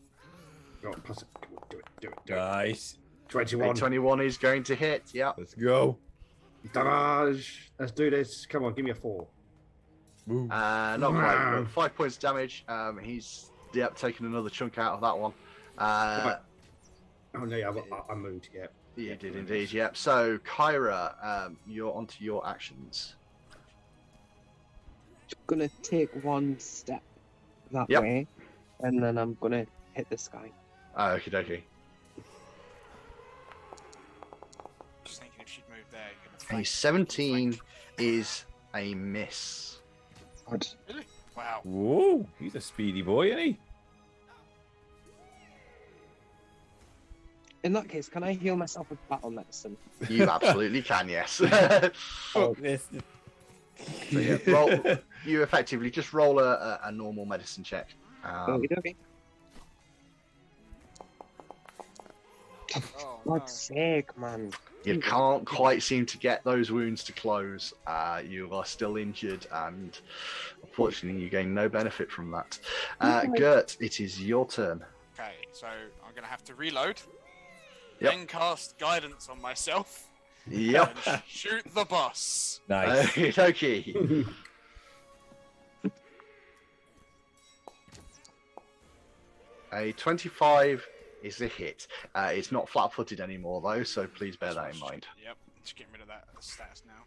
Go on, pass it. Come on, do it. Nice. 21. 21 is going to hit. Yeah. Let's go. Damage. Let's do this. Come on, give me a 4. Woo. Not quite. But 5 points damage. He's taken another chunk out of that one. Oh no, yeah, I moved. Yeah. You did indeed. Yep. So Kyra, you're onto your actions. Just gonna take one step that Yep. way, and then I'm gonna hit this guy. Okie dokie. Just thinking if she'd moved there. you're gonna A flank- 17 flank. is a miss. God. Really? Wow. Whoa, he's a speedy boy, isn't he? In that case, can I heal myself with battle medicine? You absolutely can, yes. Oh, this. So, yeah, roll, you effectively just roll a normal medicine check. Okay. Oh, no. God's sake, man. You can't quite seem to get those wounds to close. You are still injured, and unfortunately, you gain no benefit from that. Gert, it is your turn. Okay, so I'm going to have to reload. Yep. Then cast guidance on myself. Yep. And shoot the boss. Nice. Okie. A 25 is a hit. It's not flat-footed anymore, though, so please bear that in mind. Yep, just getting rid of that status now.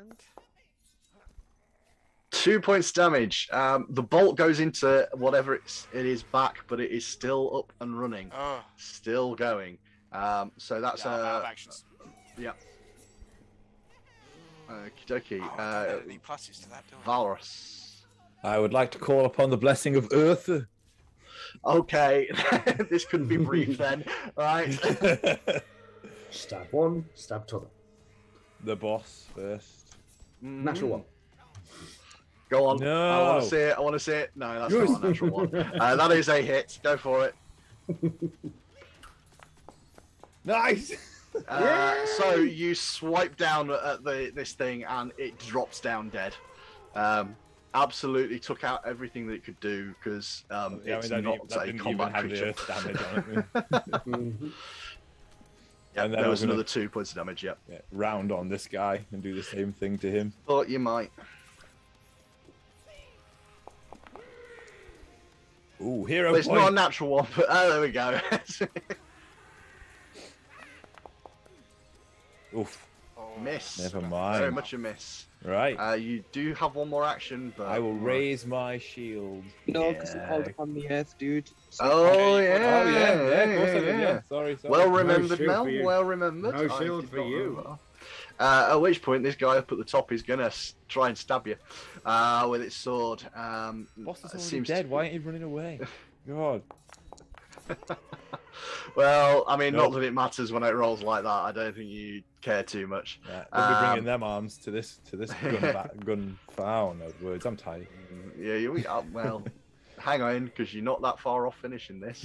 And 2 points damage. The bolt goes into whatever it is back, but it is still up and running, oh, still going. So that's yeah, I'm out of actions. yeah. Okie dokie. Oh, I don't have any pluses to that, do I? Valorous. I would like to call upon the blessing of Earth. Okay, this couldn't be brief then, right? Stab one, stab t'other. The boss first. Natural one. Go on. No. I want to see it. I want to see it. No, that's not a natural one. That is a hit. Go for it. Nice. So you swipe down at this thing and it drops down dead. Absolutely took out everything that it could do because it's not a combat creature. Damage on it. Mhm. Yeah, And then there I was was gonna- another 2 points of damage. Yep. Yeah, round on this guy and do the same thing to him. Thought you might. Ooh, hero But it's point. not a natural one. But there we go. Oof. Oh, Miss. Never Very mind. much a miss. Right. You do have one more action, but I will raise my shield. No, because you called upon the earth, dude. Oh Yeah, yeah, Oh yeah, of course I did. yeah. Yeah. Sorry. Well No remembered, shield Mel. for you. Well remembered. No I shield did for not you. remember. At which point, this guy up at the top is gonna try and stab you with its sword. Boss is already seems dead. to Why ain't he running away? God. Well, I mean, Nope. not that it matters when it rolls like that. I don't think you care too much. Yeah, don't be bringing Um, them arms to this gun foul. No words. I'm tired. Yeah, well, hang on, because you're not that far off finishing this.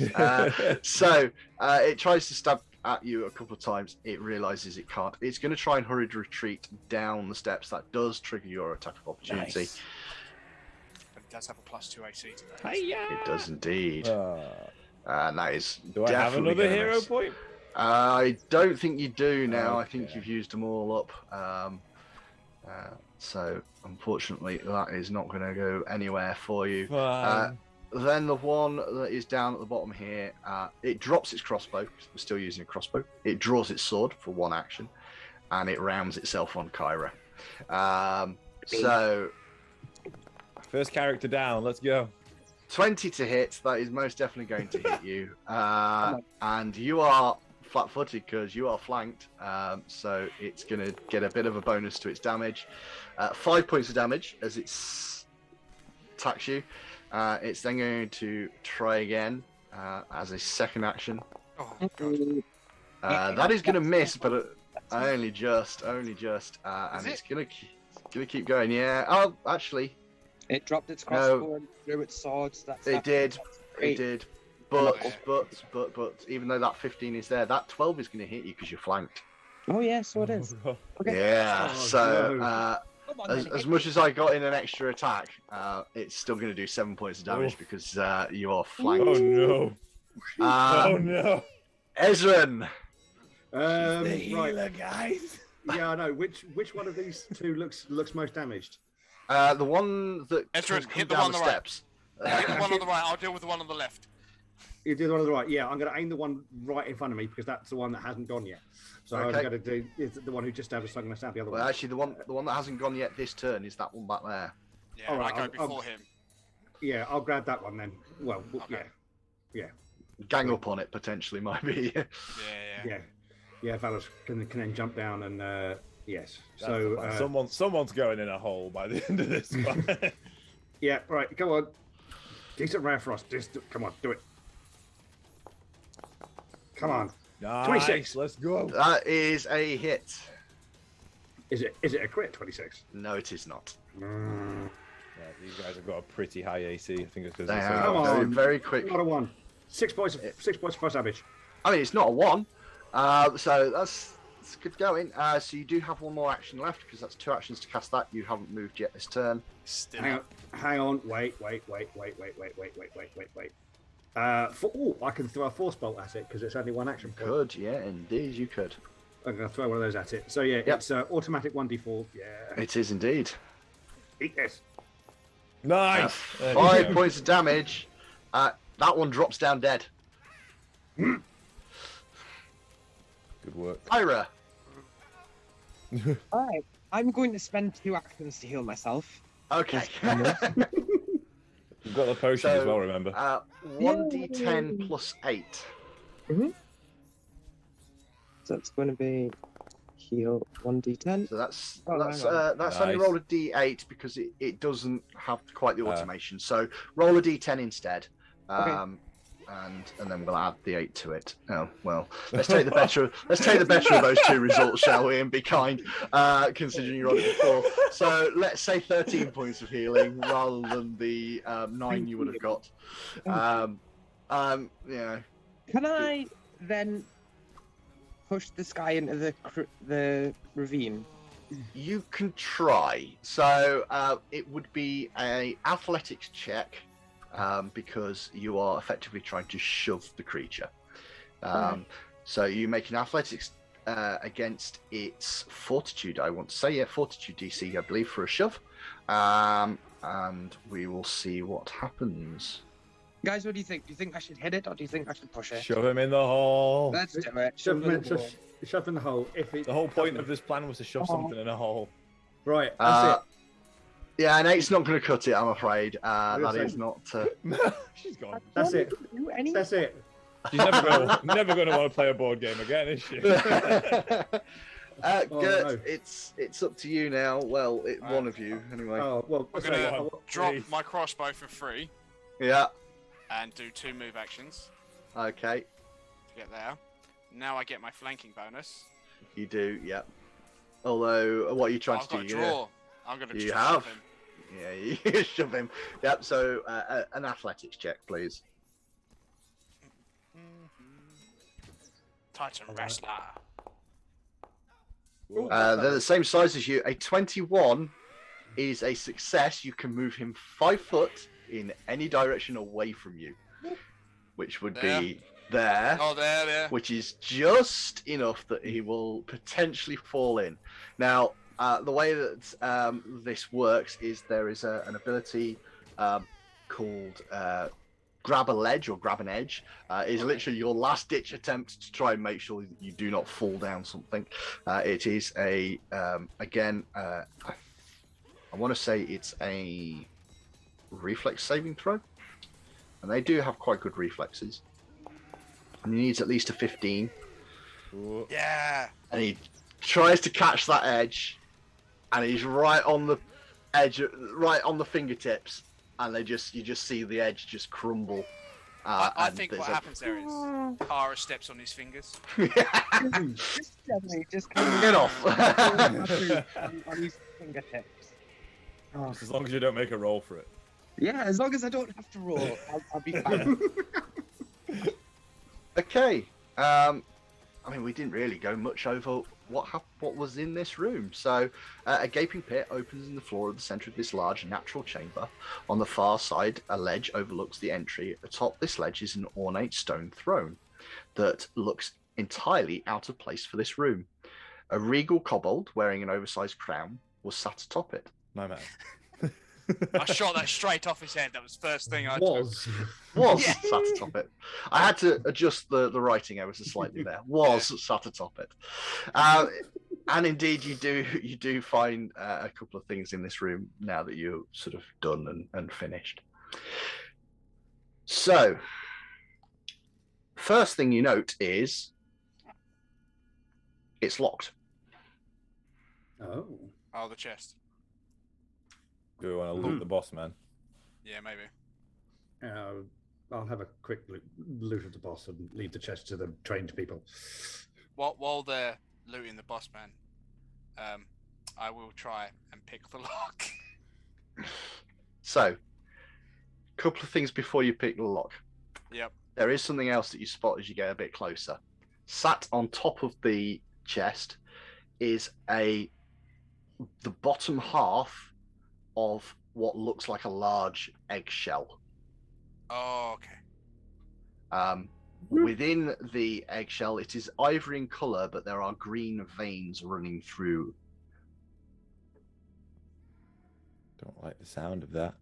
So it tries to stab at you a couple of times. It realizes it can't. It's going to try and hurried retreat down the steps. That does trigger your attack of opportunity. Nice. But it does have a +2 AC to that. Hiya! It does indeed. And that is Do I have definitely another gonna hero miss. point? I don't think you do now. I think Okay. you've used them all up. So unfortunately, that is not going to go anywhere for you. Fine. Then the one that is down at the bottom here, it drops its crossbow. 'Cause we're still using a crossbow. It draws its sword for one action, and it rams itself on Kyra. So First character down. Let's go. 20 to hit. That is most definitely going to hit you. And you are flat-footed because you are flanked. So it's going to get a bit of a bonus to its damage. 5 points of damage as it attacks you. It's then going to try again as a second action. Oh, God. That is going to miss, but only just. And Is it's going to keep going. Yeah. Oh, actually, It dropped its crossbow and threw its swords. it did. It great. did. Yeah. But even though that 15 is there, that 12 is going to hit you because you're flanked. Oh yeah, so it is. Okay. Yeah. Oh, So no. Come on, as then. much as I got in an extra attack, it's still going to do 7 points of damage Oof. because you are flanked. Oh no. Oh no. Ezran. Right. guys. Yeah, I know. Which one of these two looks most damaged? The one that Ezra, can come hit the down one the on the right. steps. Hit the one on the right. I'll deal with the one on the left. You do the one on the right. Yeah, I'm going to aim the one right in front of me because that's the one that hasn't gone yet. So I'm Okay. going to do is the one who just stabbed us. So I'm going to stab the other Well, one. actually, the one that hasn't gone yet this turn is that one back there. Yeah, All right, I go I'll- before him. Yeah, I'll grab that one then. Well, Okay. Gang up on it potentially might be. yeah. Valus can then jump down and yes. That's So the plan. Someone's going in a hole by the end of this one. yeah, right. Go on. Decent rare frost. Come on, do it. Come on. Nice. 26. Let's go. That is a hit. Is it a crit? 26. No, it is not. Mm. Yeah, these guys have got a pretty high AC. I think it's because They they're have Come so on. very quick. Not a 1. 6 points. 6 points for damage. I mean, it's not a 1. So that's good going. So you do have one more action left because that's 2 actions to cast that. You haven't moved yet this turn. Still. Hang on. Wait. I can throw a force bolt at it because it's only 1 action point. Could, yeah, indeed you could. I'm going to throw one of those at it. So yeah, Yep. it's automatic 1d4. Yeah. It is indeed. Eat this. nice. There you 5 go. points of damage. That one drops down dead. Good work. Ira. All right, I'm going to spend 2 actions to heal myself. Okay. You've got the potion as well, remember? 1d10 plus 8. So it's going to be heal 1d10. So that's Oh, that's hang on. that's only Nice. roll a d8 because it doesn't have quite the automation. So roll a d10 instead, and then we'll add the 8 to it. Oh well, let's take the better of those 2 results, shall we? And be kind, considering you rolled it before. So let's say 13 points of healing rather than the 9 you would have got. Yeah. Can I then push this guy into the ravine? You can try. So it would be a athletics check because you are effectively trying to shove the creature. So you make an athletics against its fortitude. I want to say, yeah, fortitude DC, I believe, for a shove. And we will see what happens. Guys, what do you think? Do you think I should hit it or do you think I should push it? Shove him in the hole. Let's do it. Shove Shove it in the hole. in the hole. If it, The whole point of this plan was to shove Oh. something in a hole. Right, that's it. Yeah, Nate's not going to cut it, I'm afraid. That gonna is say- not. She's gone. That's it. Do any- That's it. She's never going to want to play a board game again, is she? Gert, no. it's up to you now. Well, one of you, anyway. Oh, well, I'm sorry, gonna I- drop please. my crossbow for free Yeah. and do 2 move actions Okay. to get there. Now I get my flanking bonus. You do. Yeah. Although, what are you trying I've to got do? to draw. I'm gonna You shove have. him. Yeah, you shove him. Yep. So, an athletics check, please. Titan wrestler. They're the same size as you. A 21 is a success. You can move him 5 foot in any direction away from you, which would be there, Oh, there. which is just enough that he will potentially fall in. Now, the way that this works is there is an ability called grab a ledge or grab an edge. Is literally your last ditch attempt to try and make sure that you do not fall down something. It is a again I want to say it's a reflex saving throw, and they do have quite good reflexes, and he needs at least a 15. Yeah. And he tries to catch that edge, and he's right on the edge, right on the fingertips, and you just see the edge just crumble. I and think there's what a- happens there is Kara steps on his fingers. Just gently, just Get off. on his fingertips. Oh, Just as long as you don't make a roll for it. yeah, as long as I don't have to roll, I'll be fine. Okay. I mean, we didn't really go much over what was in this room. So, a gaping pit opens in the floor of the center of this large natural chamber. On the far side, a ledge overlooks the entry. Atop this ledge is an ornate stone throne that looks entirely out of place for this room. A regal kobold wearing an oversized crown was sat atop it. My man. I shot that straight off his head. That was the first thing I took. Was. Was sat atop it. I had to adjust the writing ever so slightly there. Was sat atop it. And indeed, you do find a couple of things in this room now that you're sort of done and finished. So, first thing you note is it's locked. Oh. Oh, the chest. Do we want to loot the boss, man? Yeah, maybe. I'll have a quick loot of the boss and leave the chest to the trained people. While they're looting the boss man, I will try and pick the lock. So, a couple of things before you pick the lock. Yep. There is something else that you spot as you get a bit closer. Sat on top of the chest is the bottom half of what looks like a large eggshell. Oh, okay. Within the eggshell, it is ivory in color, but there are green veins running through. Don't like the sound of that.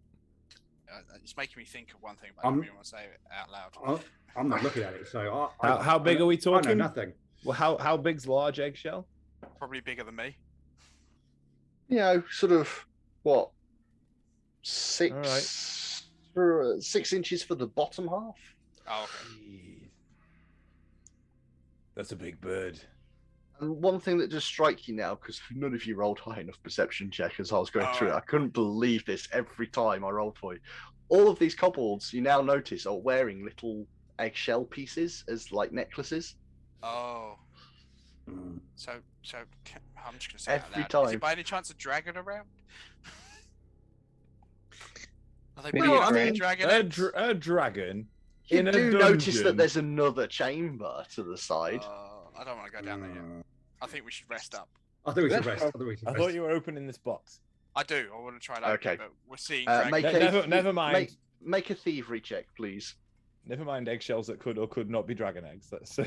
It's making me think of one thing, but I don't really want to say it out loud. I'm not looking at it, so How big are we I know talking? nothing. Well, how big's large eggshell? Probably bigger than me. You know, sort of what 6 inches for the bottom half. Oh, okay. Jeez. That's a big bird. And one thing that just strikes you now, because none of you rolled high enough perception check as I was going through it, I couldn't believe this every time I rolled for you. All of these kobolds, you now notice, are wearing little eggshell pieces as like necklaces. Oh. Mm. So I'm just gonna say it out Every loud. Is time. it by any chance a dragon around? Are they Maybe big Well, enough I to be mean, dragon? A dragon You in a do notice dungeon? that there's another chamber to the side. I don't want to go down there yet. I think we should rest up. I think we should rest. I thought you were opening this box. I do. I want to try that. Okay. But we're seeing Make dragons. a- Never mind. Make a thievery check, please. Never mind eggshells that could or could not be dragon eggs. That's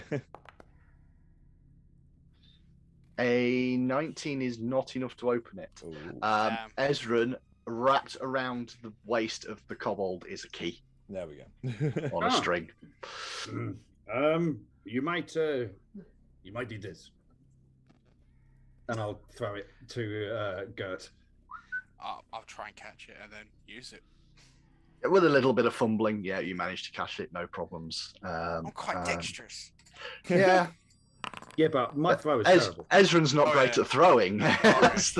A 19 is not enough to open it. Ooh. Ezran, wrapped around the waist of the kobold is a key There we go. on a string. You might need this. and I'll throw it to Gert. I'll try and catch it and then use it. With a little bit of fumbling, yeah, you managed to catch it, no problems. I'm quite dexterous. Yeah. Yeah, but my throw is terrible. Ezran's not great at throwing. Alright,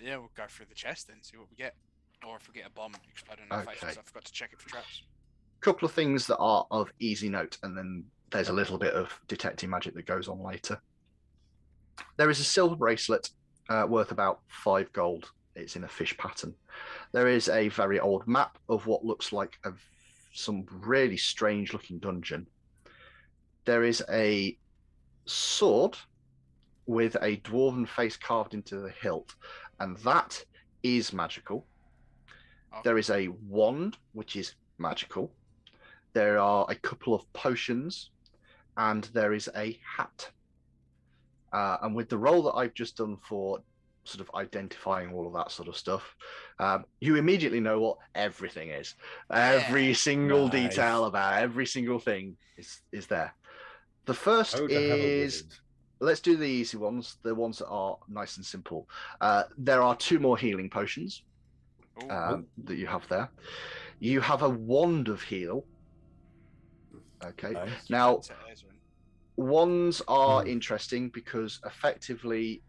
yeah, we'll go through the chest then, see what we get. Or if we get a bomb exploding in our faces, I forgot to check it for traps. Couple of things that are of easy note, and then there's a little bit of detecting magic that goes on later. There is a silver bracelet worth about 5 gold. It's in a fish pattern. There is a very old map of what looks like some really strange looking dungeon. There is a sword with a dwarven face carved into the hilt, and that is magical. Okay. There is a wand, which is magical. There are a couple of potions, and there is a hat. And with the roll that I've just done for sort of identifying all of that sort of stuff, you immediately know what everything is. Every single detail about every single thing is there. The first is, let's do the easy ones, the ones that are nice and simple. There are 2 more healing potions that you have there. You have a wand of heal. Okay. Nice. Now, wands are interesting because effectively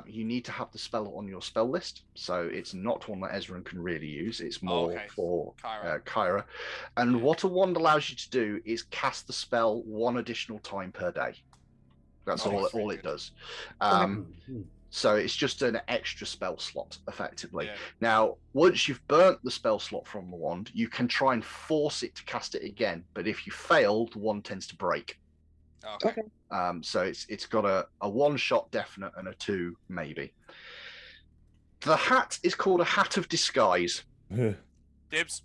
you need to have the spell on your spell list. So it's not one that Ezran can really use. It's more for Kyra. And what a wand allows you to do is cast the spell 1 additional time per day. That's all it does. So it's just an extra spell slot, effectively. Yeah. Now, once you've burnt the spell slot from the wand, you can try and force it to cast it again. But if you fail, the wand tends to break. Okay. So it's got a 1-shot definite and a 2 maybe. The hat is called a hat of disguise. Dibs.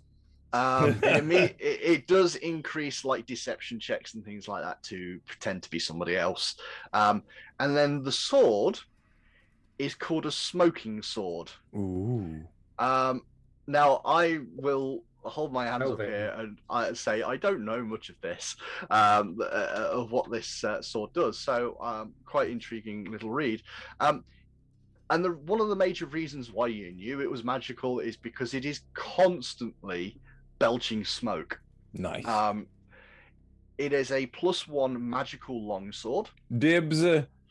It does increase like deception checks and things like that to pretend to be somebody else. And then the sword is called a smoking sword. Ooh. Now I will hold my hands up here and I say I don't know much of this, of what this sword does. So quite intriguing little read. And one of the major reasons why you knew it was magical is because it is constantly belching smoke. Nice. It is a +1 magical longsword. Dibs.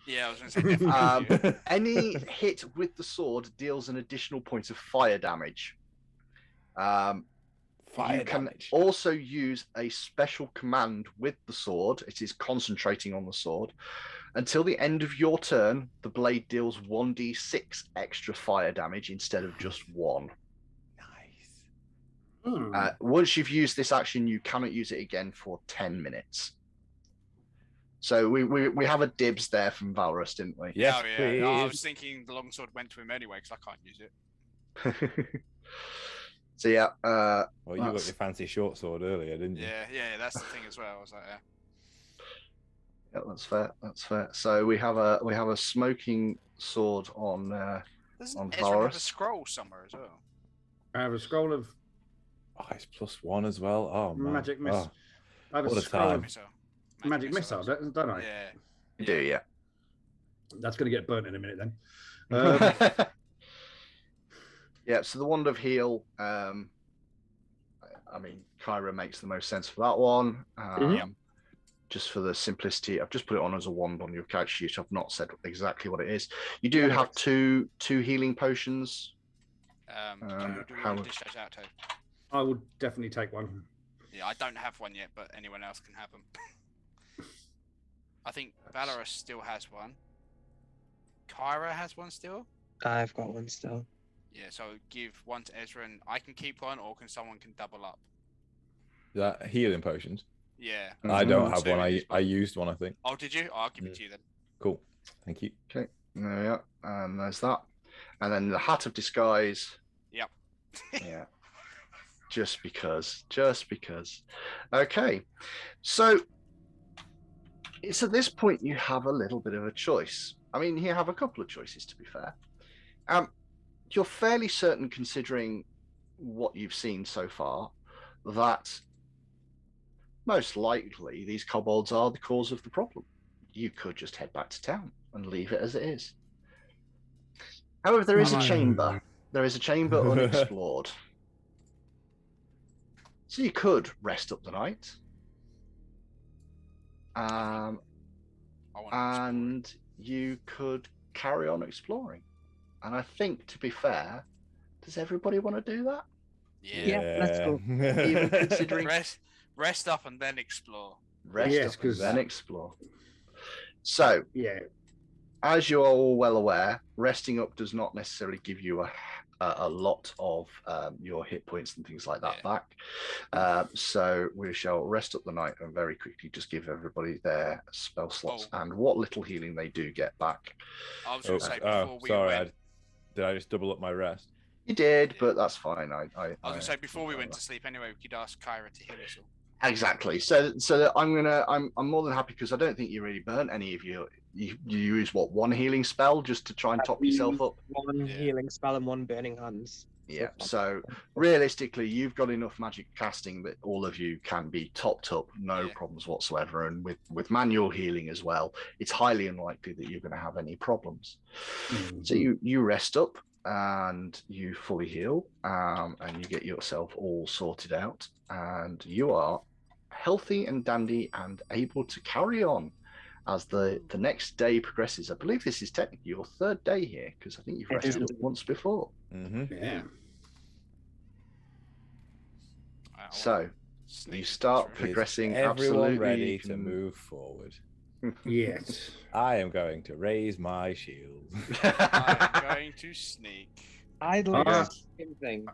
Yeah, I was going to say any hit with the sword deals an additional point of fire damage. You can also use a special command with the sword. It is concentrating on the sword. Until the end of your turn, the blade deals 1d6 extra fire damage instead of just 1. Nice. Once you've used this action, you cannot use it again for 10 minutes. So we have a dibs there from Valorous, didn't we? Yes, yeah. No, I was thinking the longsword went to him anyway because I can't use it. So yeah. Well, you got your fancy short sword earlier, didn't you? Yeah, that's the thing as well. I was like, yeah, that's fair. So we have a smoking sword on Doesn't Ezra Valorous. have a scroll somewhere as well? I have a scroll of it's +1 as well. Oh man. magic missile. I have what a a scroll time. of magic missile, don't I? Yeah. You do, yeah. That's going to get burnt in a minute then. Yeah, so the wand of heal, I mean, Kyra makes the most sense for that one. Just for the simplicity, I've just put it on as a wand on your character sheet. I've not said exactly what it is. You do have two healing potions. Dish those out, Toad? I will definitely take one. Yeah, I don't have one yet, but anyone else can have them. I think Valorous still has one. Kyra has one still? I've got one still. Yeah, so give one to Ezran. I can keep one, or someone can double up? That healing potions? Yeah. I don't have one. I used one, I think. Oh, did you? I'll give it to you then. Cool. Thank you. Okay. There we are. And there's that. And then the hat of disguise. Yep. Yeah. Just because. Okay. So it's at this point you have a little bit of a choice. I mean, you have a couple of choices, to be fair. You're fairly certain, considering what you've seen so far, that most likely these kobolds are the cause of the problem. you could just head back to town and leave it as it is. However, there is a chamber. There is a chamber unexplored. So you could rest up the night. And you could carry on exploring. And I think, to be fair, does everybody want to do that? Yeah. Let's go. Even considering rest up and then explore. Rest up and then explore. So, yeah, as you are all well aware, resting up does not necessarily give you a lot of your hit points and things like that back. So we shall rest up the night and very quickly just give everybody their spell slots and what little healing they do get back. I was going to say before we went... Did I just double up my rest? You did, but that's fine. I was going to say before we went to sleep anyway, we could ask Kyra to heal us all. Exactly. So I'm more than happy because I don't think you really burnt any of you use one healing spell just to try and top yourself up. One healing spell and one burning hands. Yeah. So realistically, you've got enough magic casting that all of you can be topped up, no problems whatsoever. And with manual healing as well, it's highly unlikely that you're going to have any problems. So you rest up and you fully heal, and you get yourself all sorted out, and you are healthy and dandy and able to carry on as the next day progresses. I believe this is technically your third day here because I think you've rested up once before. Yeah. So you start progressing. Everyone ready to move forward? Yes. I am going to raise my shield. I'm going to sneak. I'd like the same thing.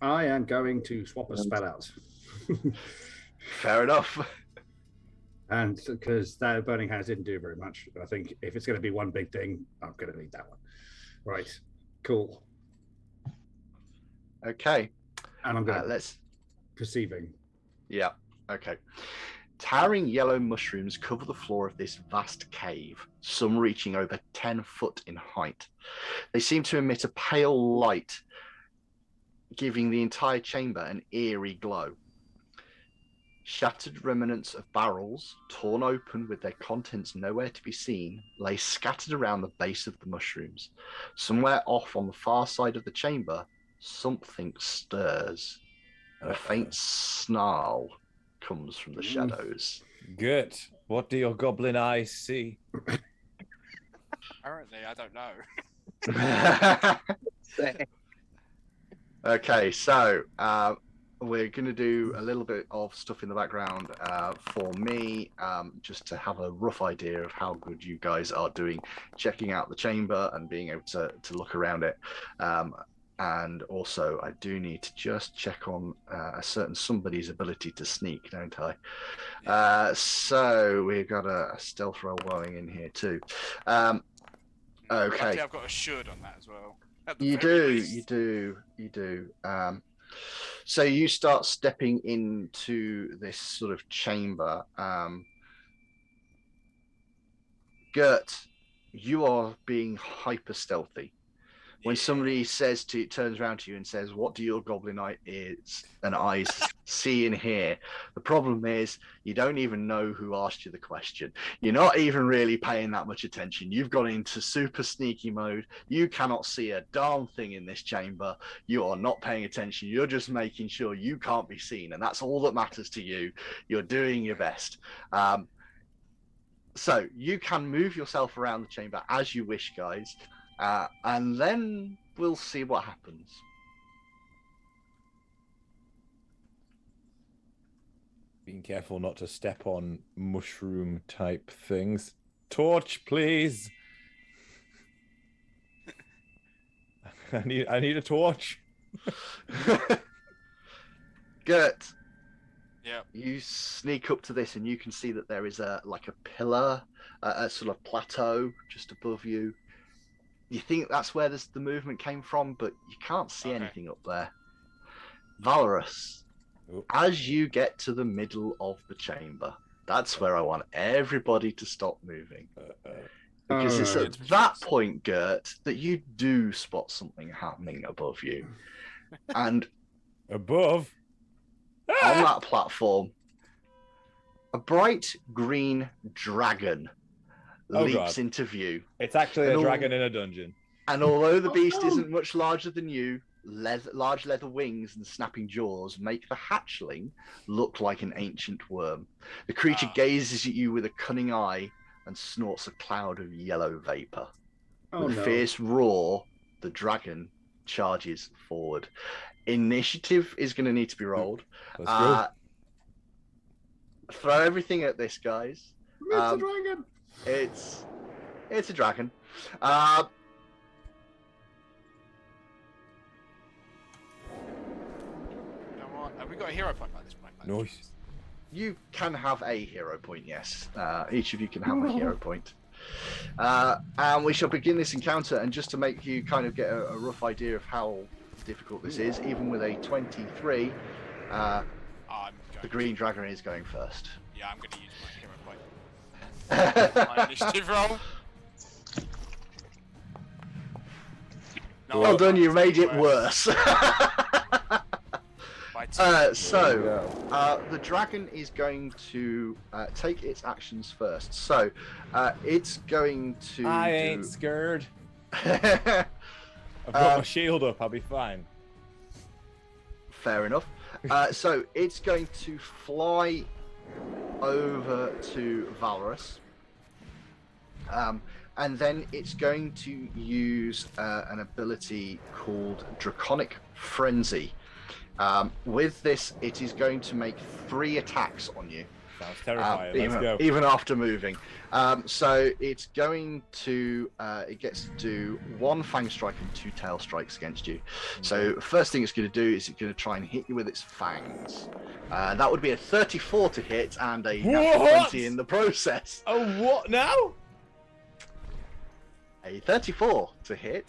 I am going to swap a spell out. Fair enough. And because that Burning Hands didn't do very much, I think if it's going to be one big thing, I'm going to need that one. Right. Cool. Okay. And I'm going let's perceiving. Yeah. Okay. Towering yellow mushrooms cover the floor of this vast cave, some reaching over 10 foot in height. They seem to emit a pale light, giving the entire chamber an eerie glow. Shattered remnants of barrels, torn open with their contents nowhere to be seen, lay scattered around the base of the mushrooms. Somewhere off on the far side of the chamber, something stirs, and a faint snarl comes from the shadows. Good. What do your goblin eyes see? Apparently, I don't know. Okay, so we're going to do a little bit of stuff in the background for me, just to have a rough idea of how good you guys are doing, checking out the chamber and being able to look around it. And also, I do need to just check on a certain somebody's ability to sneak, don't I? So we've got a stealth roll going in here too. Okay. Luckily, I've got a should on that as well. You do. So you start stepping into this sort of chamber. Gert, you are being hyper stealthy. When somebody turns around to you and says, "What do your goblin ears and eyes see and hear?" The problem is you don't even know who asked you the question. You're not even really paying that much attention. You've gone into super sneaky mode. You cannot see a darn thing in this chamber. You are not paying attention. You're just making sure you can't be seen, and that's all that matters to you. You're doing your best. So you can move yourself around the chamber as you wish, guys. And then we'll see what happens. Being careful not to step on mushroom type things. Torch, please. I need a torch. Gert. Yeah. You sneak up to this and you can see that there is a pillar, a sort of plateau just above you. You think that's where the movement came from, but you can't see anything up there. Valorous, as you get to the middle of the chamber, that's where I want everybody to stop moving. Because it's at that point, Gert, that you do spot something happening above you. And above? On that platform, a bright green dragon leaps into view. It's actually And a all- dragon in a dungeon. And although the beast no. isn't much larger than you, large leather wings and snapping jaws make the hatchling look like an ancient worm. The creature gazes at you with a cunning eye and snorts a cloud of yellow vapor. Oh With a no. fierce roar, the dragon charges forward. Initiative is going to need to be rolled. Let's go. Throw everything at this, guys. Mr. Dragon. It's a dragon. Come on. Have we got a hero point by this point? Nice. You can have a hero point, yes. Each of you can have a hero point. And we shall begin this encounter. And just to make you kind of get a rough idea of how difficult this is, even with a 23, the green dragon is going first. Yeah, I'm going to use my hero point. My initiative roll. No, Well done, you it's made it worse. worse. By 2. The dragon is going to take its actions first. So it's going to. I ain't scared. I've got my shield up. I'll be fine. Fair enough. So it's going to fly over to Valorous. And then it's going to use an ability called Draconic Frenzy. With this, it is going to make 3 attacks on you. Sounds terrifying. Let's go. Even after moving. So it's going to, it gets to do 1 fang strike and 2 tail strikes against you. So first thing it's going to do is it's going to try and hit you with its fangs. That would be a 34 to hit and a natural 20 in the process. Oh, what now? A 34 to hit.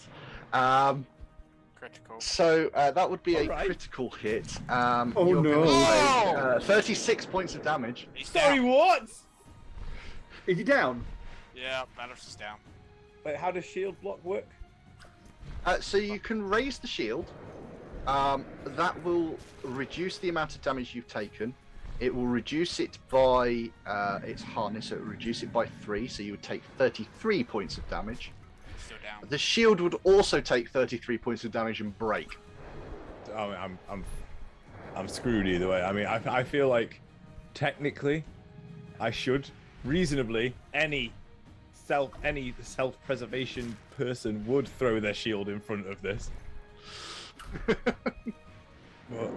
Critical. So that would be a Alright. critical hit. Oh, you're no. gonna take, 36 points of damage. He's Sorry, down. what? Is he down? Yeah, Menace is down. Wait, how does shield block work? So you can raise the shield. That will reduce the amount of damage you've taken. It will reduce it by its hardness, so it will reduce it by 3, so you would take 33 points of damage. He's still down. The shield would also take 33 points of damage and break. I'm screwed either way. I mean, I feel like technically I should reasonably any self-preservation person would throw their shield in front of this. But,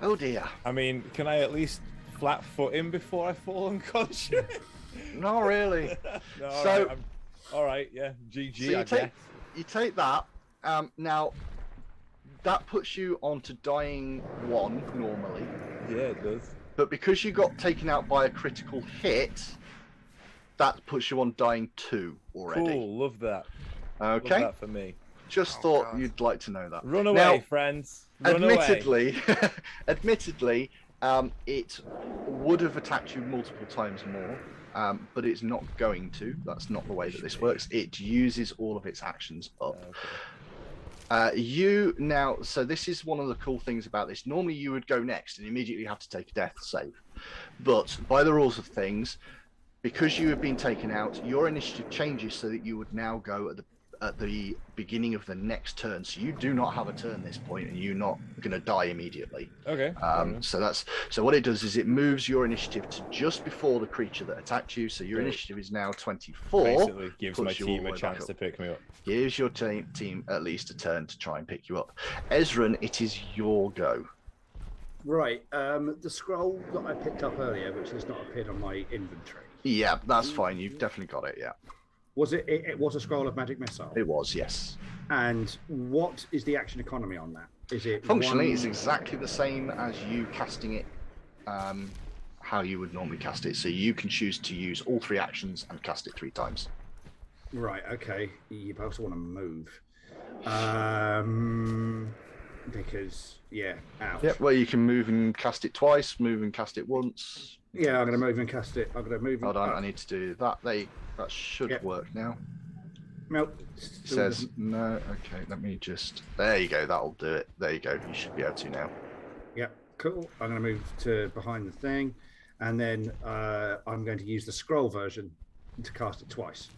Oh dear. I mean, can I at least flat foot him before I fall unconscious? Not really. No, So- all right, yeah, GG. So you I take guess. you take that. Now that puts you onto dying 1 normally, Yeah, it does. but because you got taken out by a critical hit, that puts you on dying 2 already. Cool, love that. Love Okay. that for me. Just Oh, thought God. you'd like to know that. Run away, Now, friends. Run away. admittedly, it would have attacked you multiple times more, but it's not going to. That's not the way that this works. It uses all of its actions up. Okay. So this is one of the cool things about this. Normally you would go next and immediately have to take a death save. But by the rules of things, because you have been taken out, your initiative changes so that you would now go at the beginning of the next turn. So you do not have a turn this point and you're not going to die immediately. Okay. So what it does is it moves your initiative to just before the creature that attacked you. So your initiative is now 24. Basically gives my puts you all team the a way back chance up. to pick me up. Gives your team at least a turn to try and pick you up. Ezran, it is your go. Right. The scroll that I picked up earlier, which has not appeared on my inventory. Yeah, that's fine. You've definitely got it. Yeah, Was it? It was a scroll of magic missile. it was. Yes. And what is the action economy on that? Is it Functionally, one- it's exactly the same as you casting it, how you would normally cast it. So you can choose to use all 3 actions and cast it 3 times. Right. Okay. You also want to move. Because ouch. Yep. Well, you can move and cast it twice. Move and cast it once. Yeah, I'm gonna move and cast it. I'm gonna move. Hold on, I need to do that. That should Yep. work now. Nope. It still says doesn't- no. Okay, let me just. There you go. That'll do it. There you go. You should be able to now. Yeah. Cool. I'm gonna move to behind the thing, and then I'm going to use the scroll version to cast it twice.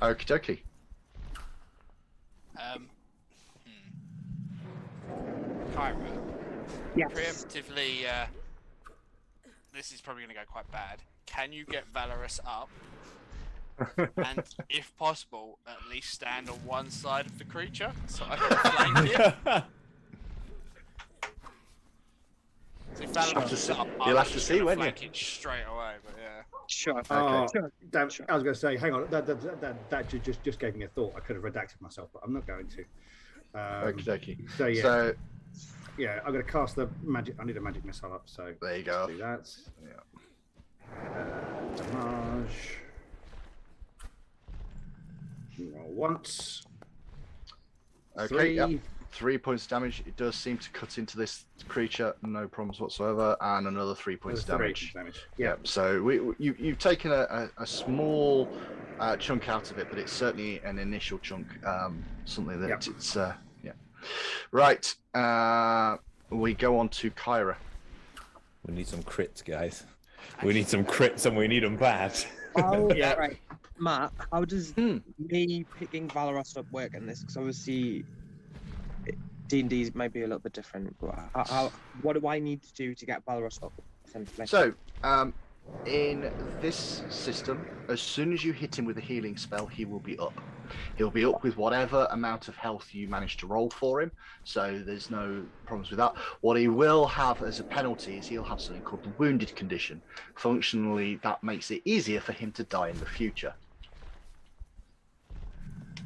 Okie dokie. Kyra, Yes. preemptively, this is probably going to go quite bad. Can you get Valorous up? And if possible, at least stand on one side of the creature so I can flank it. So if Valorous is up, You'll have to see, won't you? flank it straight away. But yeah. Sure. Oh, Sure. damn, Sure. I was going to say, hang on, that just gave me a thought. I could have redacted myself, but I'm not going to. Okie dokie. So yeah, So yeah, I'm going to cast the magic. I need a magic missile up, so there you go. do that. Yeah. Damage. Roll once. Okay. Three. Yep. 3 points of damage. It does seem to cut into this creature, no problems whatsoever, and another 3 points of damage. Yeah. So you've taken a small chunk out of it, but it's certainly an initial chunk. Something that it's yeah. Right. We go on to Kyra. We need some crits, guys. We need some crits, and we need them bad. Oh, Yeah. right. Matt, how does me picking Valorous up work in this? Because obviously D&D might be a little bit different. But what do I need to do to get Valorous up, essentially? So, in this system, as soon as you hit him with a healing spell, he will be up. He'll be up with whatever amount of health you manage to roll for him, so there's no problems with that. What he will have as a penalty is he'll have something called the wounded condition. Functionally, that makes it easier for him to die in the future.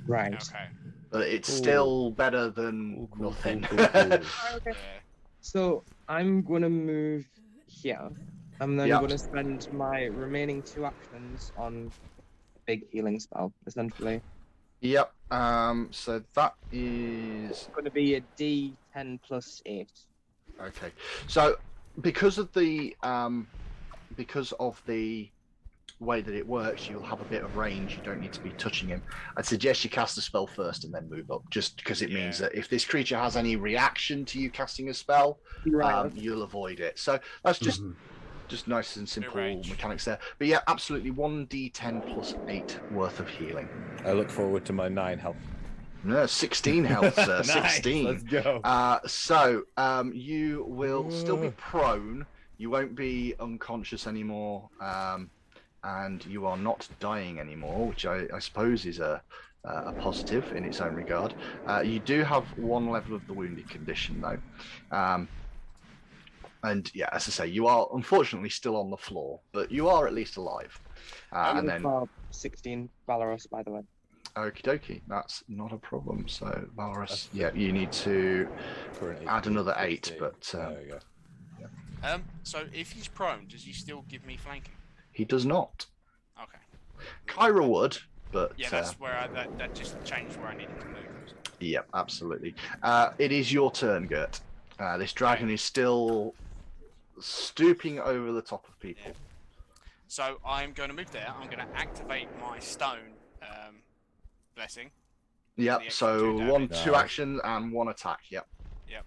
Right. Okay. But it's still better than nothing. Okay. Yeah. So I'm gonna move here. I'm then Yep. gonna spend my remaining 2 actions on big healing spell, essentially. Yep. So that is It's gonna be a D10 plus 8. okay. So because of the way that it works, you'll have a bit of range. You don't need to be touching him. I'd suggest you cast the spell first and then move up, just because it means that if this creature has any reaction to you casting a spell, Right. you'll avoid it. So that's just nice and simple range. mechanics there. But yeah, absolutely 1d10 plus 8 worth of healing. I look forward to my 9 health. No, 16 health, sir. Nice, 16. let's go. So you will still be prone. You won't be unconscious anymore. And you are not dying anymore, which I suppose is a positive in its own regard. You do have 1 level of the wounded condition, though. And yeah, as I say, you are unfortunately still on the floor, but you are at least alive. And then 16 Valorous, by the way. okie dokie, that's not a problem. So Valorous, yeah, you need to add another 8, but there we go. So if he's prone, does he still give me flanking? he does not. Okay. Kyra would, but Yeah, that's where that just changed where I needed to move. So. yeah, absolutely. It is your turn, Gert. This dragon is still stooping over the top of people. Yeah. So I'm going to move there. I'm going to activate my stone blessing. Yep. The extra So 2 damage. 1, 2 Nice. action and 1 attack. Yep. Yep.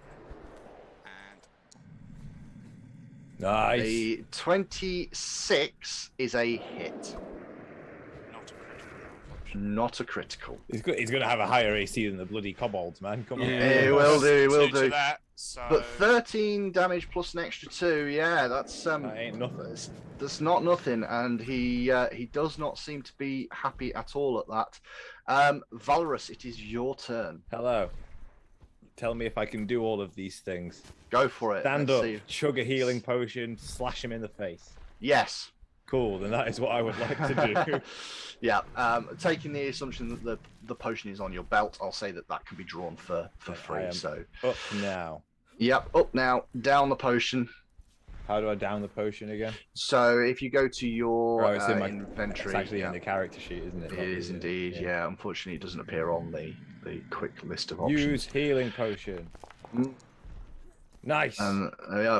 And Nice. A 26 is a hit, not a critical. not a critical. He's going to have a higher AC than the bloody kobolds, man. Come on. It will do. Will 2 to do. that. So But 13 damage plus an extra 2. Yeah, that's That ain't nothing. That's not nothing, and he does not seem to be happy at all at that. Valorous, it is your turn. Hello. Tell me if I can do all of these things. Go for it. Stand Let's up, see. chug a healing potion, slash him in the face. Yes. Cool, then that is what I would like to do. Yeah. Taking the assumption that the potion is on your belt, I'll say that can be drawn for I free. am So. Up now. Yep. Up now. Down the potion. How do I down the potion again? So if you go to your Oh, it's in my inventory, It's actually yeah, in the character sheet, isn't it? it is indeed. Yeah. Unfortunately, it doesn't appear on the quick list of options. Use healing potion. Mm. Nice. And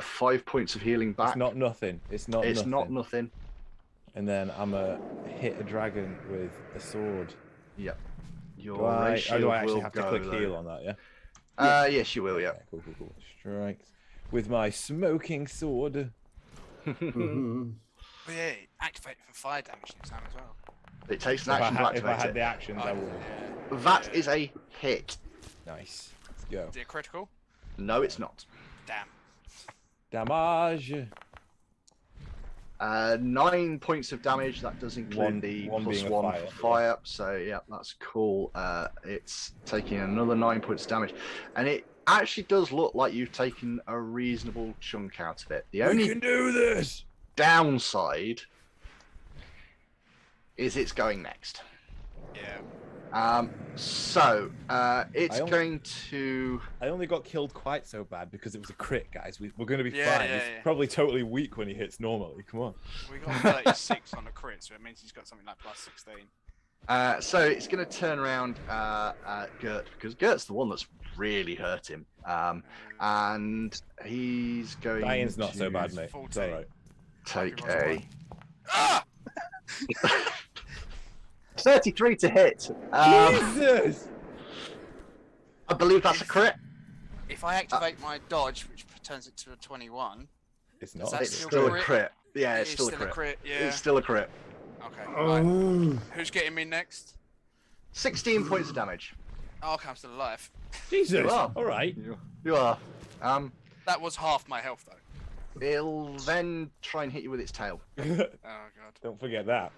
5 points of healing back. It's not nothing. It's not It's nothing. not nothing. And then I'm a hit a dragon with a sword. Yep. Your Do I ratio actually will have to go, click though. heal on that, yeah? Yes, you will. Yeah. Okay, cool. Strikes with my smoking sword. Mhm. Oh, yeah, activate for fire damage next time as well. It takes an If I, action to if I activate had it. the actions, I would. Yeah. That Yeah. is a hit. Nice. Let's go. Is it a critical? No, it's not. Damn. Damage. 9 points of damage. That does include the one plus being a one fire, for fire. So yeah, that's cool. It's taking another 9 points of damage, and it actually does look like you've taken a reasonable chunk out of it. The We only can do this. downside is it's going next. Yeah. So it's I only- going to. I only got killed quite so bad because it was a crit, guys. We're going to be Yeah, fine. yeah, He's yeah. probably totally weak when he hits normally. Come on. We got 36 on the crit, so it means he's got something like plus 16. So it's going to turn around Gert, because Gert's the one that's really hurt him. And he's going Dying's not to so bad, mate. It's 14. all right. take Ross a one. Ah! 33 to hit. Jesus! I believe that's a crit. If I activate my dodge, which turns it to a 21, It's Is not. that It's still still a crit? crit. Yeah, it it's is still a crit. Yeah. It's still a crit. Okay. Right. Oh, Who's getting me next? 16 points of damage. Oh, okay, I'm still alive. Jesus. You are. All right. You are. That was half my health, though. It'll then try and hit you with its tail. Oh, God. Don't forget that.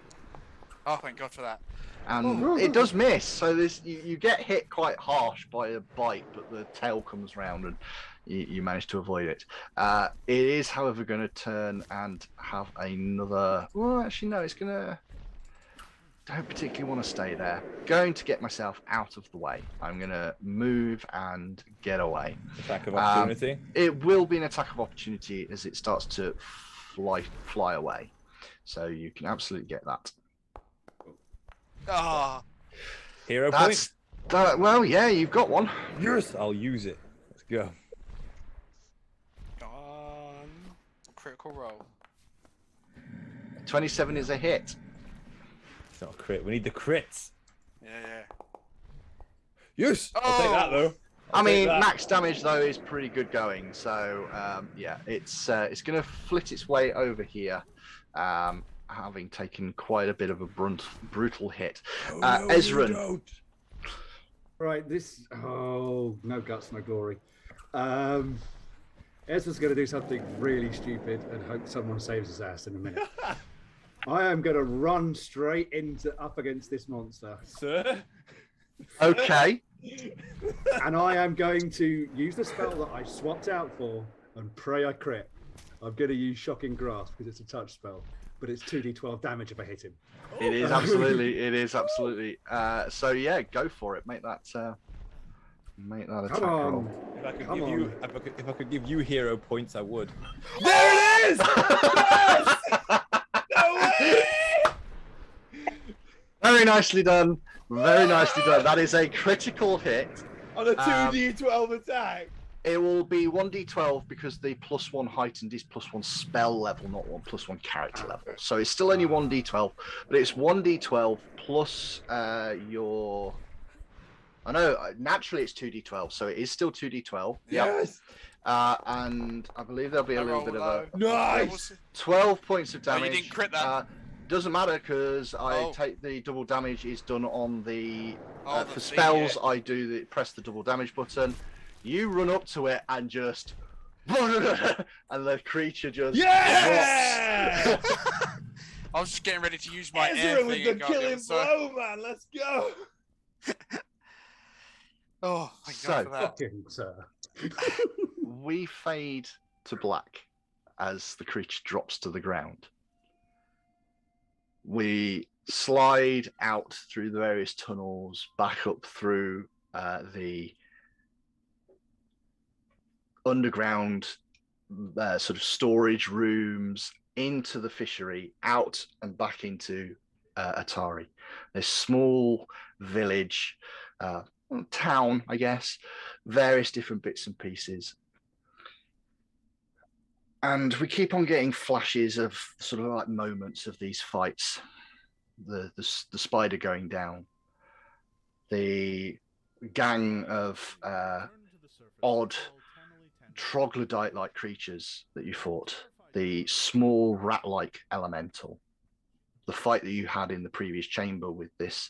Oh, thank God for that. And it does miss, so you get hit quite harsh by a bite, but the tail comes round and you manage to avoid it. It is, however, going to turn and have another. Well, actually, no, it's going to. Don't particularly want to stay there. Going to get myself out of the way. I'm going to move and get away. Attack of opportunity. It will be an attack of opportunity as it starts to fly away. So you can absolutely get that. Ah, Hero That's point. well, yeah, you've got one. Yes, I'll use it. Let's go. on. Critical roll. 27 is a hit. It's not a crit. We need the crits. Yeah. Yes. I'll take that though. I I'll take mean, that. max damage though is pretty good going. So yeah, it's going to flit its way over here, having taken quite a bit of a brutal hit. Oh, no, you Ezran. don't. right. This. Oh, no guts, no glory. Ezra's going to do something really stupid and hope someone saves his ass in a minute. I am going to run straight up against this monster, Sir. Okay. and I am going to use the spell that I swapped out for and pray I crit. I'm going to use Shocking Grasp because it's a touch spell, but it's 2d12 damage if I hit him. It is absolutely. It is absolutely. So yeah, go for it. Make that attack Come on. roll. If I could Come give on. you, if I could give you hero points, I would. There it is! Yes! No way! Very nicely done. Very nicely done. That is a critical hit. On a 2d12 attack. It will be 1d12 because the +1 heightened is +1 spell level, not +1 character level. So it's still only 1d12, but it's 1d12 plus your. I know naturally it's 2d12, so it is still 2d12. Yes. And I believe there'll be a I little roll bit of low. a Nice. 12 points of Oh, you damage. didn't crit that? Doesn't matter because I Oh. take the double damage is done on the Oh, the for thing, spells. yeah. I do press the double damage button. You run up to it and just and the creature just Yeah! I was just getting ready to use my air Ezra with thing the and go on the killing other side. blow, man. Let's go. Oh, thank So- God for that. Fucking sir. we fade to black as the creature drops to the ground. We slide out through the various tunnels, back up through the underground sort of storage rooms, into the fishery, out and back into Otari. This small village, town, I guess, various different bits and pieces. And we keep on getting flashes of sort of like moments of these fights. The spider going down, the gang of odd troglodyte-like creatures that you fought the small rat-like elemental. The fight that you had in the previous chamber with this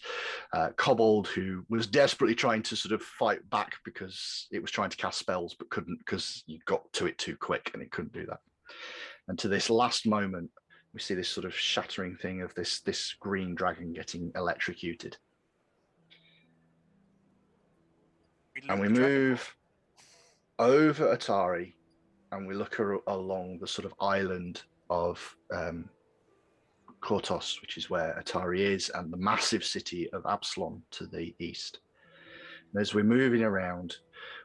kobold who was desperately trying to sort of fight back because it was trying to cast spells but couldn't because you got to it too quick and it couldn't do that. And to this last moment, we see this sort of shattering thing of this green dragon getting electrocuted. And we move over Otari and we look along the sort of island of Kortos, which is where Otari is, and the massive city of Absalom to the east. And as we're moving around,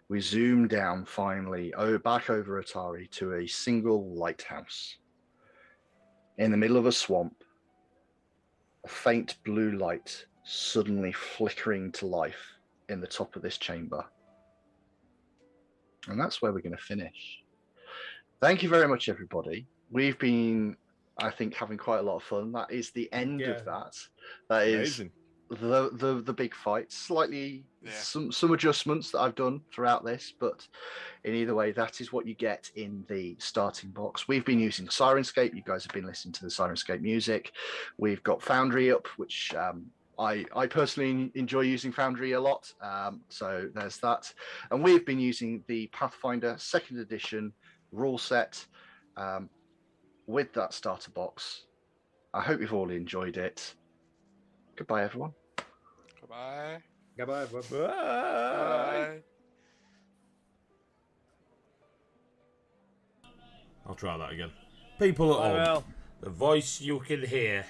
we zoom down finally back over Otari to a single lighthouse. In the middle of a swamp, a faint blue light suddenly flickering to life in the top of this chamber. And that's where we're going to finish. Thank you very much, everybody. We've been, I think, having quite a lot of fun. That is the end of that. That is Amazing. the big fight. Slightly some adjustments that I've done throughout this, but in either way, that is what you get in the starting box. We've been using Sirenscape. You guys have been listening to the Sirenscape music. We've got Foundry up, which I personally enjoy using Foundry a lot. So there's that. And we've been using the Pathfinder 2nd edition rule set with that starter box. I hope you've all enjoyed it. Goodbye, everyone. Goodbye. Goodbye, everyone. Bye. I'll try that again. People at home, the voice you can hear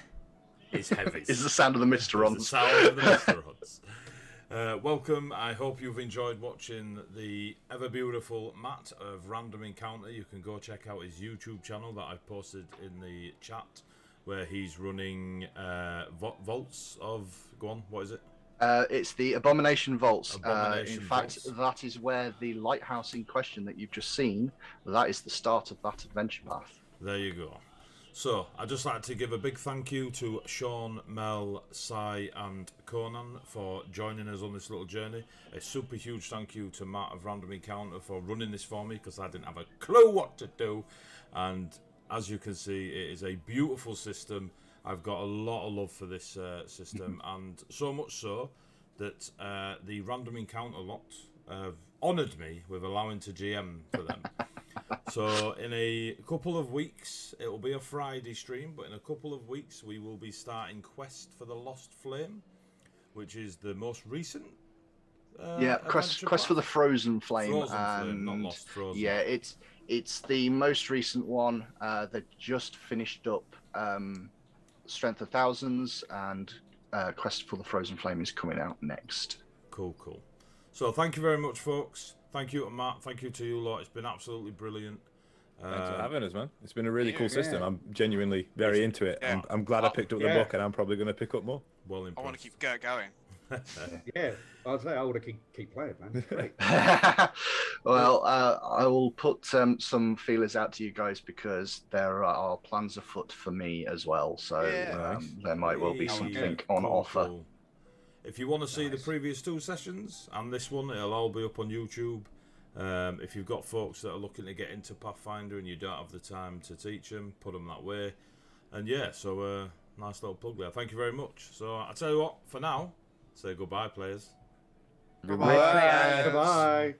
is heavy. It's the sound of the Mr. The Rons. sound of the Mr. Rons. Welcome. I hope you've enjoyed watching the ever beautiful Matt of Random Encounter. You can go check out his YouTube channel that I've posted in the chat, where he's running vaults of. Go on, what is it? It's the Abomination Vaults. Abomination in fact, Vaults. that is where the lighthouse in question that you've just seen, that is the start of that adventure path. There you go. So, I'd just like to give a big thank you to Sean, Mel, Sai and Conan for joining us on this little journey. A super huge thank you to Matt of Random Encounter for running this for me, because I didn't have a clue what to do. And as you can see, it is a beautiful system. I've got a lot of love for this system, and so much so that the Random Encounter lot have honoured me with allowing to GM for them. So in a couple of weeks, it will be a Friday stream, but in a couple of weeks we will be starting Quest for the Lost Flame, which is the most recent Quest for the Frozen Flame. Flame, not Lost, Frozen. Yeah, it's the most recent one. They just finished up Strength of Thousands, and Quest for the Frozen Flame is coming out next. Cool. So thank you very much, folks. Thank you to Matt. Thank you to you lot. It's been absolutely brilliant. Thanks for having us, man. It's been a really cool system. I'm genuinely very into it. Yeah. I'm glad I picked up the book, and I'm probably going to pick up more. Well I impressed. want to keep going. Yeah, I'd say I would have keep playing, man. Great. Well, I will put some feelers out to you guys, because there are plans afoot for me as well. So there might well be something on offer. Cool. If you want to see the previous 2 sessions and this one, it'll all be up on YouTube. If you've got folks that are looking to get into Pathfinder and you don't have the time to teach them, put them that way. And yeah, so nice little plug there. Thank you very much. So I tell you what, for now, say goodbye, players. Goodbye. Goodbye.